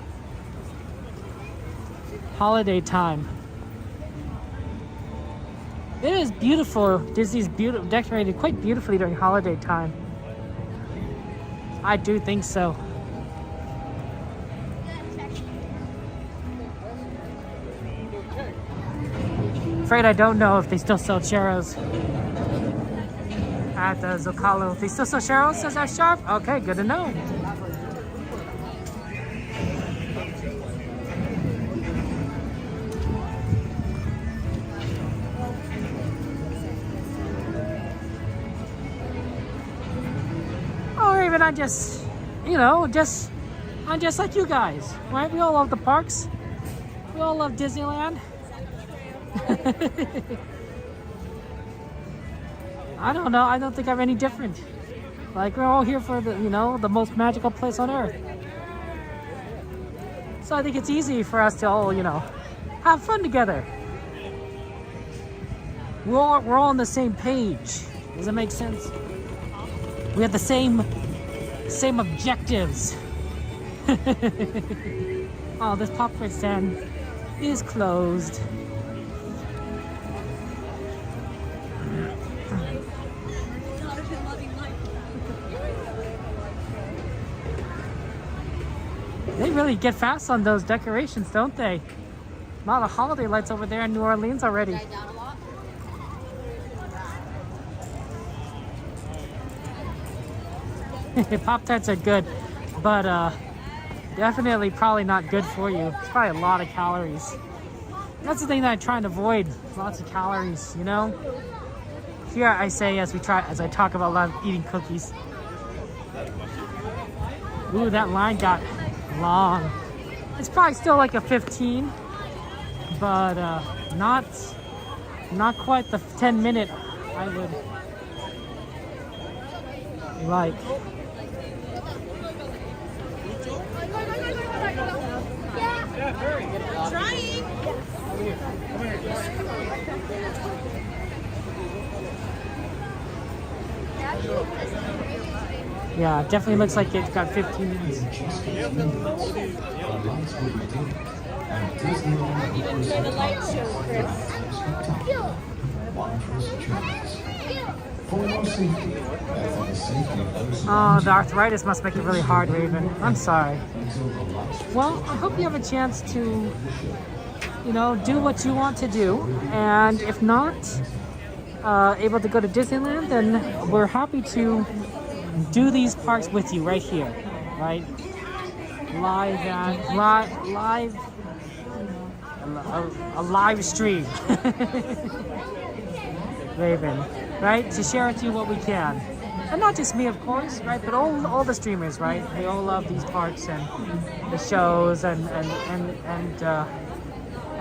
Holiday time. It is beautiful. Disney's decorated quite beautifully during holiday time. I do think so. Afraid I don't know if they still sell churros at the Zocalo. They still sell churros, says that Sharp? Okay, good to know. Raven, I'm just like you guys, right? We all love the parks. We all love Disneyland. I don't know. I don't think I'm any different. Like, we're all here for the, the most magical place on earth. So I think it's easy for us to all, have fun together. We're all on the same page. Does that make sense? We have the same objectives. Oh, this popcorn stand is closed. They really get fast on those decorations, don't they? A lot of holiday lights over there in New Orleans already. Pop-Tarts are good, but definitely probably not good for you. It's probably a lot of calories. That's the thing that I try and avoid. Lots of calories, Here I say as I talk about eating cookies. Ooh, that line got long. It's probably still like a 15, but not quite the 10-minute I would like. Trying. Yeah, it definitely looks like it's got 15 minutes. Enjoy the light show, Chris. Oh, the arthritis must make it really hard, Raven. I'm sorry. Well, I hope you have a chance to, do what you want to do. And if not able to go to Disneyland, then we're happy to do these parks with you right here, right? A live stream. Raven, right? To share with you what we can. And not just me, of course, right? But all the streamers, right? They all love these parks and the shows and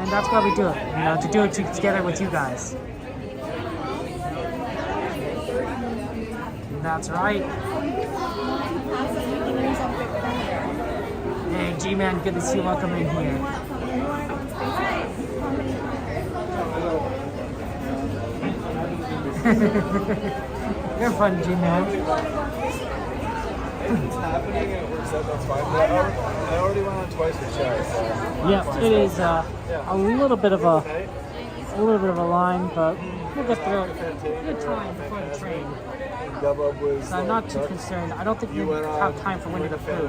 that's why we do it, to do it together with you guys. That's right. Hey, G-Man, good to see you. Welcome in here. You're fun, G-Man. It's happening and it works out, that's fine. But I already went on twice with Chad. So Yeah, it is a little bit of a line, but we'll get through it. Good time before the train. So I'm not too concerned. I don't think we have time for Winnie the Pooh.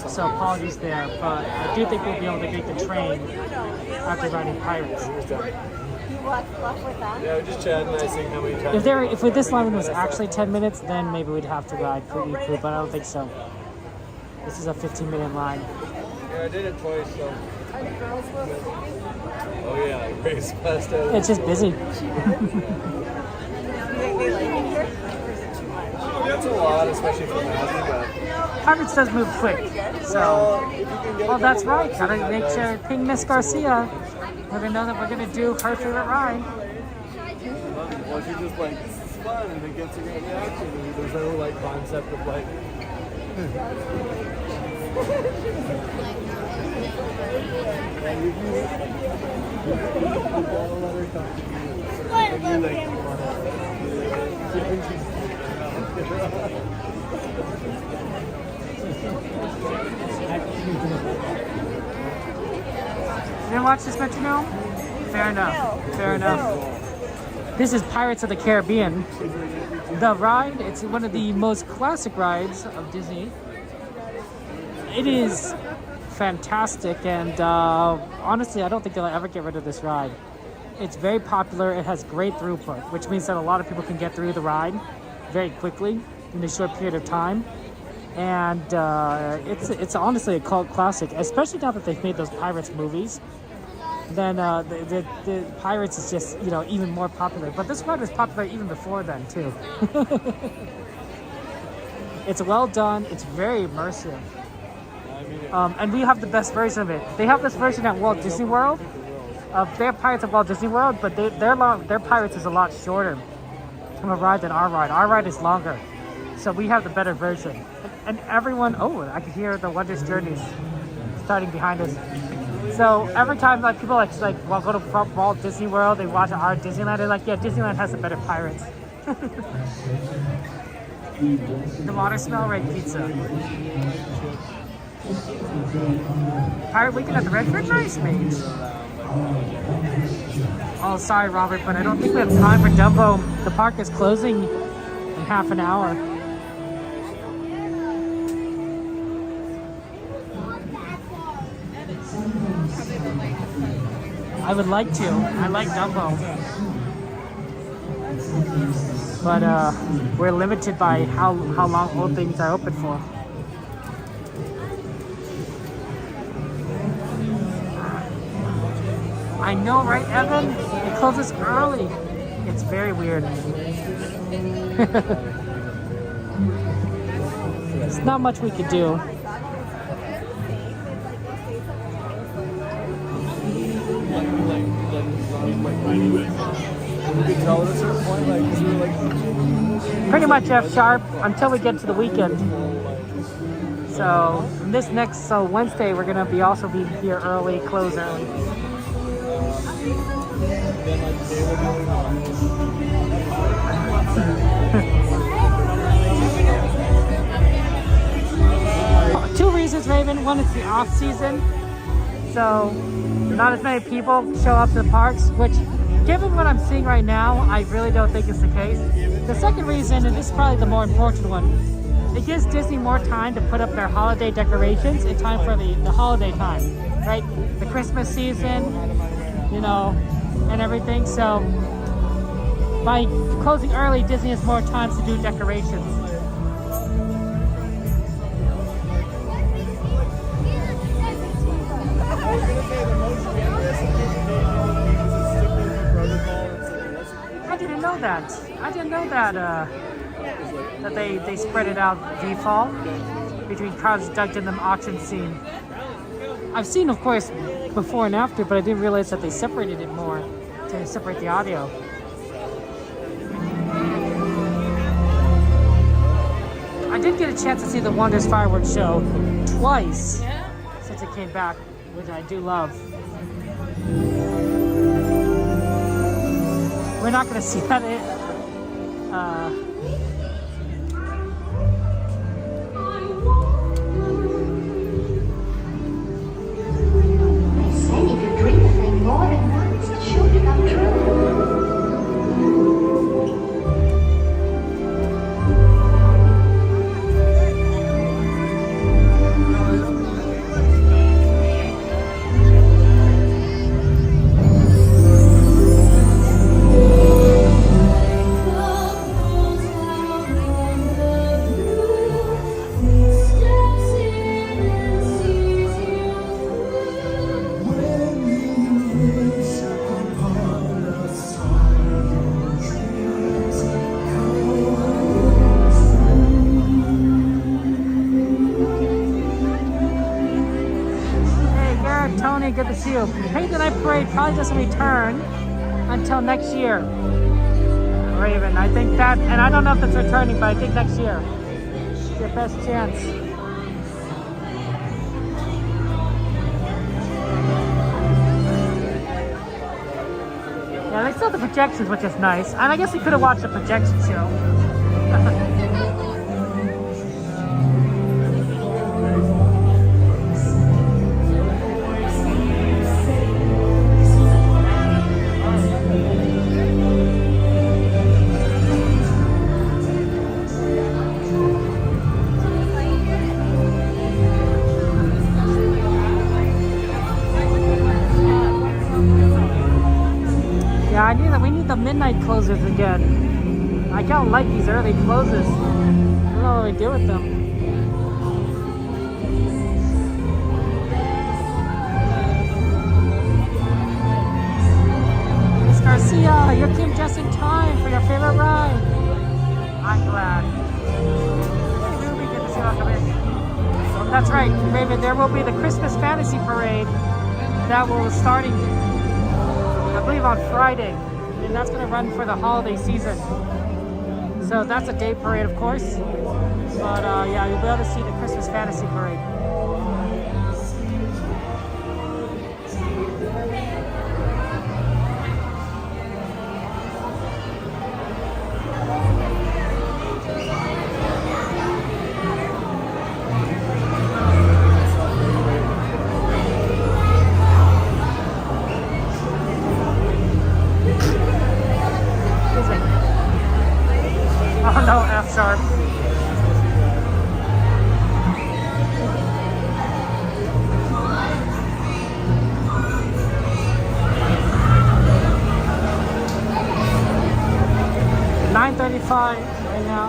So apologies there, but I do think we'll be able to get the train after riding Pirates. Yeah, just chatting, I think how many times. If this line was actually 10 minutes, then maybe we'd have to ride for Pooh, but I don't think so. This is a 15-minute line. Yeah, I did it twice, so. Oh yeah, Grace passed out. It's just busy. That's a lot, especially for Mazzy, but... Pirates does move quick, so... Well, that's right. Gotta make sure ping Miss Garcia. We're gonna know that we're gonna do her favorite ride. Well, she's just like, this is fun, and it gets a great reaction, and there's no, concept of, You didn't watch this Metronome? Fair enough. Fair enough. This is Pirates of the Caribbean. The ride, it's one of the most classic rides of Disney. It is fantastic, and honestly, I don't think they'll ever get rid of this ride. It's very popular. It has great throughput, which means that a lot of people can get through the ride very quickly in a short period of time. And it's honestly a cult classic, especially now that they've made those Pirates movies. Then the Pirates is just, even more popular. But this ride was popular even before then, too. It's well done. It's very immersive. And we have the best version of it. They have this version at Walt Disney World. They're Pirates of Walt Disney World, but their Pirates is a lot shorter of a ride than our ride. Our ride is longer. So we have the better version. And everyone, oh, I can hear the Wondrous Journeys starting behind us. So every time like people like go to Walt Disney World, they watch our Disneyland, they're like, yeah, Disneyland has the better Pirates. The water smell, right? Pizza. Pirate Weekend at the Redford, nice, mate. Oh, sorry, Robert, but I don't think we have time for Dumbo. The park is closing in half an hour. I would like to. I like Dumbo. But we're limited by how long old things are open for. I know, right, Evan? It closes early. It's very weird. There's not much we could do. Pretty much F sharp until we get to the weekend. So Wednesday we're gonna be here early, close early. Two reasons, Raven. One is the off season, so not as many people show up to the parks, which given what I'm seeing right now, I really don't think is the case. The second reason, and this is probably the more important one, it gives Disney more time to put up their holiday decorations in time for the holiday time, right? The Christmas season, you know, and everything. So by closing early, Disney has more time to do decorations. I didn't know that that they spread it out default between Cars Dug in the auction scene. I've seen, of course, before and after, but I didn't realize that they separated it more to separate the audio. I did get a chance to see the Wonders Fireworks Show twice since it came back, which I do love. We're not going to see that. They say if you dream a thing more than once, it should become true. Good to see you. Paint the Night Parade probably doesn't return until next year. Raven, I think that, and I don't know if it's returning, but I think next year. It's your best chance. Yeah, they still have the projections, which is nice. And I guess we could have watched the projection show. We need the midnight closers again. I don't like these early closes. I don't know what we do with them. Miss Garcia, you came just in time for your favorite ride. I'm glad. Hey, Ruby. That's right, Raven. There will be the Christmas Fantasy Parade that will starting, I believe, on Friday, and that's going to run for the holiday season. So that's a day parade, of course. But yeah, you'll be able to see the Christmas Fantasy Parade. Oh no, F-sharp. $9.35 right now.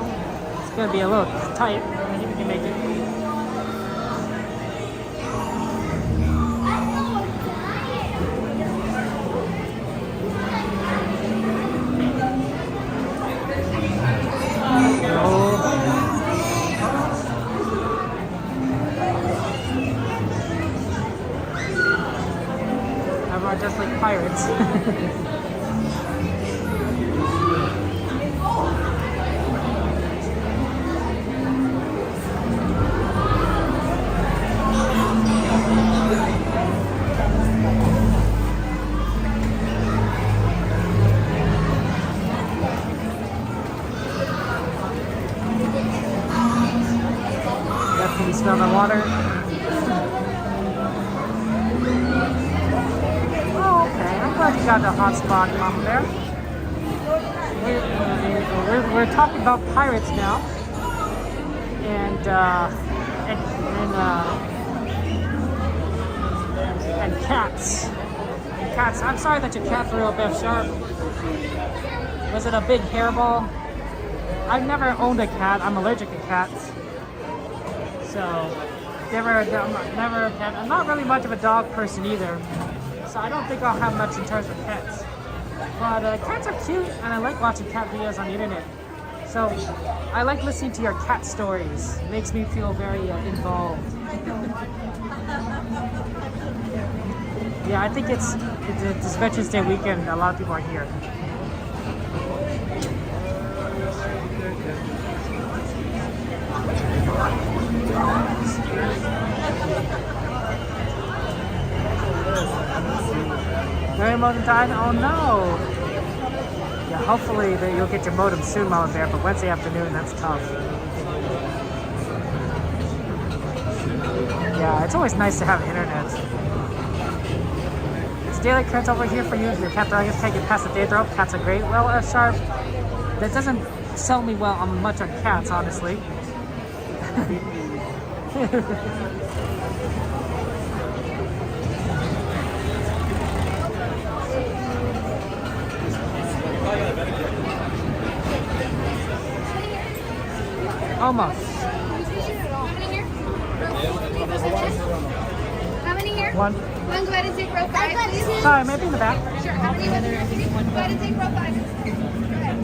It's gonna be a little tight. I think we can make it. Everyone just like pirates. Definitely smell the water. Oh, okay. I'm glad you got the hot spot, Mama Bear. We're talking about pirates now, and cats. And cats. I'm sorry that your cat threw up F-sharp. Was it a big hairball? I've never owned a cat. I'm allergic to cats. So, I'm not really much of a dog person either. So I don't think I'll have much in terms of pets. But cats are cute, and I like watching cat videos on the internet. So I like listening to your cat stories. It makes me feel very involved. Yeah, I think it's Veterans Day weekend. A lot of people are here. Very modem time? Oh no! Yeah, hopefully that you'll get your modem soon, Mama Bear, but Wednesday afternoon, that's tough. Yeah, it's always nice to have internet. It's daylight currents over here for you. If your cat can't get past the day throw, cats are great. Well, F-sharp, that doesn't sell me well on much on cats, honestly. Almost. How many here? One. One, go ahead and take row 5, please. Sorry, maybe in the back. Sure, how many was there? Go ahead and take row 5. Go ahead.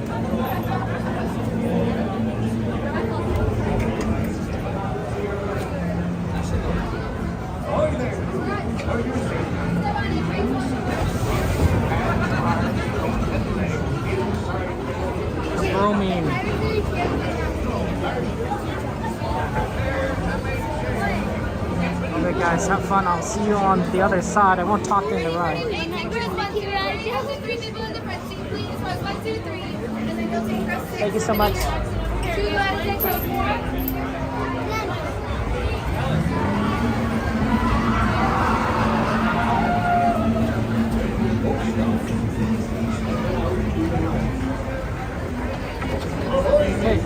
Bromine. Okay guys, have fun. I'll see you on the other side. I won't talk in the ride. Thank you so much. Hey.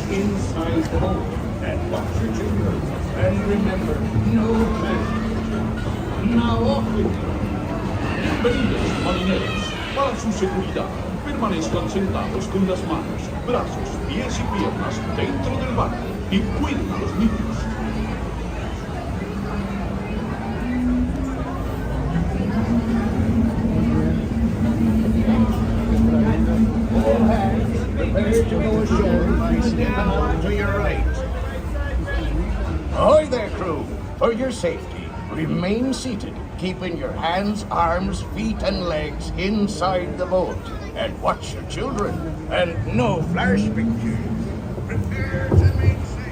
Inside the home and watch your children. And remember, no magic. Now off with you. Bienvenidos, marineros. Para su seguridad, permanezcan sentados con las manos, brazos, pies y piernas dentro del barco y cuiden a los niños. All hands, prepare to stepping up to your right. Ahoy there, crew. For your safety, remain seated, keeping your hands, arms, feet, and legs inside the boat. And watch your children. And no flash pictures. Prepare to make sail.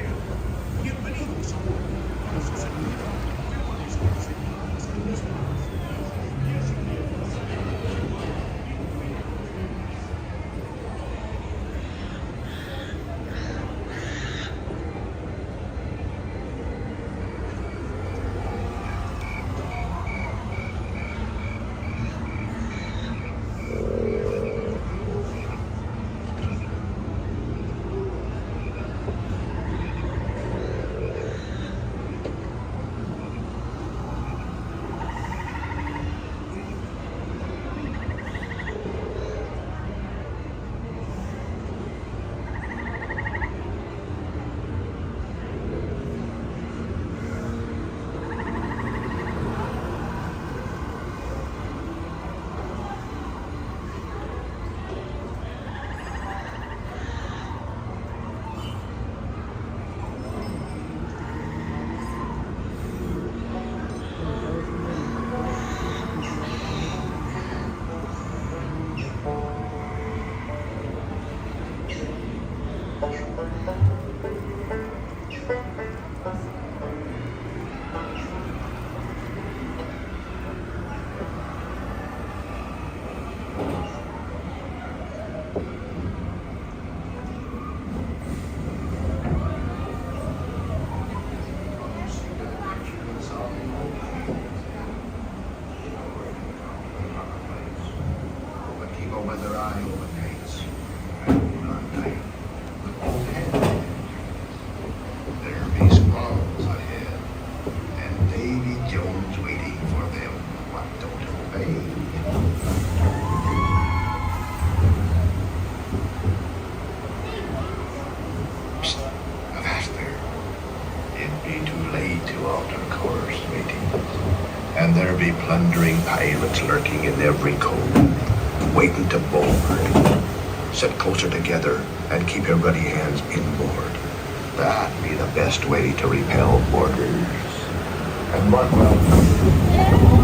And there be plundering pirates lurking in every cove, waiting to board. Sit closer together and keep your ruddy hands inboard. That be the best way to repel boarders. And mark well.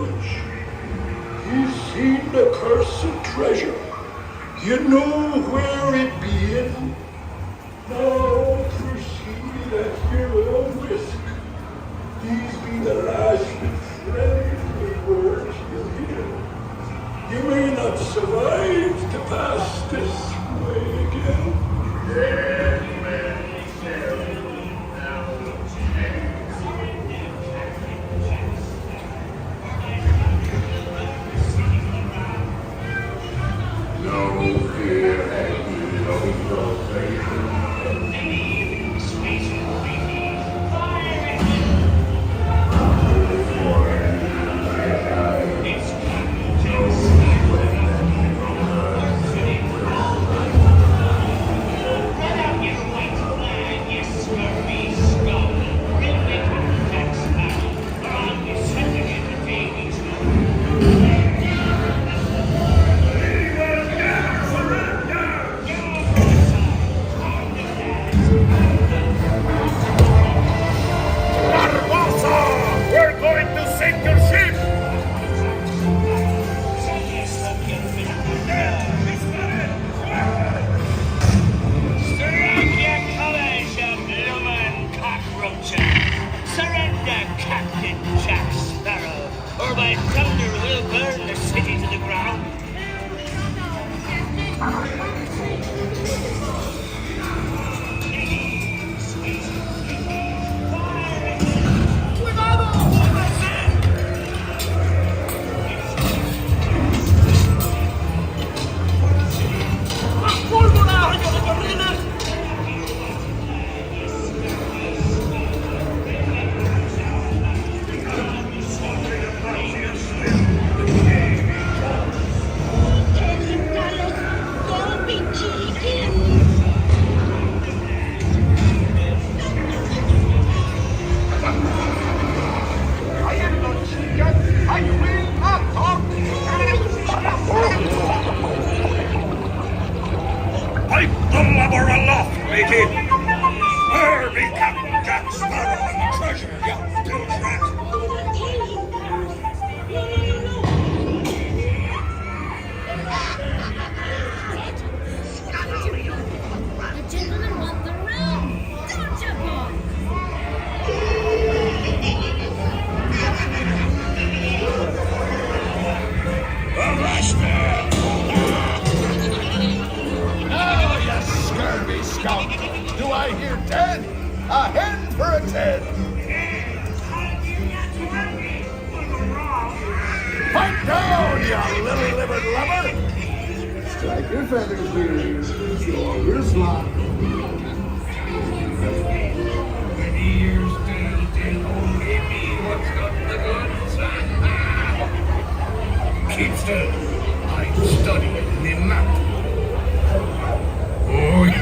village. He's seen the cursed treasure. You know where it be in? Now proceed at your own risk. These be the last friendly words you hear. You may not survive to pass this way again. No fear and no salvation. Surrender, Captain Jack Sparrow, or my thunder will burn the city to the ground.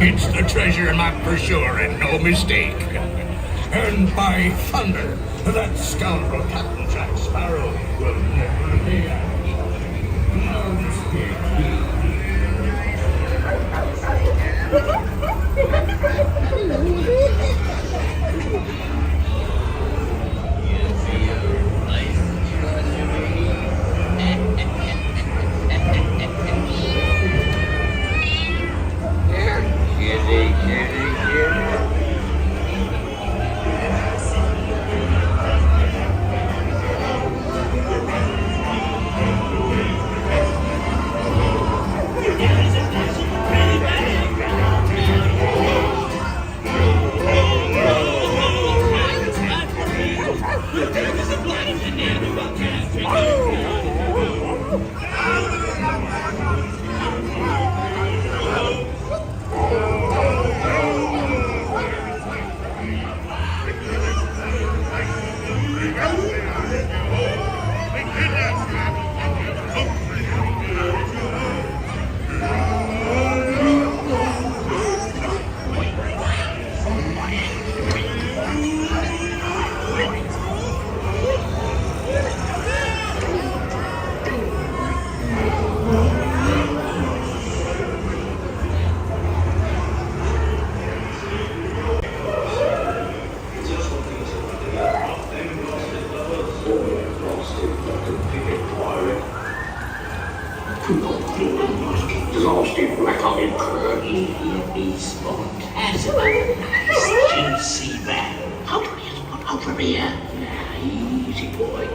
It's the treasure map for sure, and no mistake. And by thunder, that scoundrel Captain Jack Sparrow will never be out. lost in black on curly spot. As a nice juicy man. How do you spot over here? Now, easy boy.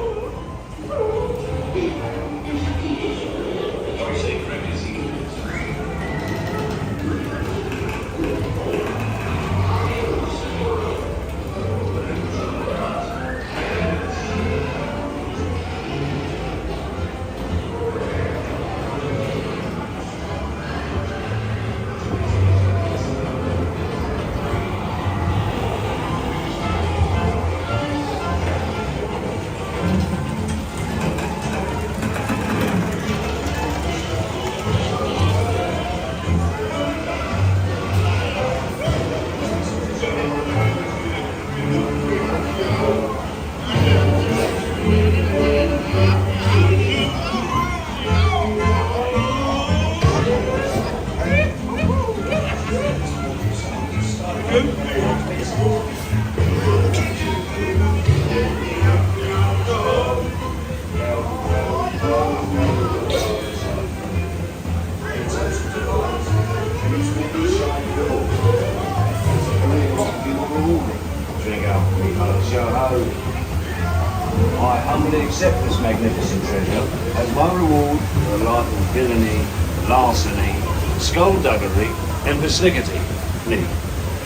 I humbly accept this magnificent treasure as my reward for a life of villainy, larceny, skullduggery, and persnickety. Please,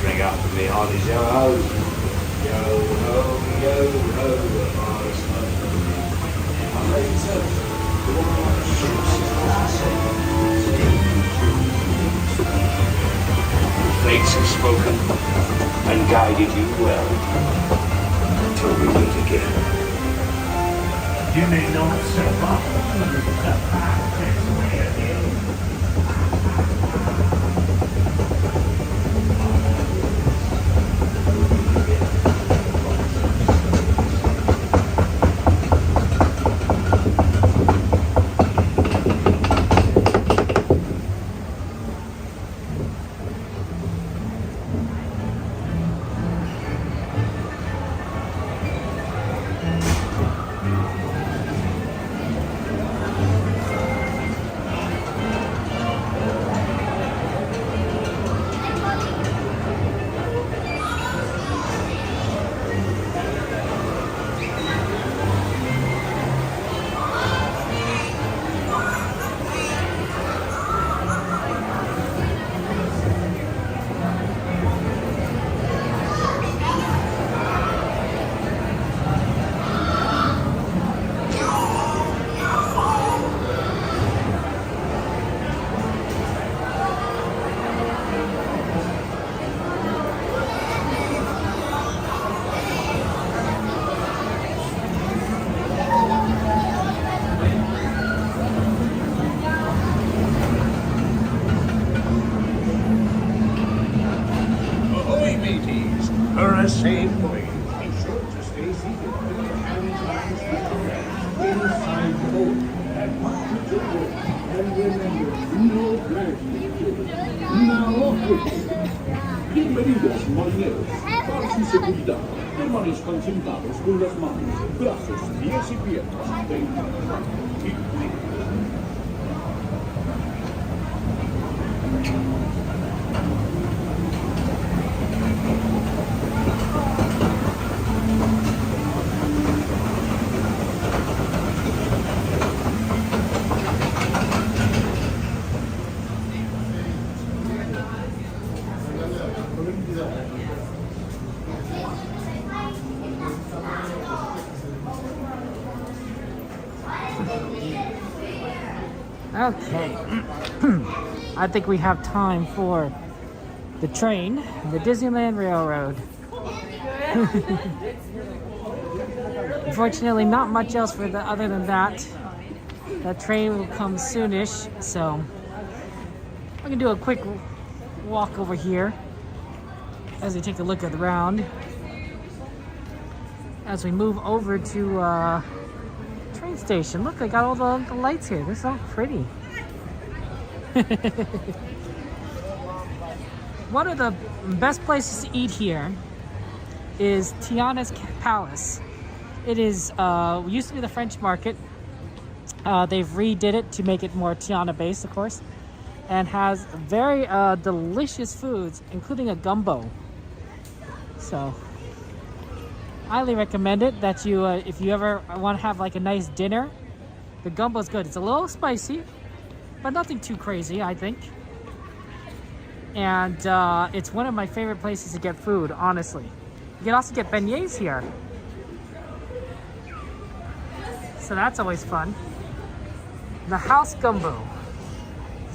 drink up with me, hearties, yo ho. Yo ho, yo ho, Fates have spoken and guided you well. Until we meet again. You may not survive the fastest way again. Safe way. Be sure to stay seated with your hands, arms, feet, and legs inside the boat. And watch your children. And remember, no flashing children. Now off with you. Bienvenidos, marineros. Para su seguridad, permanezcan sentados con las manos, brazos, pies y piernas dentro del barco. Okay, I think we have time for the train, the Disneyland Railroad. Unfortunately, not much else for the other than that. That train will come soonish, so I'm gonna do a quick walk over here as we take a look around. As we move over to train station. Look, they got all the lights here. They're so pretty. One of the best places to eat here is Tiana's Palace. It is used to be the French market. They've redid it to make it more Tiana based, of course. and has very delicious foods, including a gumbo. So highly recommend it. That you if you ever want to have like a nice dinner, the gumbo's good. It's a little spicy, but nothing too crazy, I think. And it's one of my favorite places to get food, honestly. You can also get beignets here, so that's always fun. The house gumbo.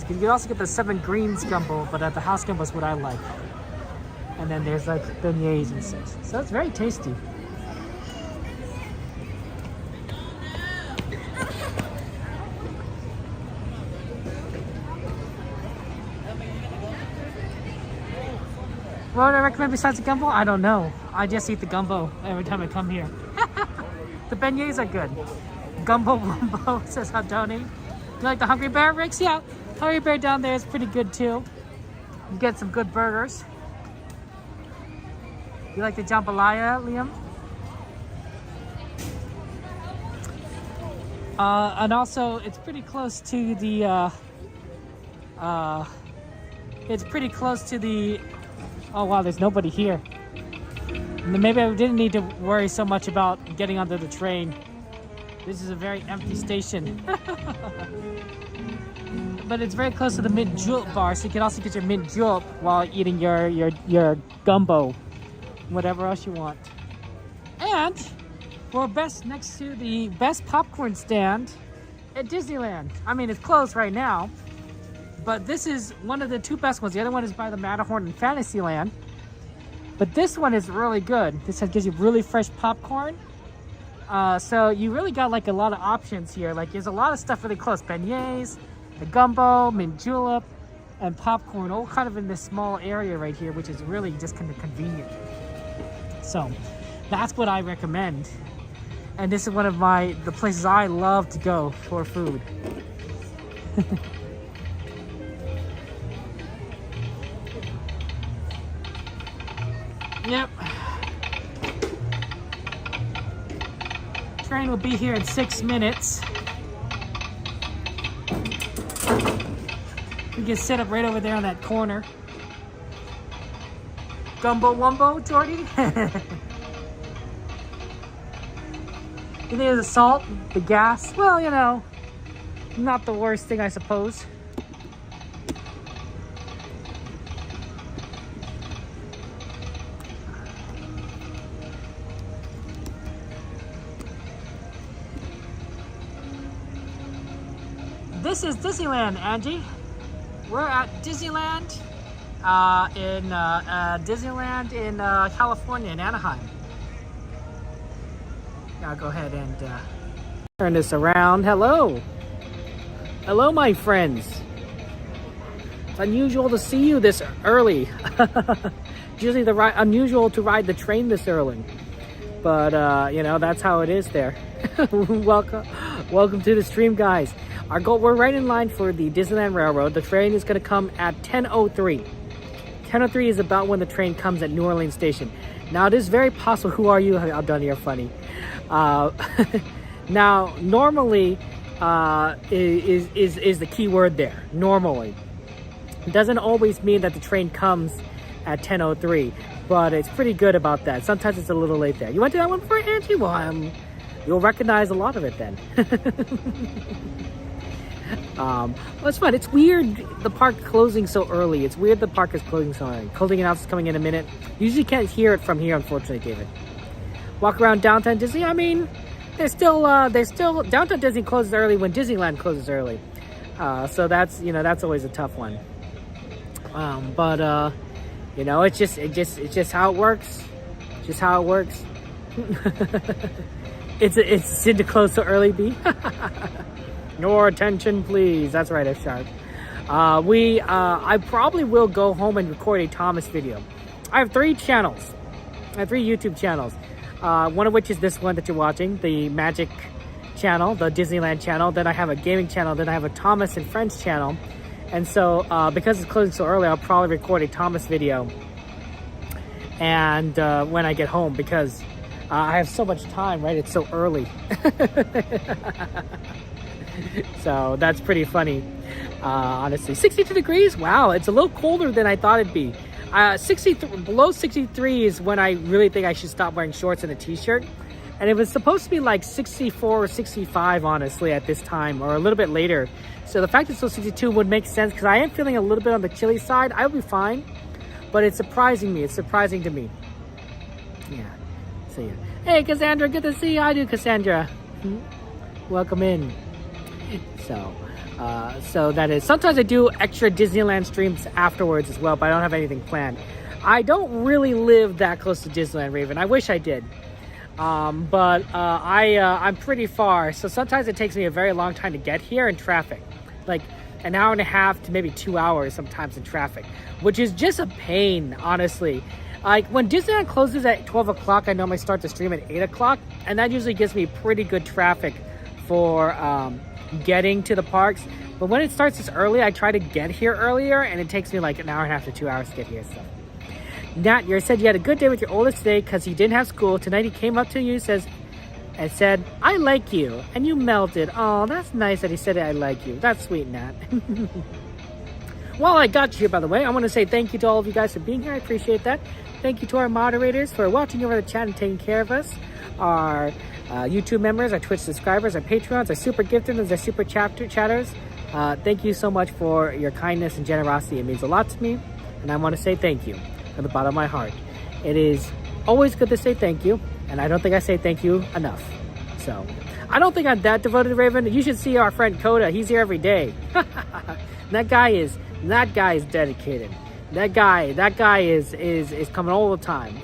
You can also get the 7 greens gumbo, but the house gumbo is what I like. And then there's like beignets and such. So it's very tasty. What would I recommend besides the gumbo? I don't know. I just eat the gumbo every time I come here. The beignets are good. Gumbo Wumbo, says Tony. You like the Hungry Bear, Ricks? Yeah. Hungry Bear down there is pretty good too. You get some good burgers. You like the jambalaya, Liam? And also, it's pretty close to the, oh wow, there's nobody here. Maybe I didn't need to worry so much about getting onto the train. This is a very empty station. But it's very close to the mint julep bar, so you can also get your mint julep while eating your gumbo, whatever else you want. And we're next to the best popcorn stand at Disneyland. I mean, it's closed right now, but this is one of the 2 best ones. The other one is by the Matterhorn in Fantasyland, but this one is really good. This gives you really fresh popcorn. So you really got like a lot of options here. Like there's a lot of stuff really close. Beignets, the gumbo, mint julep, and popcorn, all kind of in this small area right here, which is really just kind of convenient. So that's what I recommend. And this is one of the places I love to go for food. Yep. Train will be here in 6 minutes. We can sit up right over there on that corner. Gumbo Wumbo, Jordy? You think of the salt, the gas? Well, you know, not the worst thing, I suppose. This is Disneyland, Angie. We're at Disneyland in California, in Anaheim. I'll go ahead and turn this around. Hello. Hello, my friends. It's unusual to see you this early. It's usually unusual to ride the train this early. But, you know, that's how it is there. Welcome to the stream, guys. We're right in line for the Disneyland Railroad. The train is going to come at 10:03. 10:03 is about when the train comes at New Orleans Station. Now, it is very possible. Who are you? I'm done here, funny. Now, normally is the key word there. Normally. It doesn't always mean that the train comes at 10:03, but it's pretty good about that. Sometimes it's a little late there. You went to that one before, Angie? Well, you'll recognize a lot of it then. Well, it's fun. It's weird the park closing so early. It's weird the park is closing so early. Closing announcement coming in a minute. Usually can't hear it from here, unfortunately, David. Walk around downtown Disney. I mean, there's still downtown Disney closes early when Disneyland closes early. So that's, you know, that's always a tough one. But you know, it's just how it works. Just how it works. It's a sin to close so early, B. Your attention, please. That's right, F-Sharp. I probably will go home and record a Thomas video. I have 3 channels. I have 3 YouTube channels. One of which is this one that you're watching, the Magic channel, the Disneyland channel. Then I have a gaming channel. Then I have a Thomas and Friends channel. And so, because it's closing so early, I'll probably record a Thomas video. And when I get home, because I have so much time, right? It's so early. So that's pretty funny, honestly. 62 degrees? Wow, it's a little colder than I thought it'd be. Below 63 is when I really think I should stop wearing shorts and a t-shirt. And it was supposed to be like 64 or 65, honestly, at this time, or a little bit later. So the fact it's still 62 would make sense, because I am feeling a little bit on the chilly side. I'll be fine, but it's surprising me. It's surprising to me. Yeah. So yeah. Hey, Cassandra, good to see you. I do, Cassandra. Welcome in. So that is, sometimes I do extra Disneyland streams afterwards as well, but I don't have anything planned. I don't really live that close to Disneyland, Raven. I wish I did. But I'm pretty far, so sometimes it takes me a very long time to get here in traffic. Like an hour and a half to maybe 2 hours sometimes in traffic, which is just a pain, honestly. Like when Disneyland closes at 12 o'clock, I normally start the stream at 8 o'clock, and that usually gives me pretty good traffic for getting to the parks. But when it starts this early, I try to get here earlier, and it takes me like an hour and a half to 2 hours to get here. So Nat, you said you had a good day with your oldest today because he didn't have school. Tonight he came up to you and said, I like you. And you melted. Oh, that's nice that he said I like you. That's sweet, Nat. While I got you here, by the way, I want to say thank you to all of you guys for being here. I appreciate that. Thank you to our moderators for watching over the chat and taking care of us. Our YouTube members, our Twitch subscribers, our Patreons, our super gifters, our super chatters. Thank you so much for your kindness and generosity. It means a lot to me. And I want to say thank you from the bottom of my heart. It is always good to say thank you, and I don't think I say thank you enough. So I don't think I'm that devoted to Raven. You should see our friend Coda. He's here every day. That guy is dedicated. That guy is coming all the time.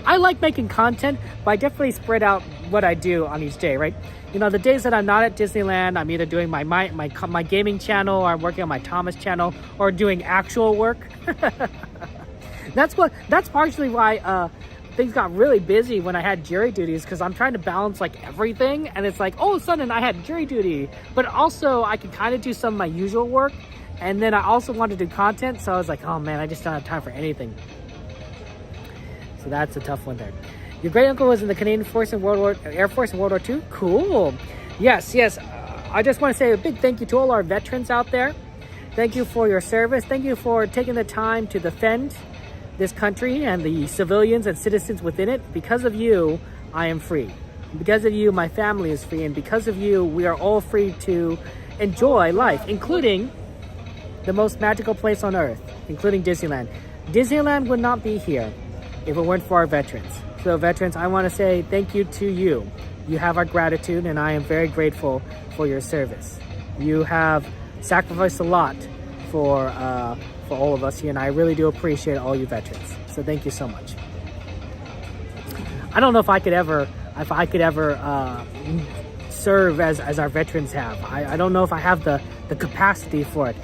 I like making content, but I definitely spread out what I do on each day, right? You know, the days that I'm not at Disneyland, I'm either doing my gaming channel, or I'm working on my Thomas channel, or doing actual work. That's partially why things got really busy when I had jury duties, because I'm trying to balance like everything, and it's like, oh, sudden I had jury duty, but also I could kind of do some of my usual work, and then I also wanted to do content, so I was like, oh man, I just don't have time for anything. So that's a tough one there. Your great uncle was in the Canadian Air Force in World War II? Cool. Yes. I just want to say a big thank you to all our veterans out there. Thank you for your service. Thank you for taking the time to defend this country and the civilians and citizens within it. Because of you, I am free. Because of you, my family is free. And because of you, we are all free to enjoy life, including the most magical place on earth, including Disneyland. Disneyland would not be here if it weren't for our veterans. So veterans, I want to say thank you to you. You have our gratitude, and I am very grateful for your service. You have sacrificed a lot for all of us here, and I really do appreciate all you veterans. So thank you so much. I don't know if I could ever serve as our veterans have. I don't know if I have the capacity for it.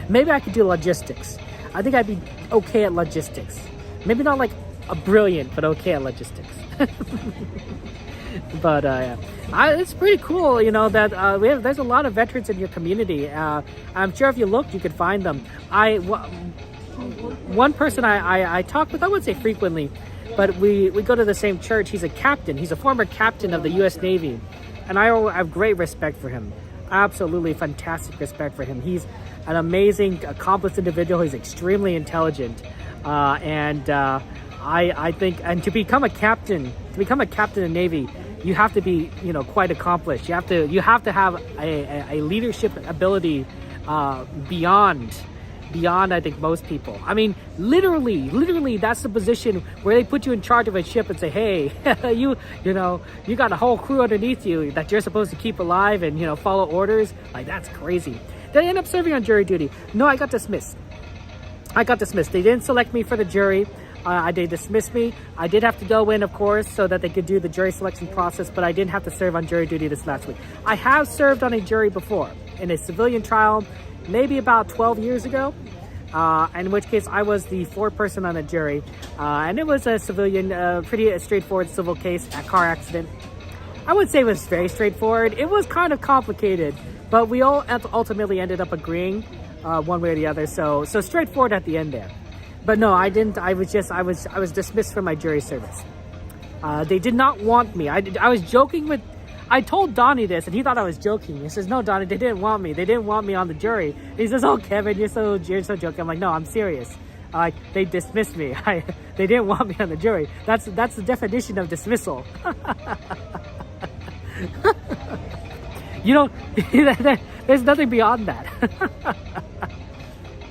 Maybe I could do logistics. I think I'd be okay at logistics. Maybe not like a brilliant, but okay at logistics. But it's pretty cool, you know, that there's a lot of veterans in your community. I'm sure if you looked, you could find them. One person I talk with, I wouldn't say frequently, but we go to the same church. He's a captain. He's a former captain of the U.S. Navy, and I have great respect for him. Absolutely fantastic respect for him. He's an amazing, accomplished individual. He's extremely intelligent, and I think, and to become a captain in Navy, you have to be, you know, quite accomplished. You have to have a leadership ability beyond I think most people. I mean, literally, that's the position where they put you in charge of a ship and say, hey, you got a whole crew underneath you that you're supposed to keep alive and, you know, follow orders. Like, that's crazy. Did I end up serving on jury duty? No, I got dismissed. They didn't select me for the jury. They dismissed me. I did have to go in, of course, so that they could do the jury selection process, but I didn't have to serve on jury duty this last week. I have served on a jury before in a civilian trial, maybe about 12 years ago, in which case I was the fourth person on a jury, and it was a civilian, pretty straightforward civil case, a car accident. I would say it was very straightforward. It was kind of complicated, but we all ultimately ended up agreeing one way or the other, so straightforward at the end there. But no, I didn't. I was dismissed from my jury service. They did not want me. I was joking with I told Donnie this, and he thought I was joking. He says, "No, Donnie, they didn't want me. They didn't want me on the jury." He says, "Oh, Kevin, you're so joking." I'm like, "No, I'm serious. They dismissed me. They didn't want me on the jury. That's the definition of dismissal." You know, there's nothing beyond that.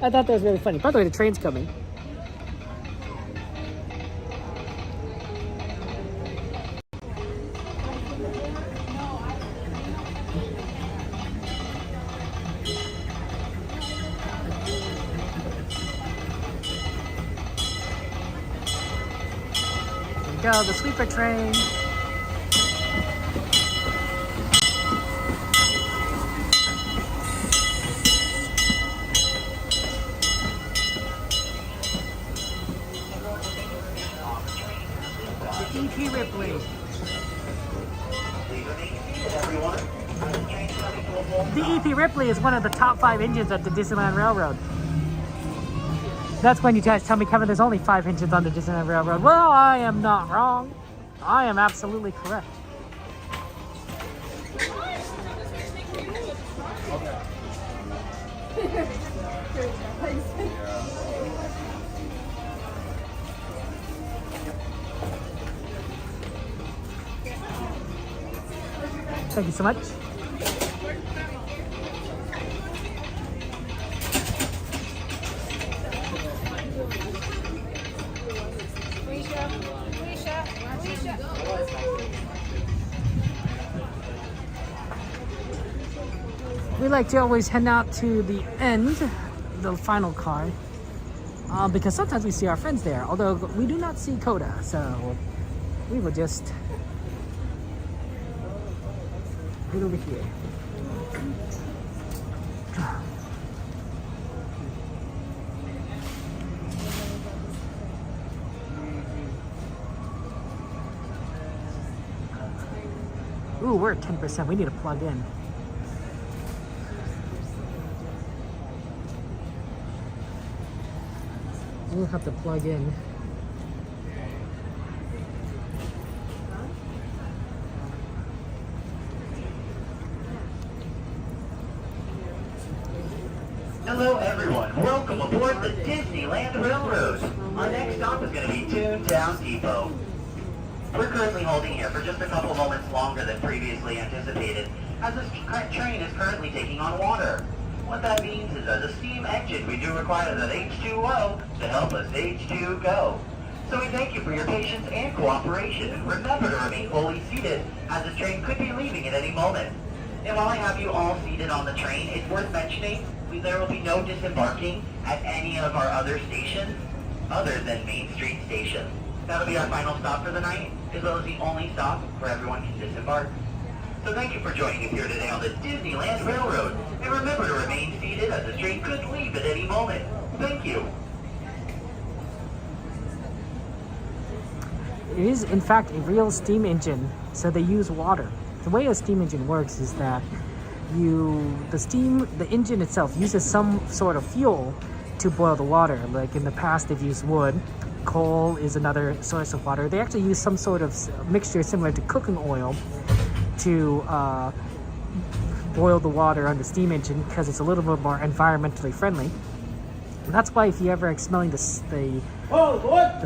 I thought that was really funny. By the way, the train's coming. Go, the sleeper train. The E.P. Ripley. The E.P. Ripley is one of the top 5 engines at the Disneyland Railroad. That's when you guys tell me, Kevin, there's only 5 engines on the Disneyland Railroad. Well, I am not wrong. I am absolutely correct. Thank you so much. We like to always head out to the end, the final car, because sometimes we see our friends there, although we do not see Coda, so we will just head over here. Ooh, we're at 10%. We need to plug in. We'll have to plug in. Hello everyone, welcome aboard the Disneyland Railroad. Our next stop is going to be Toontown Depot. We're currently holding here for just a couple moments longer than previously anticipated, as this train is currently taking on water. What that means is as a steam engine, we do require that H2O to help us H2 go. So we thank you for your patience and cooperation, and remember to remain fully seated, as the train could be leaving at any moment. And while I have you all seated on the train, it's worth mentioning there will be no disembarking at any of our other stations, other than Main Street Station. That'll be our final stop for the night, as well as the only stop where everyone can disembark. So thank you for joining us here today on the Disneyland Railroad, and remember to remain seated as the train could leave at any moment. Thank you. It is, in fact, a real steam engine, so they use water. The way a steam engine works is that the engine itself uses some sort of fuel to boil the water. Like in the past, they've used wood. Coal is another source of water. They actually use some sort of mixture similar to cooking oil to boil the water on the steam engine, because it's a little bit more environmentally friendly. And that's why if you ever like smelling the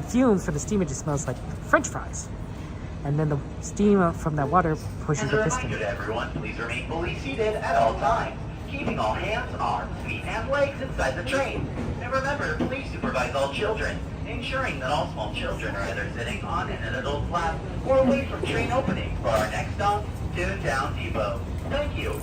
fumes from the steam engine, smells like French fries. And then the steam from that water pushes the piston. And a reminder to everyone, please remain fully seated at all times, keeping all hands, arms, feet, and legs inside the train. And remember to please supervise all children, ensuring that all small children are either sitting on an adult's lap or away from train opening for our next stop, Toontown Depot. Thank you.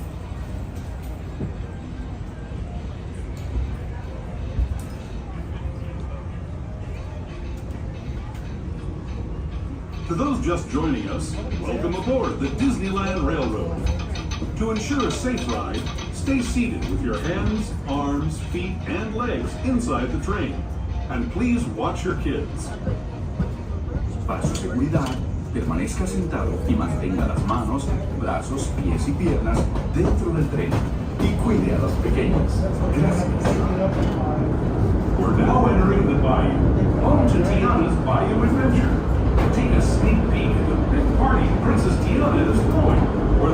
To those just joining us, welcome aboard the Disneyland Railroad. To ensure a safe ride, stay seated with your hands, arms, feet, and legs inside the train. And please watch your kids. Para su seguridad, permanezca sentado y mantenga las manos, brazos, pies y piernas dentro del tren. Y cuide a los pequeños. Gracias. We're now entering the bayou, home to Tiana's Bayou Adventure. Take a sneak peek at the big party Princess Tiana is throwing, where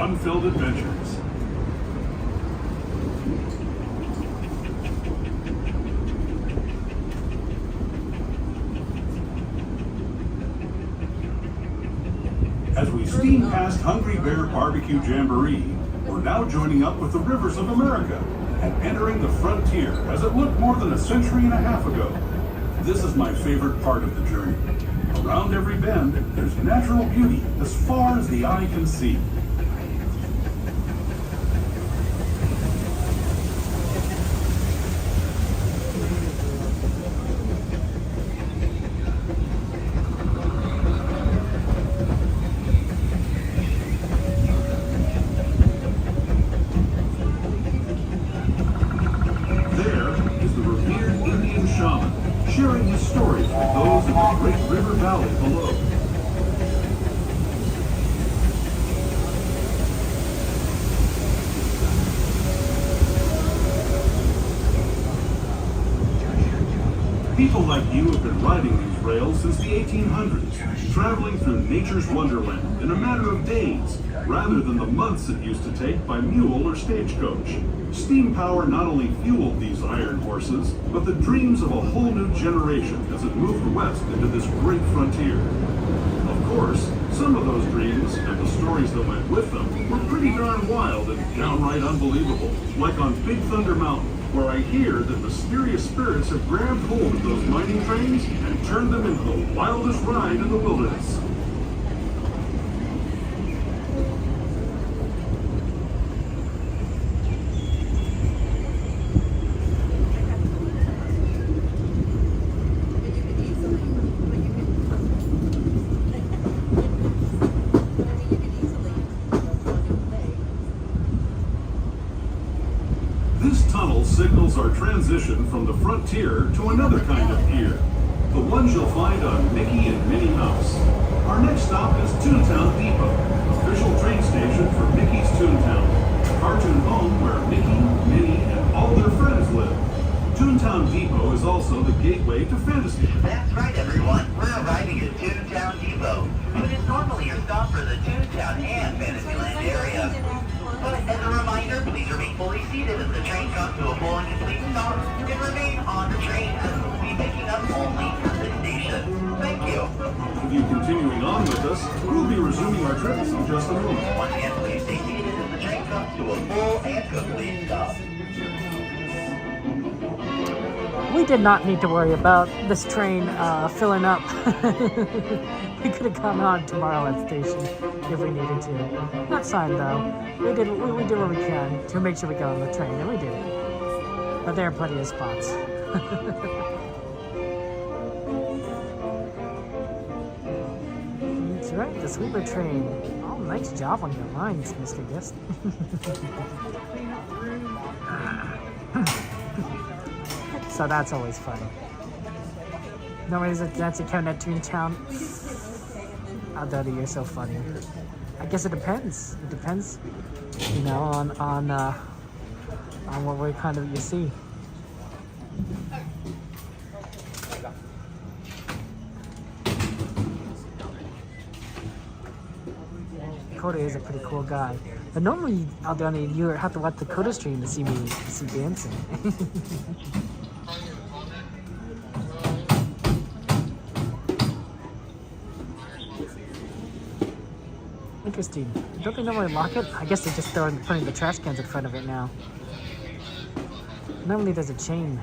fun-filled adventures. As we steam past Hungry Bear Barbecue Jamboree, we're now joining up with the Rivers of America and entering the frontier as it looked more than a century and a half ago. This is my favorite part of the journey. Around every bend, there's natural beauty as far as the eye can see. Sharing his stories with those in the great river valley below. People like you have been riding these rails since the 1800s, traveling through nature's wonderland in a matter of days, rather than the months it used to take by mule or stagecoach. Steam power not only fueled these iron horses, but the dreams of a whole new generation as it moved west into this great frontier. Of course, some of those dreams and the stories that went with them were pretty darn wild and downright unbelievable, like on Big Thunder Mountain, where I hear that mysterious spirits have grabbed hold of those mining trains and turned them into the wildest ride in the wilderness. Signals our transition from the frontier to another kind of pier, the ones you'll find on Mickey and Minnie Mouse. Our next stop is Toontown Depot, official train station for Mickey's Toontown, a cartoon home where Mickey, Minnie, and all their friends live. Toontown Depot is also the gateway to Fantasyland. That's right, everyone. We're arriving at Toontown Depot, which is normally your stop for the Toontown and Fantasyland area. But as a reminder, please remain fully seated as the train comes to a full and complete stop, and remain on the train as we'll be picking up only at this station. Thank you. With you continuing on with us, we'll be resuming our trip in just a moment. Once again, please stay seated as the train comes to a full and complete stop. We did not need to worry about this train filling up. We could have gone on tomorrow at the station if we needed to. Not signed though. We did what we can to make sure we got on the train, and we did. But there are plenty of spots. That's right, the sweeper train. Oh, nice job on your lines, Mr. Guest. So that's always fun. Nobody's dancing count at Toontown. Oh, Daddy, you're so funny. I guess it depends. It depends, you know, on what way kind of you see. Dakota is a pretty cool guy, but normally, Aldani, you have to watch the Dakota stream to see me dancing. Interesting. Don't they normally lock it? I guess they're just putting the trash cans in front of it now. Normally there's a chain.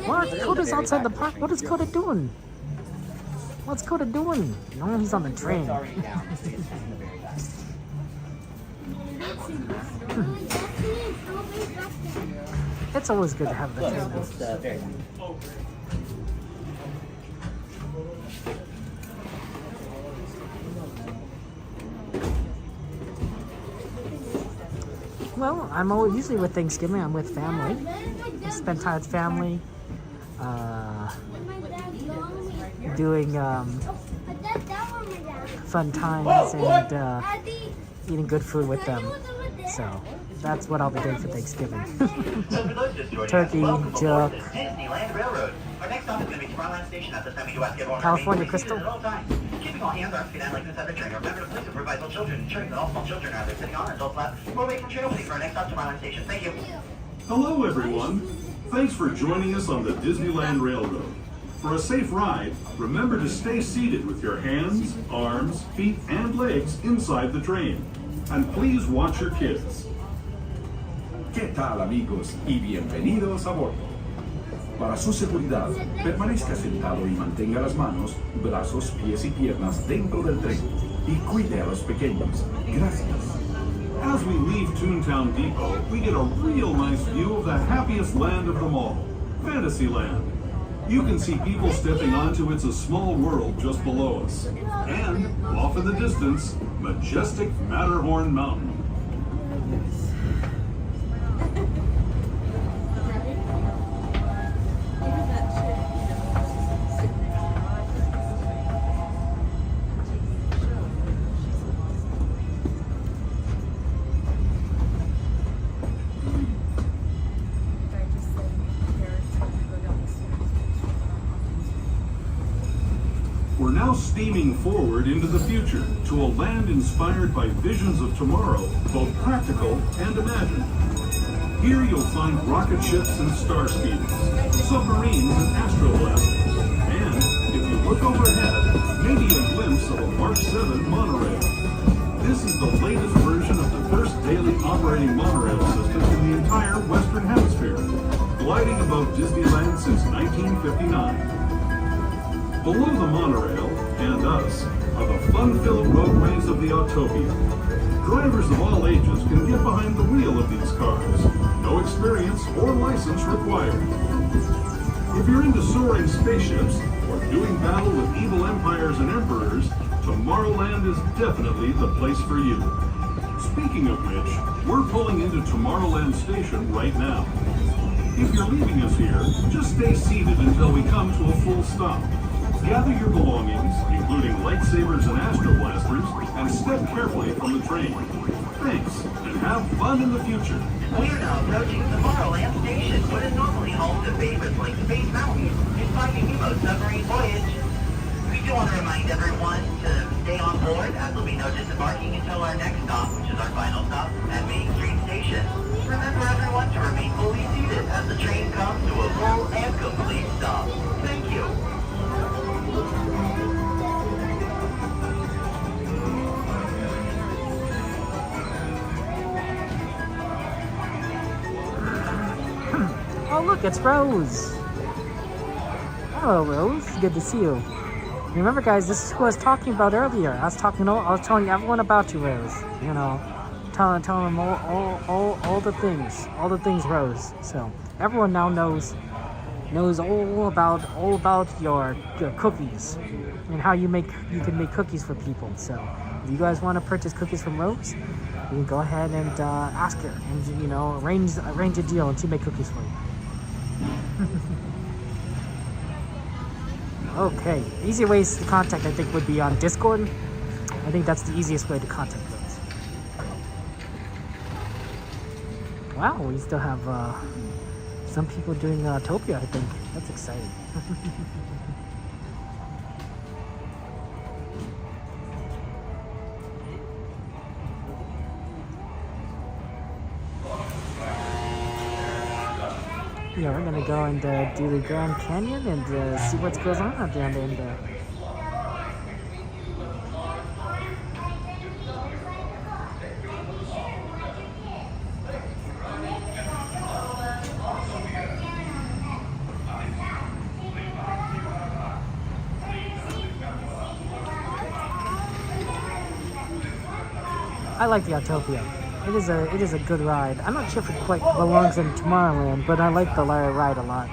What? Coda's outside the park. What is Coda doing? What's Coda doing? No, he's on the train. It's always good to have the train. Well, I'm always usually with Thanksgiving. I'm with family. I spend time with family. Doing fun times and eating good food with them. So that's what I'll be doing for Thanksgiving. So for those just joining us, Turkey, welcome jerk, aboard the Disneyland Railroad. Our next stop is going to be Tomorrowland Station. At this time, we do ask everyone California to remain Crystal. seated at all times. Keeping all hands, arms, feet, and legs inside the train. Remember to please supervise all children, ensuring that all small children are either sitting on or adults lap. We're waiting for train opening for our next stop, Tomorrowland Station. Thank you. Hello, everyone. Thanks for joining us on the Disneyland Railroad. For a safe ride, remember to stay seated with your hands, arms, feet, and legs inside the train. And please watch your kids. ¿Qué tal, amigos? Y bienvenidos a bordo. Para su seguridad, permanezca sentado y mantenga las manos, brazos, pies y piernas dentro del tren. Y cuide a los pequeños. Gracias. As we leave Toontown Depot, we get a real nice view of the happiest land of them all, Fantasyland. You can see people stepping onto It's a Small World just below us. And, off in the distance, majestic Matterhorn Mountain. We're now steaming forward into the future to a land inspired by visions of tomorrow, both practical and imagined. Here you'll find rocket ships and star speeders, submarines and Astro blasters, and if you look overhead, maybe a glimpse of a Mark 7 monorail. This is the latest version of the first daily operating monorail system in the entire Western Hemisphere, gliding above Disneyland since 1959. Below the monorail, and us, are the fun-filled roadways of the Autopia. Drivers of all ages can get behind the wheel of these cars. No experience or license required. If you're into soaring spaceships or doing battle with evil empires and emperors, Tomorrowland is definitely the place for you. Speaking of which, we're pulling into Tomorrowland Station right now. If you're leaving us here, just stay seated until we come to a full stop. Gather your belongings, including lightsabers and Astro blasters, and step carefully from the train. Thanks, and have fun in the future. We are now approaching Tomorrowland Station, what is normally home to favorites like Space Mountain and Finding Nemo's submarine voyage. We do want to remind everyone to stay on board, as there'll be no disembarking until our next stop, which is our final stop at Main Street Station. Remember, everyone, to remain fully seated as the train comes to a full and complete stop. Thank you. Oh look, it's Rose. Hello, Rose. Good to see you. Remember, guys, this is who I was talking about earlier. I was telling everyone about you, Rose. You know, telling them all the things, Rose. So everyone now knows all about your cookies and how you can make cookies for people. So if you guys want to purchase cookies from Rose, you can go ahead and ask her, and arrange a deal, and she'll make cookies for you. Okay, easy ways to contact, I think, would be on Discord. I think that's the easiest way to contact us. Wow, we still have some people doing Topia, I think. That's exciting. Yeah, we're gonna go and do the Grand Canyon and see what goes on at the end. I like the Autopia. It is a good ride. I'm not sure if it quite belongs in Tomorrowland, but I like the ride a lot.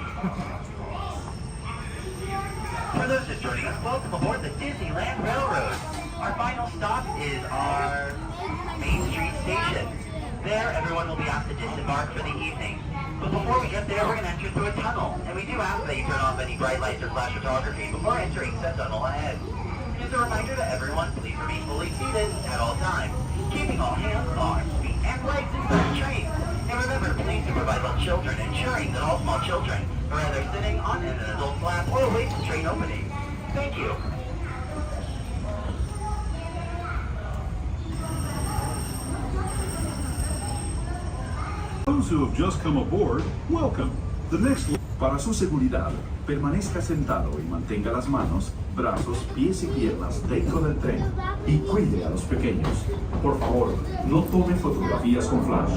For those just joining us, welcome aboard the Disneyland Railroad. Our final stop is our Main Street Station. There, everyone will be asked to disembark for the evening. But before we get there, we're going to enter through a tunnel, and we do ask that you turn off any bright lights or flash photography before entering said tunnel ahead. Just a reminder to everyone, please remain fully seated at all times, keeping all hands, arms, feet, and legs inside the train. And remember, please supervise all children, ensuring that all small children are either sitting on an adult's lap or away from train opening. Thank you. Those who have just come aboard, welcome. The next... Para su seguridad, permanezca sentado y mantenga las manos, brazos, pies y piernas dentro del tren y cuide a los pequeños. Por favor, no tome fotografías con flash.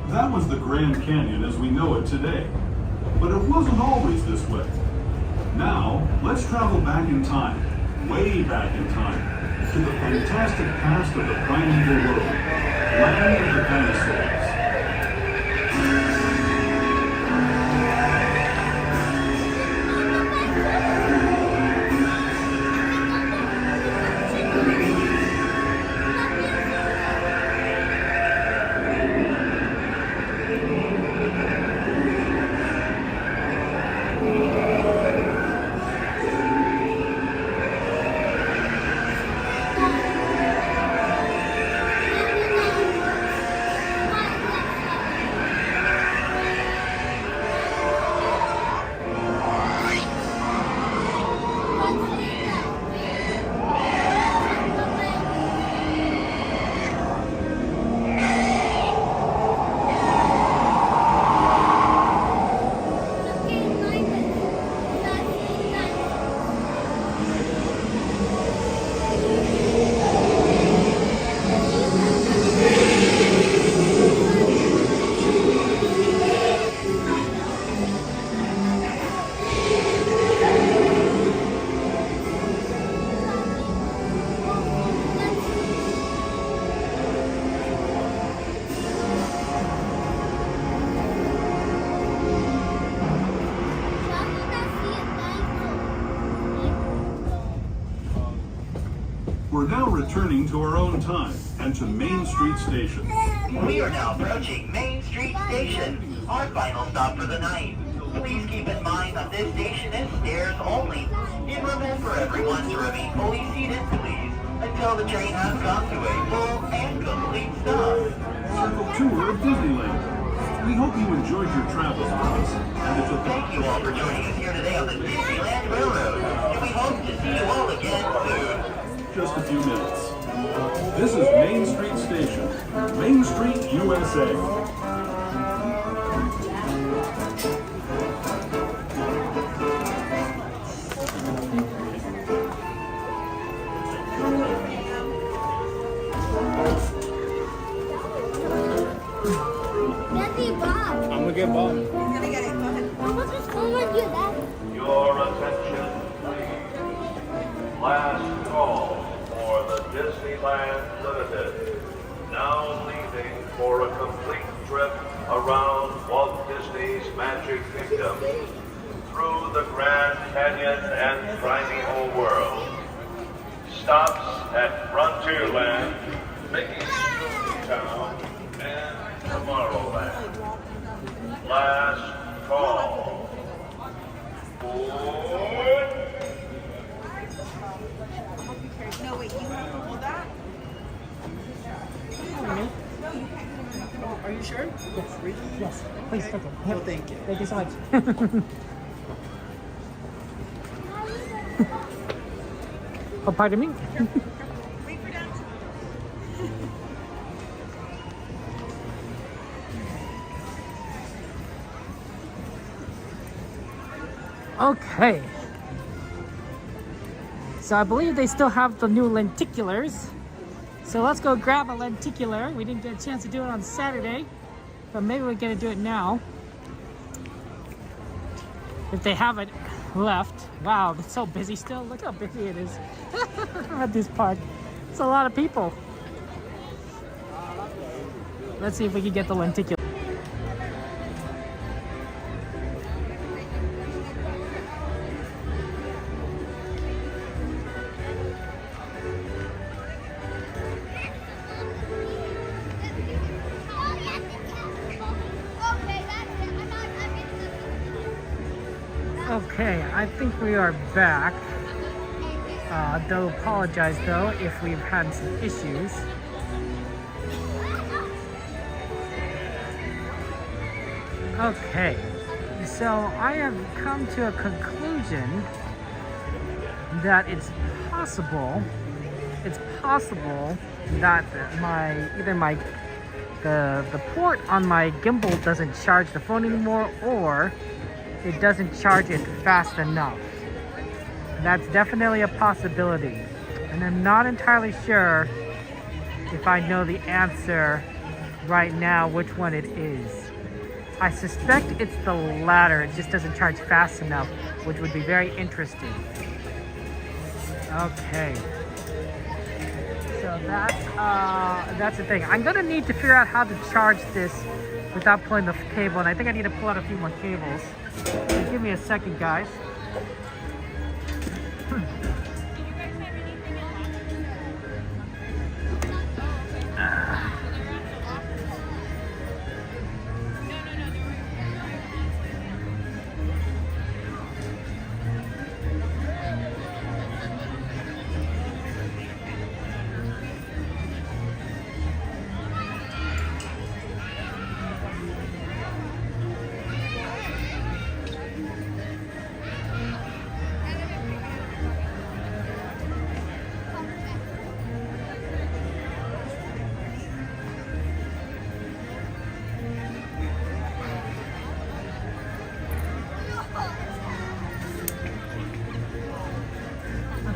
That was the Grand Canyon as we know it today. But it wasn't always this way. Now, let's travel back in time, way back in time, to the fantastic past of the primeval world, land of the dinosaurs. We're now returning to our own time and to Main Street Station. We are now approaching Main Street Station, our final stop for the night. Please keep in mind that this station is stairs only. It remains for everyone to remain fully seated, please, until the train has come to a full and complete stop. Circle tour of Disneyland. We hope you enjoyed your travels with us. And if Thank you all for joining us here today on the Disneyland Railroad, and we hope to see you all again soon. just a few minutes. This is Main Street Station, Main Street, USA. I'm gonna get Bob. He's gonna get it. Go ahead. Your attention, please. Last call for the Disneyland Limited. Now leaving for a complete trip around Walt Disney's Magic Kingdom, through the Grand Canyon and Primeval World. Stops at Frontierland, Mickey's Town, and Tomorrowland. Last call. Board. No, wait, you have to hold that? No, you can't. Are you sure? Yes. Yes. Please take it. No, thank you. Thank you so much. Oh, pardon me? Okay. So I believe they still have the new lenticulars. So let's go grab a lenticular. We didn't get a chance to do it on Saturday, but maybe we're gonna do it now. If they have it left. Wow, it's so busy still. Look how busy it is at this park. It's a lot of people. Let's see if we can get the lenticular. Okay, I think we are back. Don't apologize though if we've had some issues. Okay, so I have come to a conclusion that it's possible that the port on my gimbal doesn't charge the phone anymore, or it doesn't charge it fast enough. That's definitely a possibility, and I'm not entirely sure if I know the answer right now which one it is. I suspect it's the latter. It just doesn't charge fast enough, which would be very interesting. Okay, so that's the thing. I'm gonna need to figure out how to charge this without pulling the cable, and I think I need to pull out a few more cables. So give me a second, guys.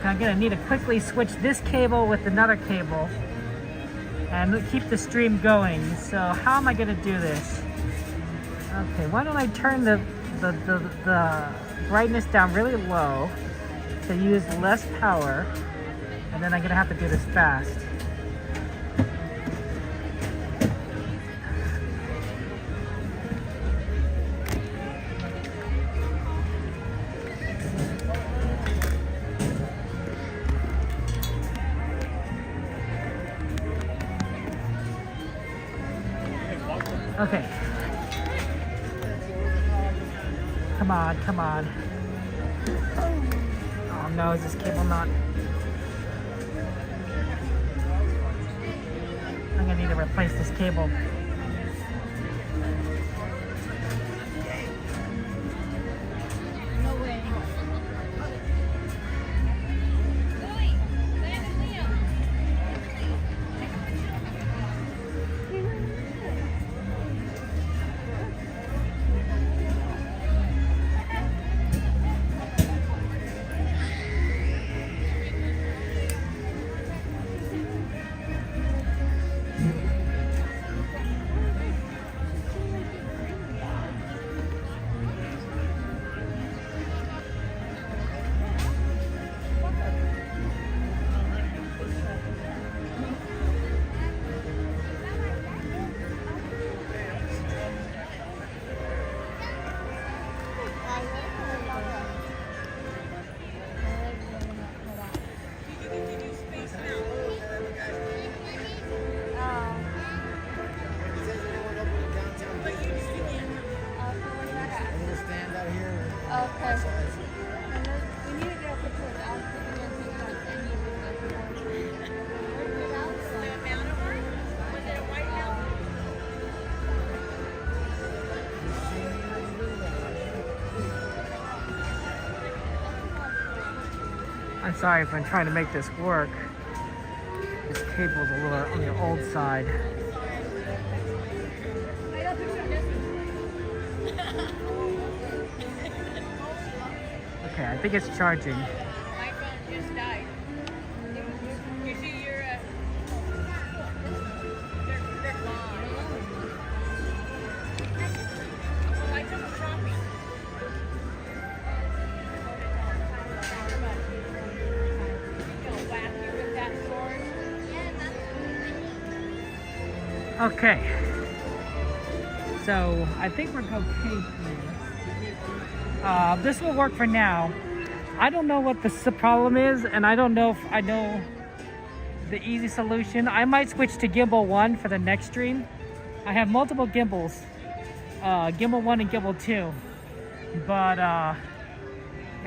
I'm gonna need to quickly switch this cable with another cable and keep the stream going. So how am I gonna do this? Okay, why don't I turn the brightness down really low to use less power, and then I'm gonna have to do this fast. Okay. Come on, come on. Oh no, is this cable not? I'm gonna need to replace this cable. No way. I'm sorry if I'm trying to make this work. This cable's a little on the old side. Okay, I think it's charging. My phone just died. You see your, they're gone. Oh, I took them shopping. Gonna whack you with that sword. Okay. So, I think we're okay here. This will work for now. I don't know what the problem is, and I don't know if I know the easy solution. I might switch to gimbal 1 for the next stream. I have multiple gimbals, gimbal 1 and gimbal 2, but I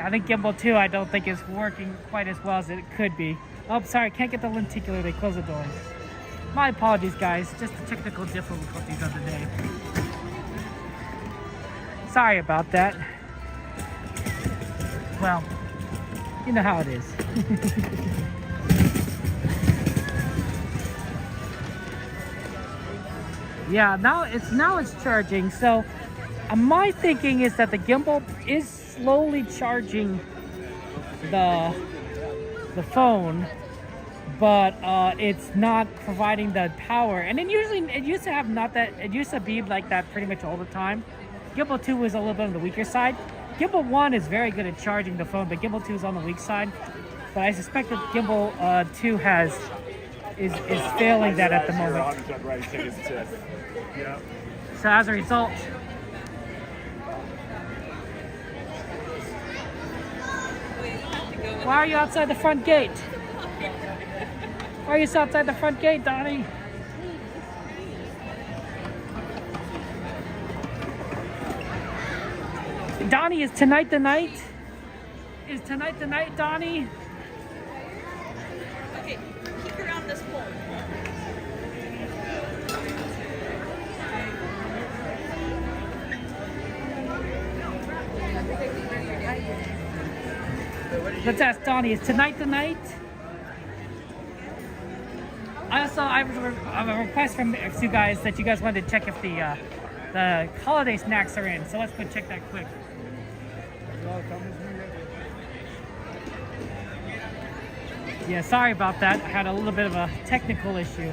think gimbal 2 I don't think is working quite as well as it could be. Oh, sorry, can't get the lenticular. They closed the doors. My apologies, guys. Just the technical difficulties of the day. Sorry about that. Well, you know how it is. Yeah, now it's charging. So my thinking is that the gimbal is slowly charging the phone, but it's not providing the power. And then usually it used to have it used to be like that pretty much all the time. Gimbal 2 was a little bit on the weaker side. Gimbal 1 is very good at charging the phone, but Gimbal 2 is on the weak side. But I suspect that Gimbal 2 is failing that at the moment. So as a result, why are you outside the front gate? Why are you outside the front gate, Donnie? Donnie, is tonight the night? Is tonight the night, Donnie? Okay, kick around this pole. Let's ask Donnie, is tonight the night? I have a request from you guys that you guys wanted to check if the holiday snacks are in. So let's go check that quick. Yeah, sorry about that. I had a little bit of a technical issue.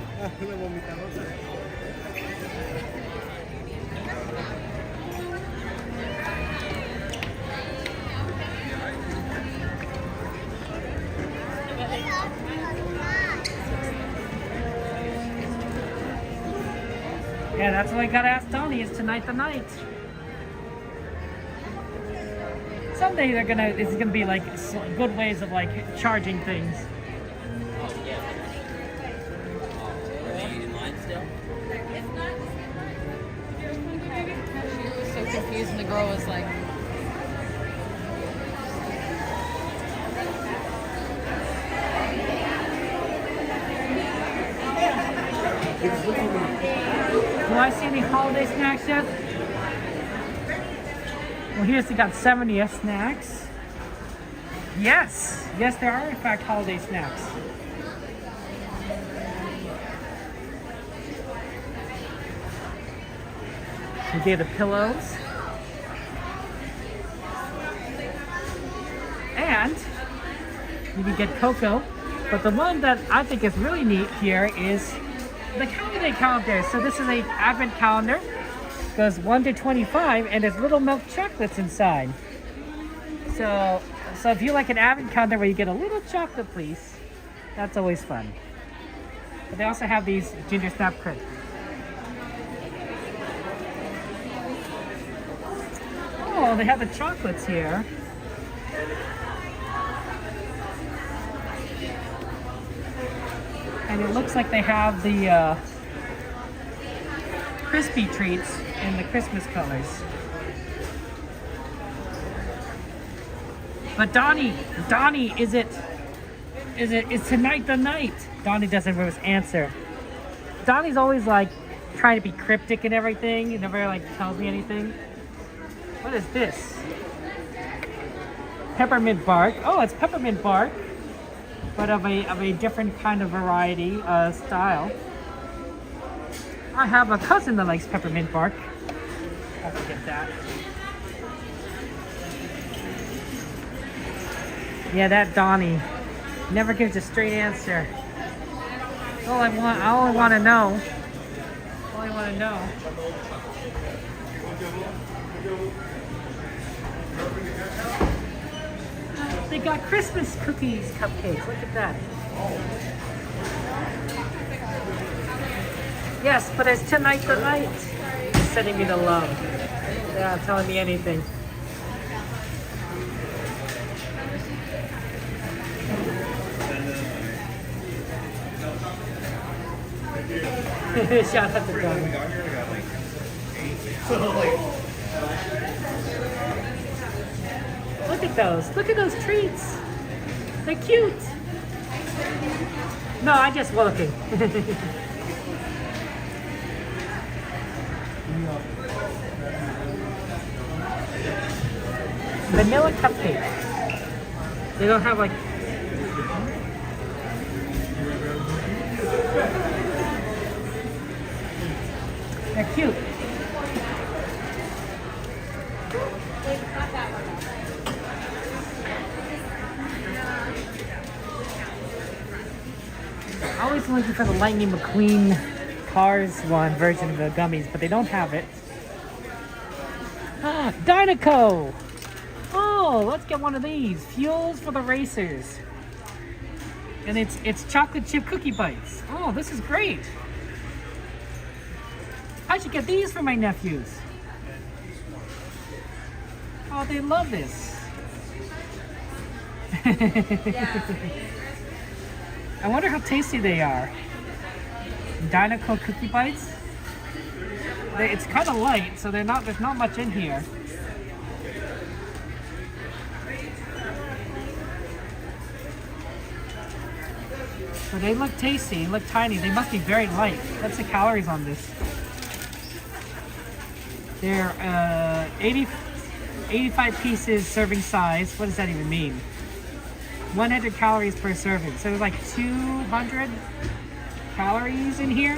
Yeah, that's what I gotta ask Tony. Is tonight the night? Someday it's gonna be like good ways of like charging things. She was so confused, and the girl was like, Do I see any holiday snacks yet? Well, here's we got 70 snacks. Yes, yes, there are in fact holiday snacks. We get the pillows. And you can get cocoa. But the one that I think is really neat here is the holiday calendar. So this is an advent calendar. Goes 1 to 25, and there's little milk chocolates inside. So if you like an advent calendar where you get a little chocolate piece, that's always fun. But they also have these ginger snap crisps. Oh, they have the chocolates here. And it looks like they have the crispy treats in the Christmas colors. But Donnie, is tonight the night? Donnie doesn't answer. Donnie's always like trying to be cryptic and everything. He never like tells me anything. What is this? Peppermint bark. Oh, it's peppermint bark. but of a different kind of variety style. I have a cousin that likes peppermint bark. Have to get that. Yeah, that Donnie never gives a straight answer. All I only want to know. All I want to know. They got Christmas cookies, cupcakes. Look at that. Yes, but it's tonight the night. Sending me the love. Yeah, telling me anything. Shout out to Doug. Look at those. Look at those treats. They're cute. No, I'm just looking. Vanilla cupcake. They don't have like... They're cute. I'm always looking for the Lightning McQueen Cars one version of the gummies, but they don't have it. Ah, Dynaco! Oh, let's get one of these. Fuels for the racers. And it's chocolate chip cookie bites. Oh, this is great. I should get these for my nephews. Oh, they love this. I wonder how tasty they are. Dynaco cookie bites. It's kind of light, so there's not much in here. But they look tasty, they look tiny. They must be very light. What's the calories on this? They're 85 pieces serving size. What does that even mean? 100 calories per serving. So there's like 200 calories in here.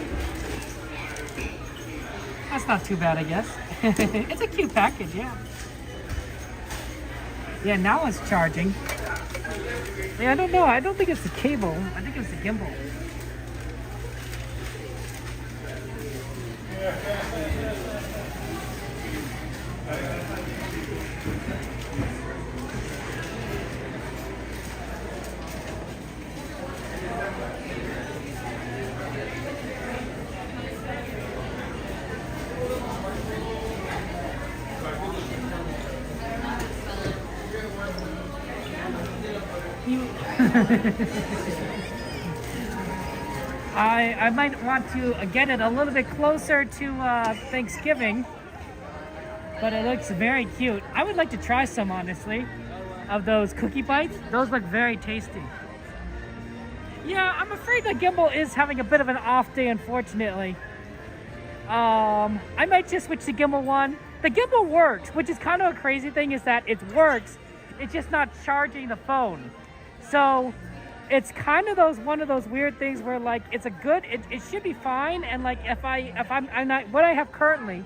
That's not too bad, I guess. It's a cute package, yeah. Yeah, now it's charging. Yeah, I don't know. I don't think it's the cable. I think it's the gimbal. I might want to get it a little bit closer to Thanksgiving, but it looks very cute. I would like to try some, honestly, of those cookie bites. Those look very tasty. Yeah, I'm afraid the gimbal is having a bit of an off day, unfortunately. I might just switch to gimbal 1. The gimbal works, which is kind of a crazy thing, is that it works. It's just not charging the phone. So it's kind of one of those weird things where like it's a good, it should be fine, and like I'm not what I have currently,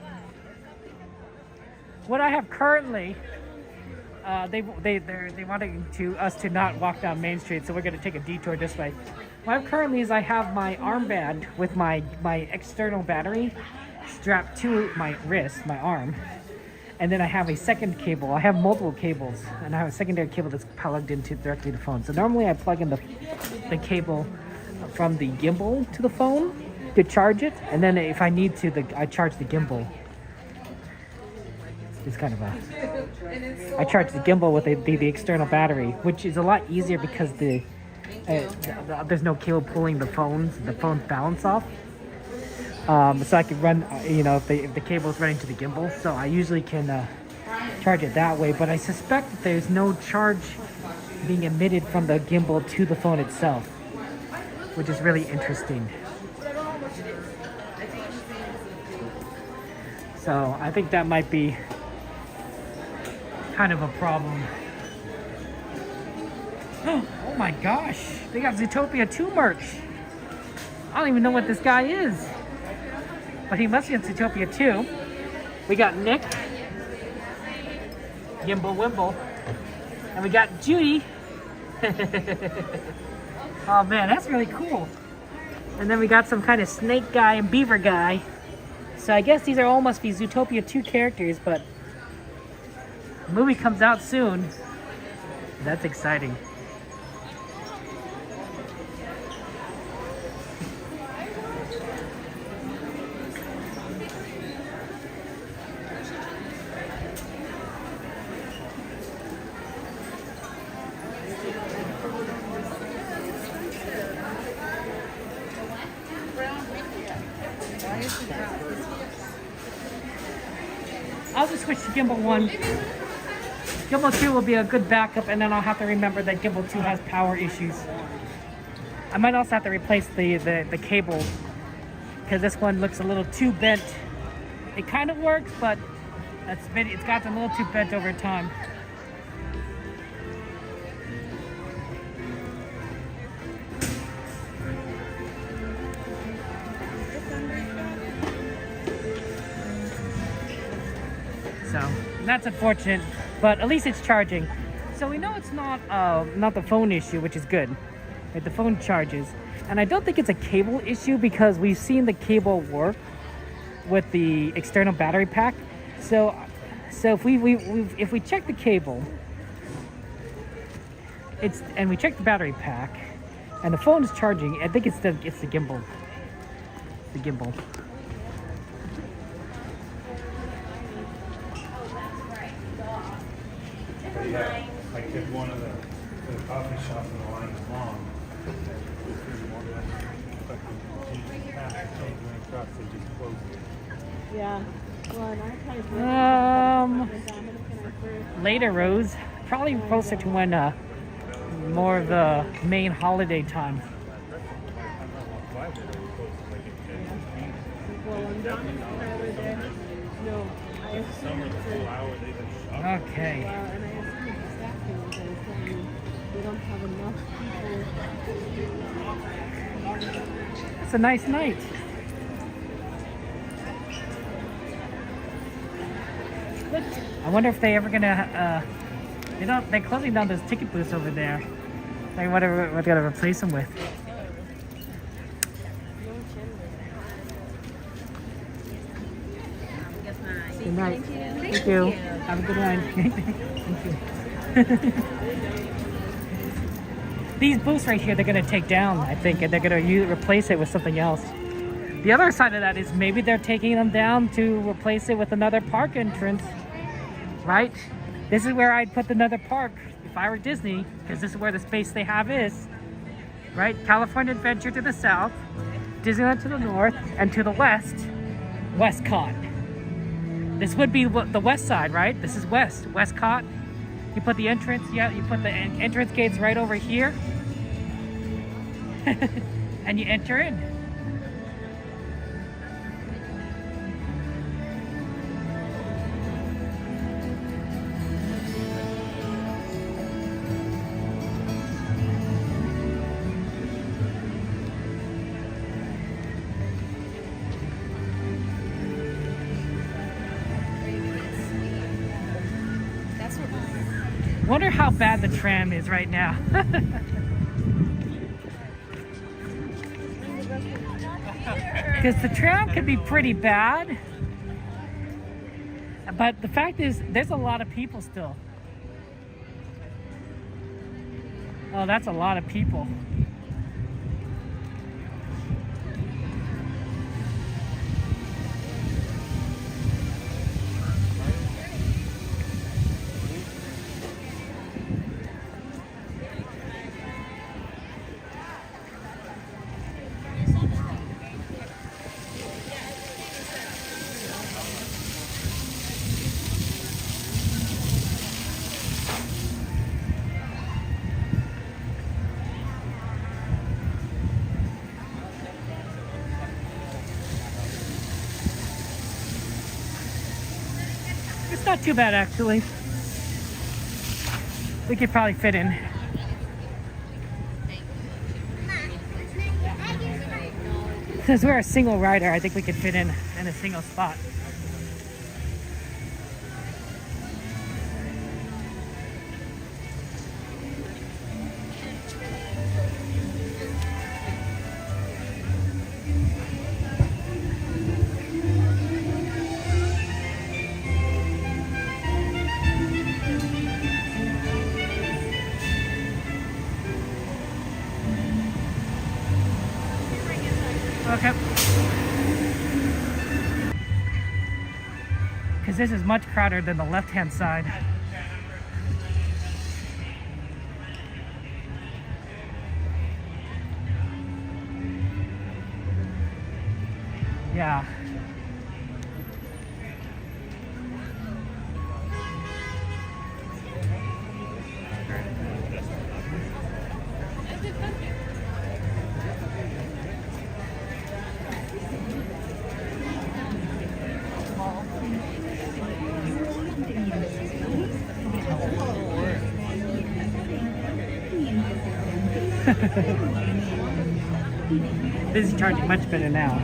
they wanted us to not walk down Main Street, so we're gonna take a detour this way. What I have currently is I have my armband with my external battery strapped to my wrist, my arm. And then I have a second cable. I have multiple cables, and I have a secondary cable that's plugged into directly to the phone. So normally I plug in the cable from the gimbal to the phone to charge it, and then if I need to, I charge the gimbal. It's kind of I charge the gimbal with the external battery, which is a lot easier because there's no cable pulling the phone's balance off. So I can run, if the cable is running to the gimbal, so I usually can charge it that way. But I suspect that there's no charge being emitted from the gimbal to the phone itself, which is really interesting. So I think that might be kind of a problem. Oh my gosh, they got Zootopia 2 merch. I don't even know what this guy is, but he must be in Zootopia 2. We got Nick, Gimbal Wimble, and we got Judy. Oh man, that's really cool. And then we got some kind of snake guy and beaver guy. So I guess these are all must be Zootopia 2 characters, but the movie comes out soon. That's exciting. I'll just switch to Gimbal 1. Gimbal 2 will be a good backup, and then I'll have to remember that Gimbal 2 has power issues. I might also have to replace the cable, because this one looks a little too bent. It kind of works, but it's gotten a little too bent over time. So that's unfortunate, but at least it's charging. So we know it's not the phone issue, which is good. Right, the phone charges, and I don't think it's a cable issue because we've seen the cable work with the external battery pack. So if we check the cable, and we check the battery pack, and the phone is charging, I think it's the gimbal. The gimbal. Yeah, I kept one of the coffee shop in the line is long. Yeah. Well, and I tried Later Rose, probably closer to when more of the main holiday time. Well, I'm down in Tyler there. No, I assume Okay. and I assume the staffing was telling me they don't have enough people. It's a nice night. I wonder if they ever gonna they're closing down those ticket booths over there. Like what they're gonna replace them with. Good night. Thank you. Have a good one. Thank you. These booths right here, they're gonna take down, I think, and they're gonna replace it with something else. The other side of that is maybe they're taking them down to replace it with another park entrance, right? This is where I'd put another park if I were Disney, because this is where the space they have is, right? California Adventure to the south, Disneyland to the north, and to the west, Westcott. This would be the west side, right? This is west, Westcott. You put the entrance, you put the entrance gates right over here, and you enter in. Wonder how bad the tram is right now. Because the tram could be pretty bad. But the fact is, there's a lot of people still. Oh, that's a lot of people. It's not too bad, actually. We could probably fit in. Since we're a single rider, I think we could fit in a single spot. Okay. Because this is much crowded than the left-hand side. Yeah. This is charging much better now.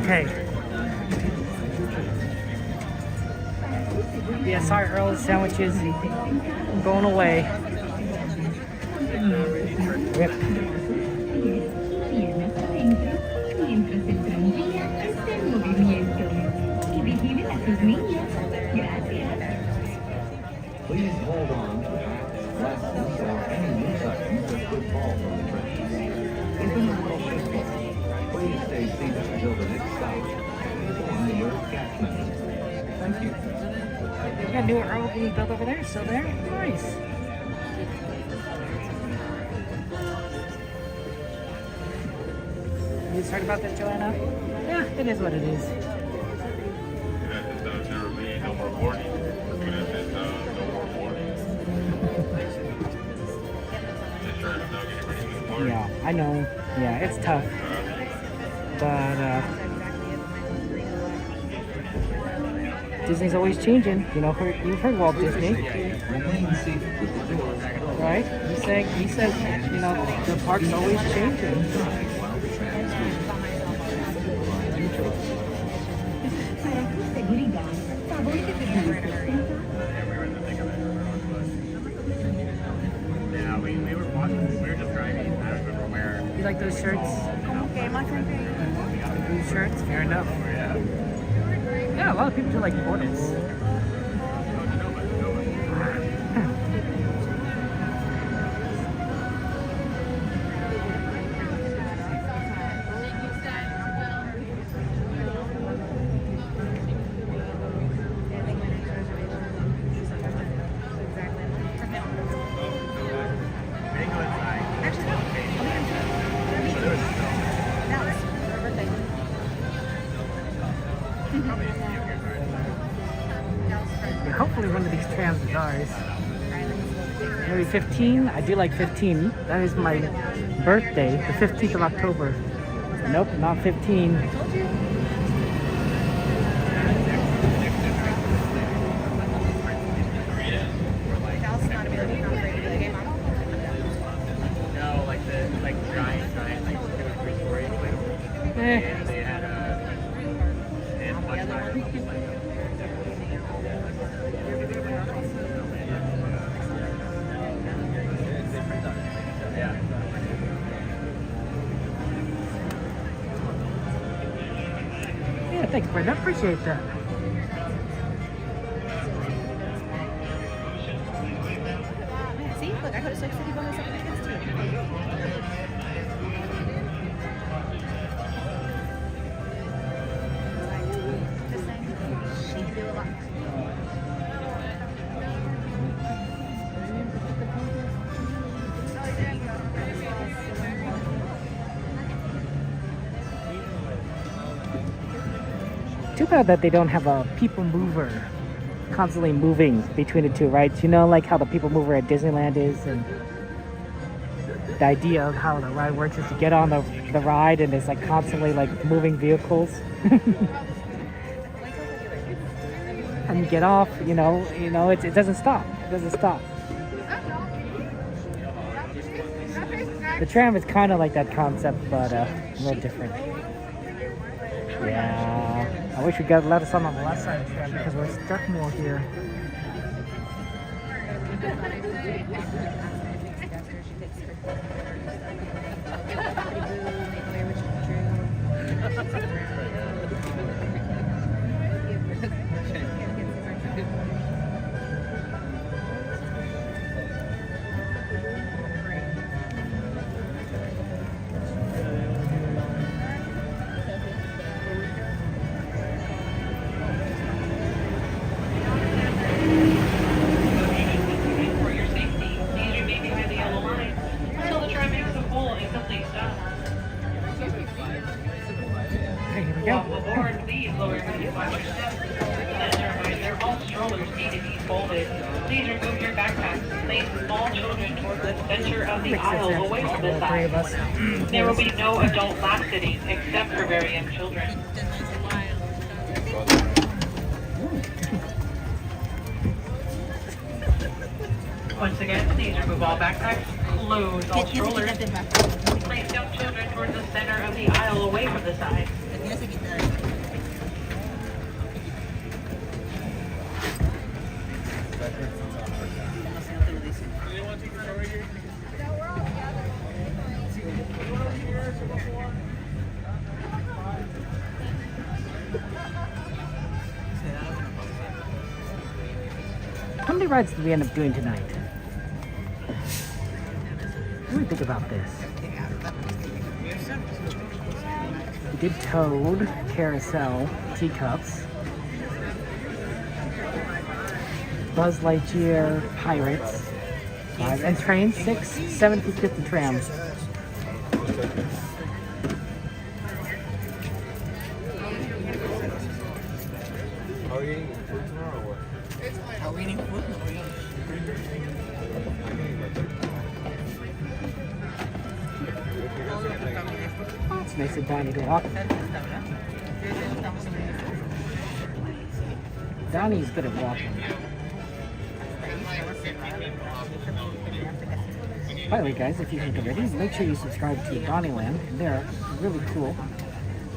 Okay. Yeah, sorry, Earl's sandwiches going away. Yep. Please hold on to hats, glasses, or any loose items that could fall from the train. If in the world of football, please stay seated until the next stop on the Earth Gas Method. Thank you. Got a new Earl being built over there, still there? Nice. You just heard about this, Joanna? Yeah, it is what it is. No more warning. No more warning. Yeah, I know. Yeah, it's tough. But Disney's always changing. You know, you've heard Walt Disney, right? He said, you know, the park's always changing. You like those shirts? Okay, my friend. Blue shirts? Fair enough. Yeah, a lot of people do like portals. Hopefully one of these trams is ours. Maybe 15? I do like 15. That is my birthday, the 15th of October. Nope, not 15. Yeah, thanks, Brenda. Appreciate that. See, look, I could have switched city bonus up against too. She can do a lot. Oh, there you go. too bad that they don't have a people mover constantly moving between the two rides. You know, like how the people mover at Disneyland is, and the idea of how the ride works is to get on the ride and it's like constantly like moving vehicles. And you get off, you know, it doesn't stop. It doesn't stop. The tram is kind of like that concept, but a little different. Yeah, I wish we could let us on the left side of the tram because we're stuck more here. Welcome aboard. Please lower your watch your steps. As a reminder, all strollers need to be folded. Please remove your backpacks. Place small children toward the center of the aisle away from the side. There will be no adult lap sitting except for very young children. Once again, please remove all backpacks. Close all strollers. Place young children toward the center of the aisle away from the side. How many rides did we end up doing tonight? What do we think about this? We did Toad, Carousel, Teacups, Buzz Lightyear, Pirates, 5, and trains, 6, 7 through 50 trams. Are we eating food tomorrow or what? Are we eating food? It's nice and Donnie to walk. Donnie's good at walking. By the way, guys, if you haven't already, make sure you subscribe to Donnieland. They're really cool.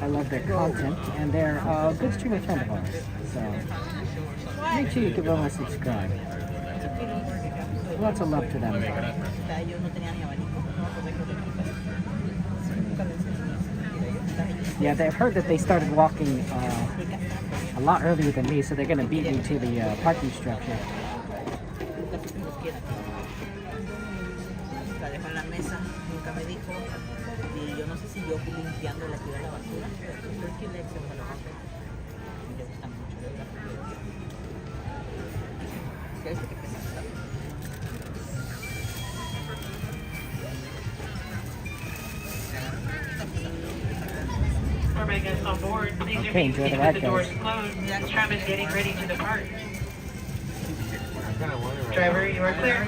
I love their content, and they're a good streamer friend of ours. So make sure you give them a subscribe. Lots of love to them. Yeah, they've heard that they started walking a lot earlier than me, so they're going to beat me to the parking structure. Bring us on board. Please Okay, enjoy the ride, the doors guys. closed. The tram is getting ready to depart. Driver, you are clear.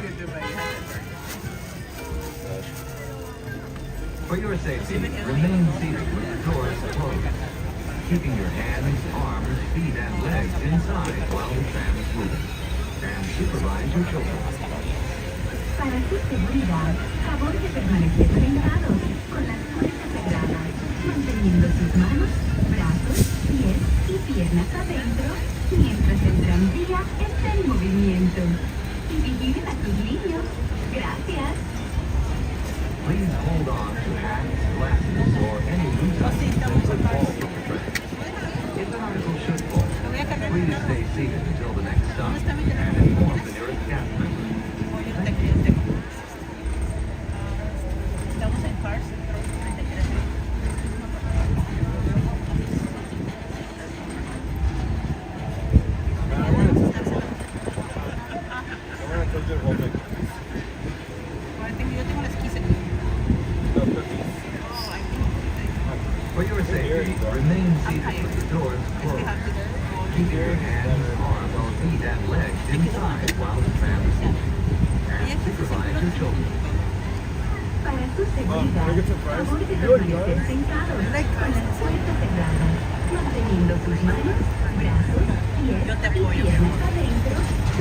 For your safety, remain seated with the doors closed, keeping your hands, arms, feet, and legs inside while the tram is moving. And supervise your children. Para su seguridad, favor de permanecer sentados con las puertas cerradas, manteniendo sus manos, brazos, pies y piernas adentro mientras el tranvía está en movimiento. Y vigilen a sus niños. Gracias. Please hold on to hats, glasses, or any loose items that could fall from the train. If an article should fall, please stay seated until the next stop and inform the nearest cast member. Thank you. Estamos en Carrousel. Yo For your safety, remain seated with the doors closed. Keep your hands, arms, or feet and legs inside while the tram is moving. And supervise your children. Para su seguridad, favor de permanecer sentados con las puertas cerradas, manteniendo sus manos, brazos, pies y piernas adentro,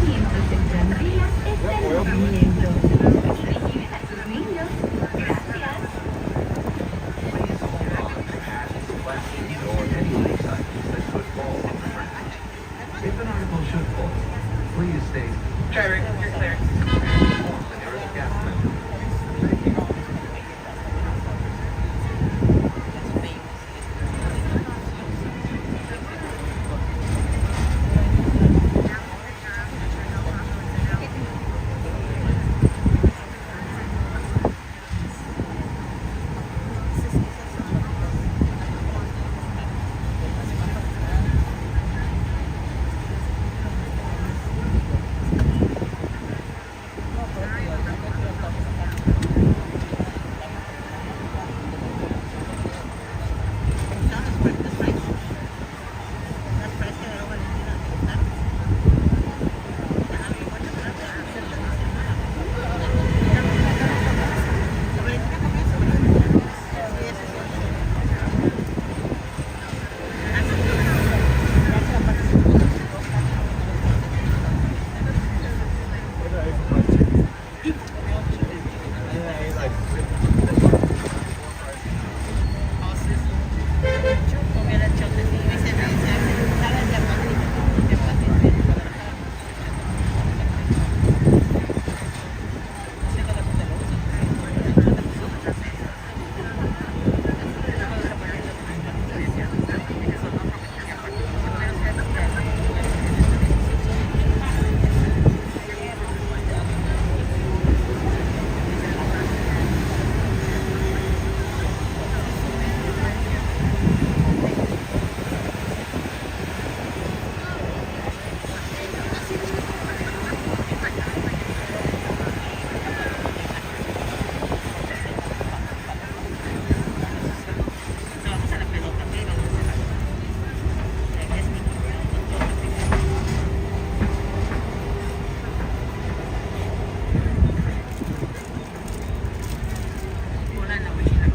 mientras el tranvía está en movimiento. Reciben a sus niños. Gracias. Please hold on to hats, glasses, or any lace items that could fall from the track. If an article should fall, please stay. Driver, you're clear. And inform the nearest gas station. Thank you.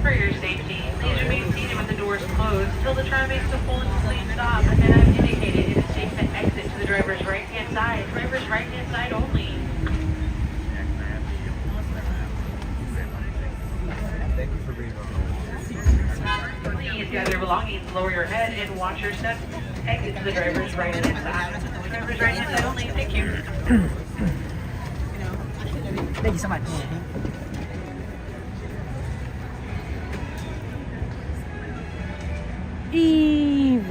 For your safety, please remain seated with the doors closed until the tram makes a full and complete stop, and then I've indicated it is safe to exit to the driver's right-hand side. Driver's right-hand side only. Thank you for being on. Please gather your belongings, lower your head, and watch your steps. Exit to the driver's right-hand side. Driver's right-hand side only. Thank you. Thank you so much. Eve,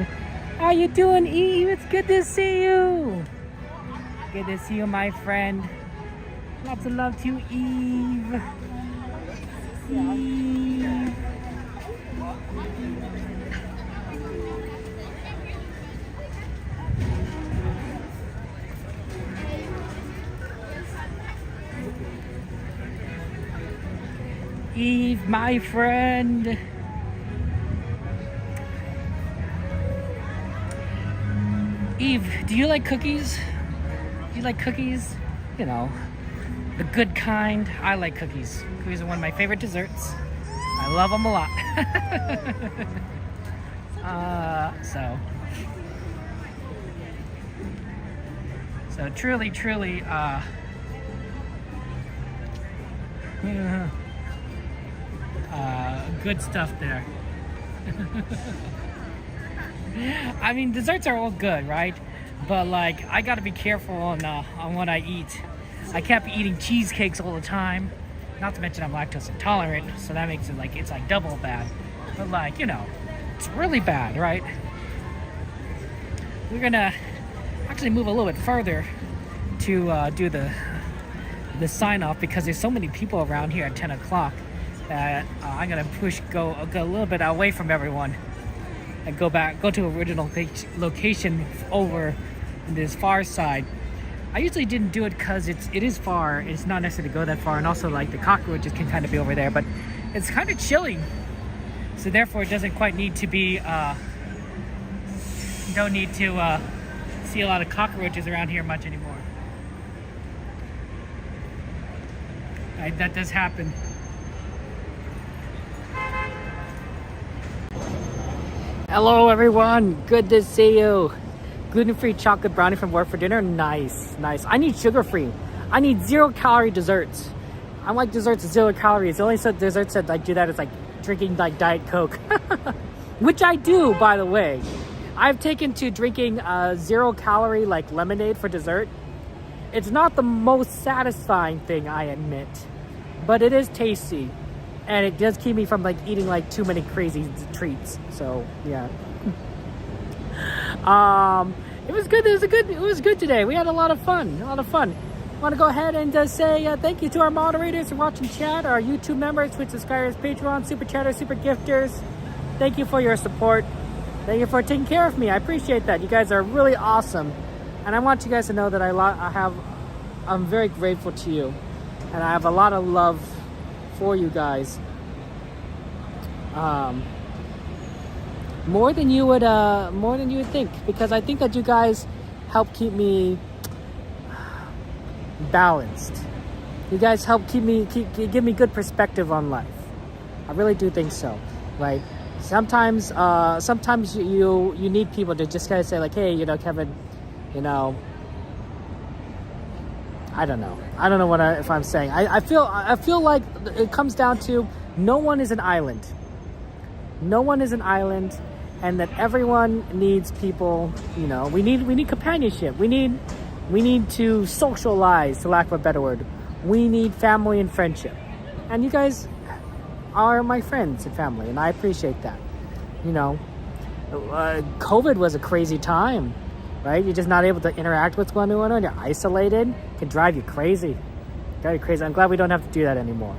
how you doing, Eve? It's good to see you. Good to see you, my friend. Lots of love to you, Eve. Eve. Eve, my friend. Eve, do you like cookies? Do you like cookies? You know, the good kind. I like cookies. Cookies are one of my favorite desserts. I love them a lot. So truly, good stuff there. I mean, desserts are all good, right? But like, I gotta be careful on what I eat. I can't be eating cheesecakes all the time. Not to mention I'm lactose intolerant, so that makes it like, it's like double bad. But like, you know, it's really bad, right? We're gonna actually move a little bit further to do the sign off, because there's so many people around here at 10 o'clock that I'm gonna go a little bit away from everyone and go to original location over in this far side. I usually didn't do it because it is far. It's not necessary to go that far, and also like the cockroaches can kind of be over there, but it's kind of chilly. So therefore, it doesn't quite need to be. You don't need to see a lot of cockroaches around here much anymore. That does happen. Hello everyone, good to see you. Gluten-free chocolate brownie from work for dinner. Nice, nice. I need sugar-free. I need 0-calorie desserts. I like desserts 0 calories. The only desserts that I do that is like drinking like Diet Coke, which I do, by the way. I've taken to drinking 0-calorie like lemonade for dessert. It's not the most satisfying thing, I admit, but it is tasty, and it does keep me from like eating like too many crazy treats. So yeah. It was good. It was good today. We had a lot of fun. I want to go ahead and just say thank you to our moderators for watching chat, our YouTube members, Twitch subscribers, Patreon, Super Chatters, Super Gifters. Thank you for your support. Thank you for taking care of me. I appreciate that. You guys are really awesome. And I want you guys to know that I'm very grateful to you. And I have a lot of love for you guys. More than you would think, because I think that you guys help keep me balanced. You guys help give me good perspective on life. I really do think so, right? Sometimes you need people to just kind of say like, hey, Kevin, I don't know if I'm saying. I feel like it comes down to no one is an island. No one is an island, and that everyone needs people. We need companionship. We need to socialize, to lack of a better word. We need family and friendship, and you guys are my friends and family, and I appreciate that. COVID was a crazy time, right? You're just not able to interact with one another. You're isolated. It can drive you crazy. I'm glad we don't have to do that anymore.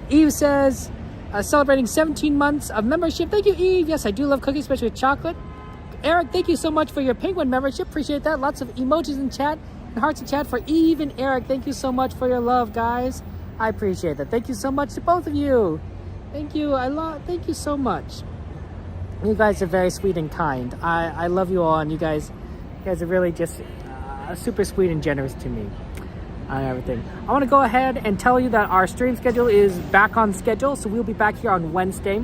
Eve says, celebrating 17 months of membership. Thank you, Eve. Yes, I do love cookies, especially with chocolate. Eric, thank you so much for your Penguin membership. Appreciate that. Lots of emojis in chat and hearts in chat for Eve and Eric. Thank you so much for your love, guys. I appreciate that. Thank you so much to both of you. Thank you. Thank you so much. You guys are very sweet and kind. I love you all, and you guys are really just super sweet and generous to me on everything. I want to go ahead and tell you that our stream schedule is back on schedule, so we'll be back here on Wednesday.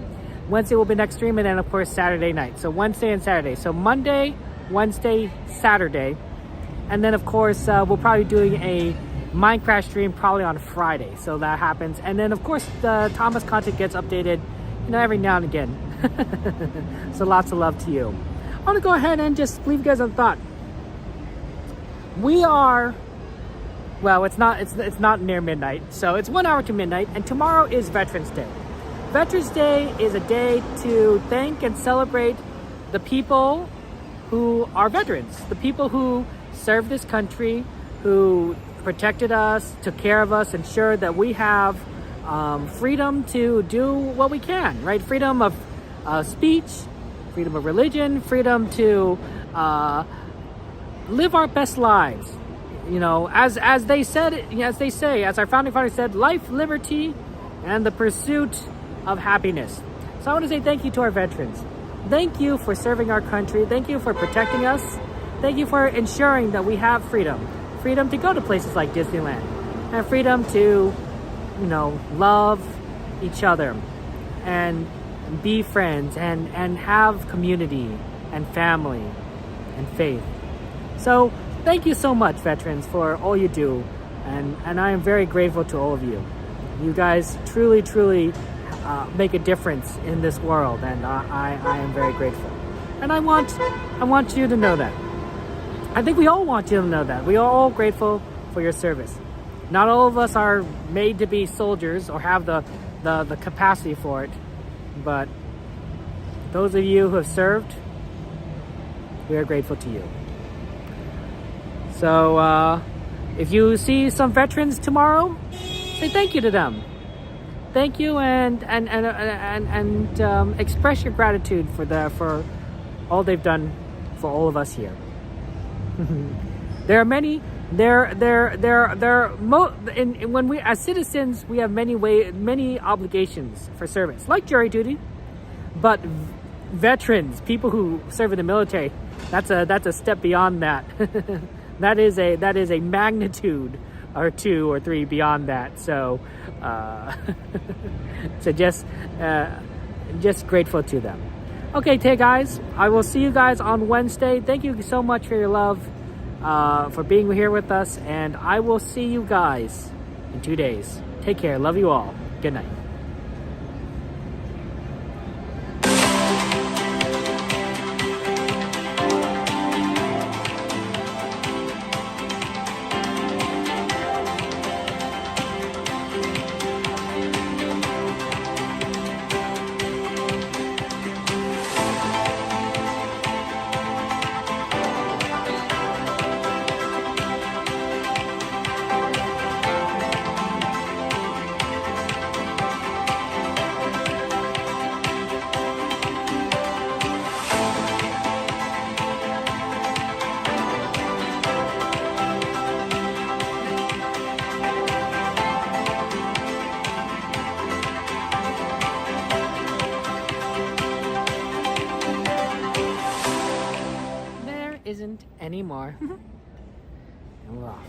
Wednesday will be next stream, and then of course Saturday night. So Wednesday and Saturday. So Monday, Wednesday, Saturday, and then of course we'll probably be doing a Minecraft stream probably on Friday. So that happens, and then of course the Thomas content gets updated, every now and again. So lots of love to you. I want to go ahead and just leave you guys on thought. We are, well, it's not near midnight, so it's 1 hour to midnight, and tomorrow is Veterans Day. Veterans Day is a day to thank and celebrate the people who are veterans, the people who served this country, who protected us, took care of us, ensured that we have freedom to do what we can, right? Freedom of speech, freedom of religion, freedom to live our best lives. As our founding fathers said, life, liberty, and the pursuit of happiness. So I want to say thank you to our veterans. Thank you for serving our country. Thank you for protecting us. Thank you for ensuring that we have freedom. Freedom to go to places like Disneyland. And freedom to, love each other and be friends and have community and family and faith. So thank you so much, veterans, for all you do. And I am very grateful to all of you. You guys truly, truly make a difference in this world, and I am very grateful. And I want you to know that. I think we all want you to know that. We are all grateful for your service. Not all of us are made to be soldiers or have the capacity for it, but those of you who have served, we are grateful to you. So if you see some veterans tomorrow, say thank you to them. Thank you, and express your gratitude for all they've done for all of us here. There are many. When we as citizens, we have many obligations for service, like jury duty. but veterans, people who serve in the military, that's a step beyond that. that is a magnitude or 2 or 3 beyond that. So so just grateful to them. Okay, guys, I will see you guys on Wednesday. Thank you so much for your love, for being here with us, and I will see you guys in 2 days. Take care. Love you all. Good night. Isn't anymore. And we're off.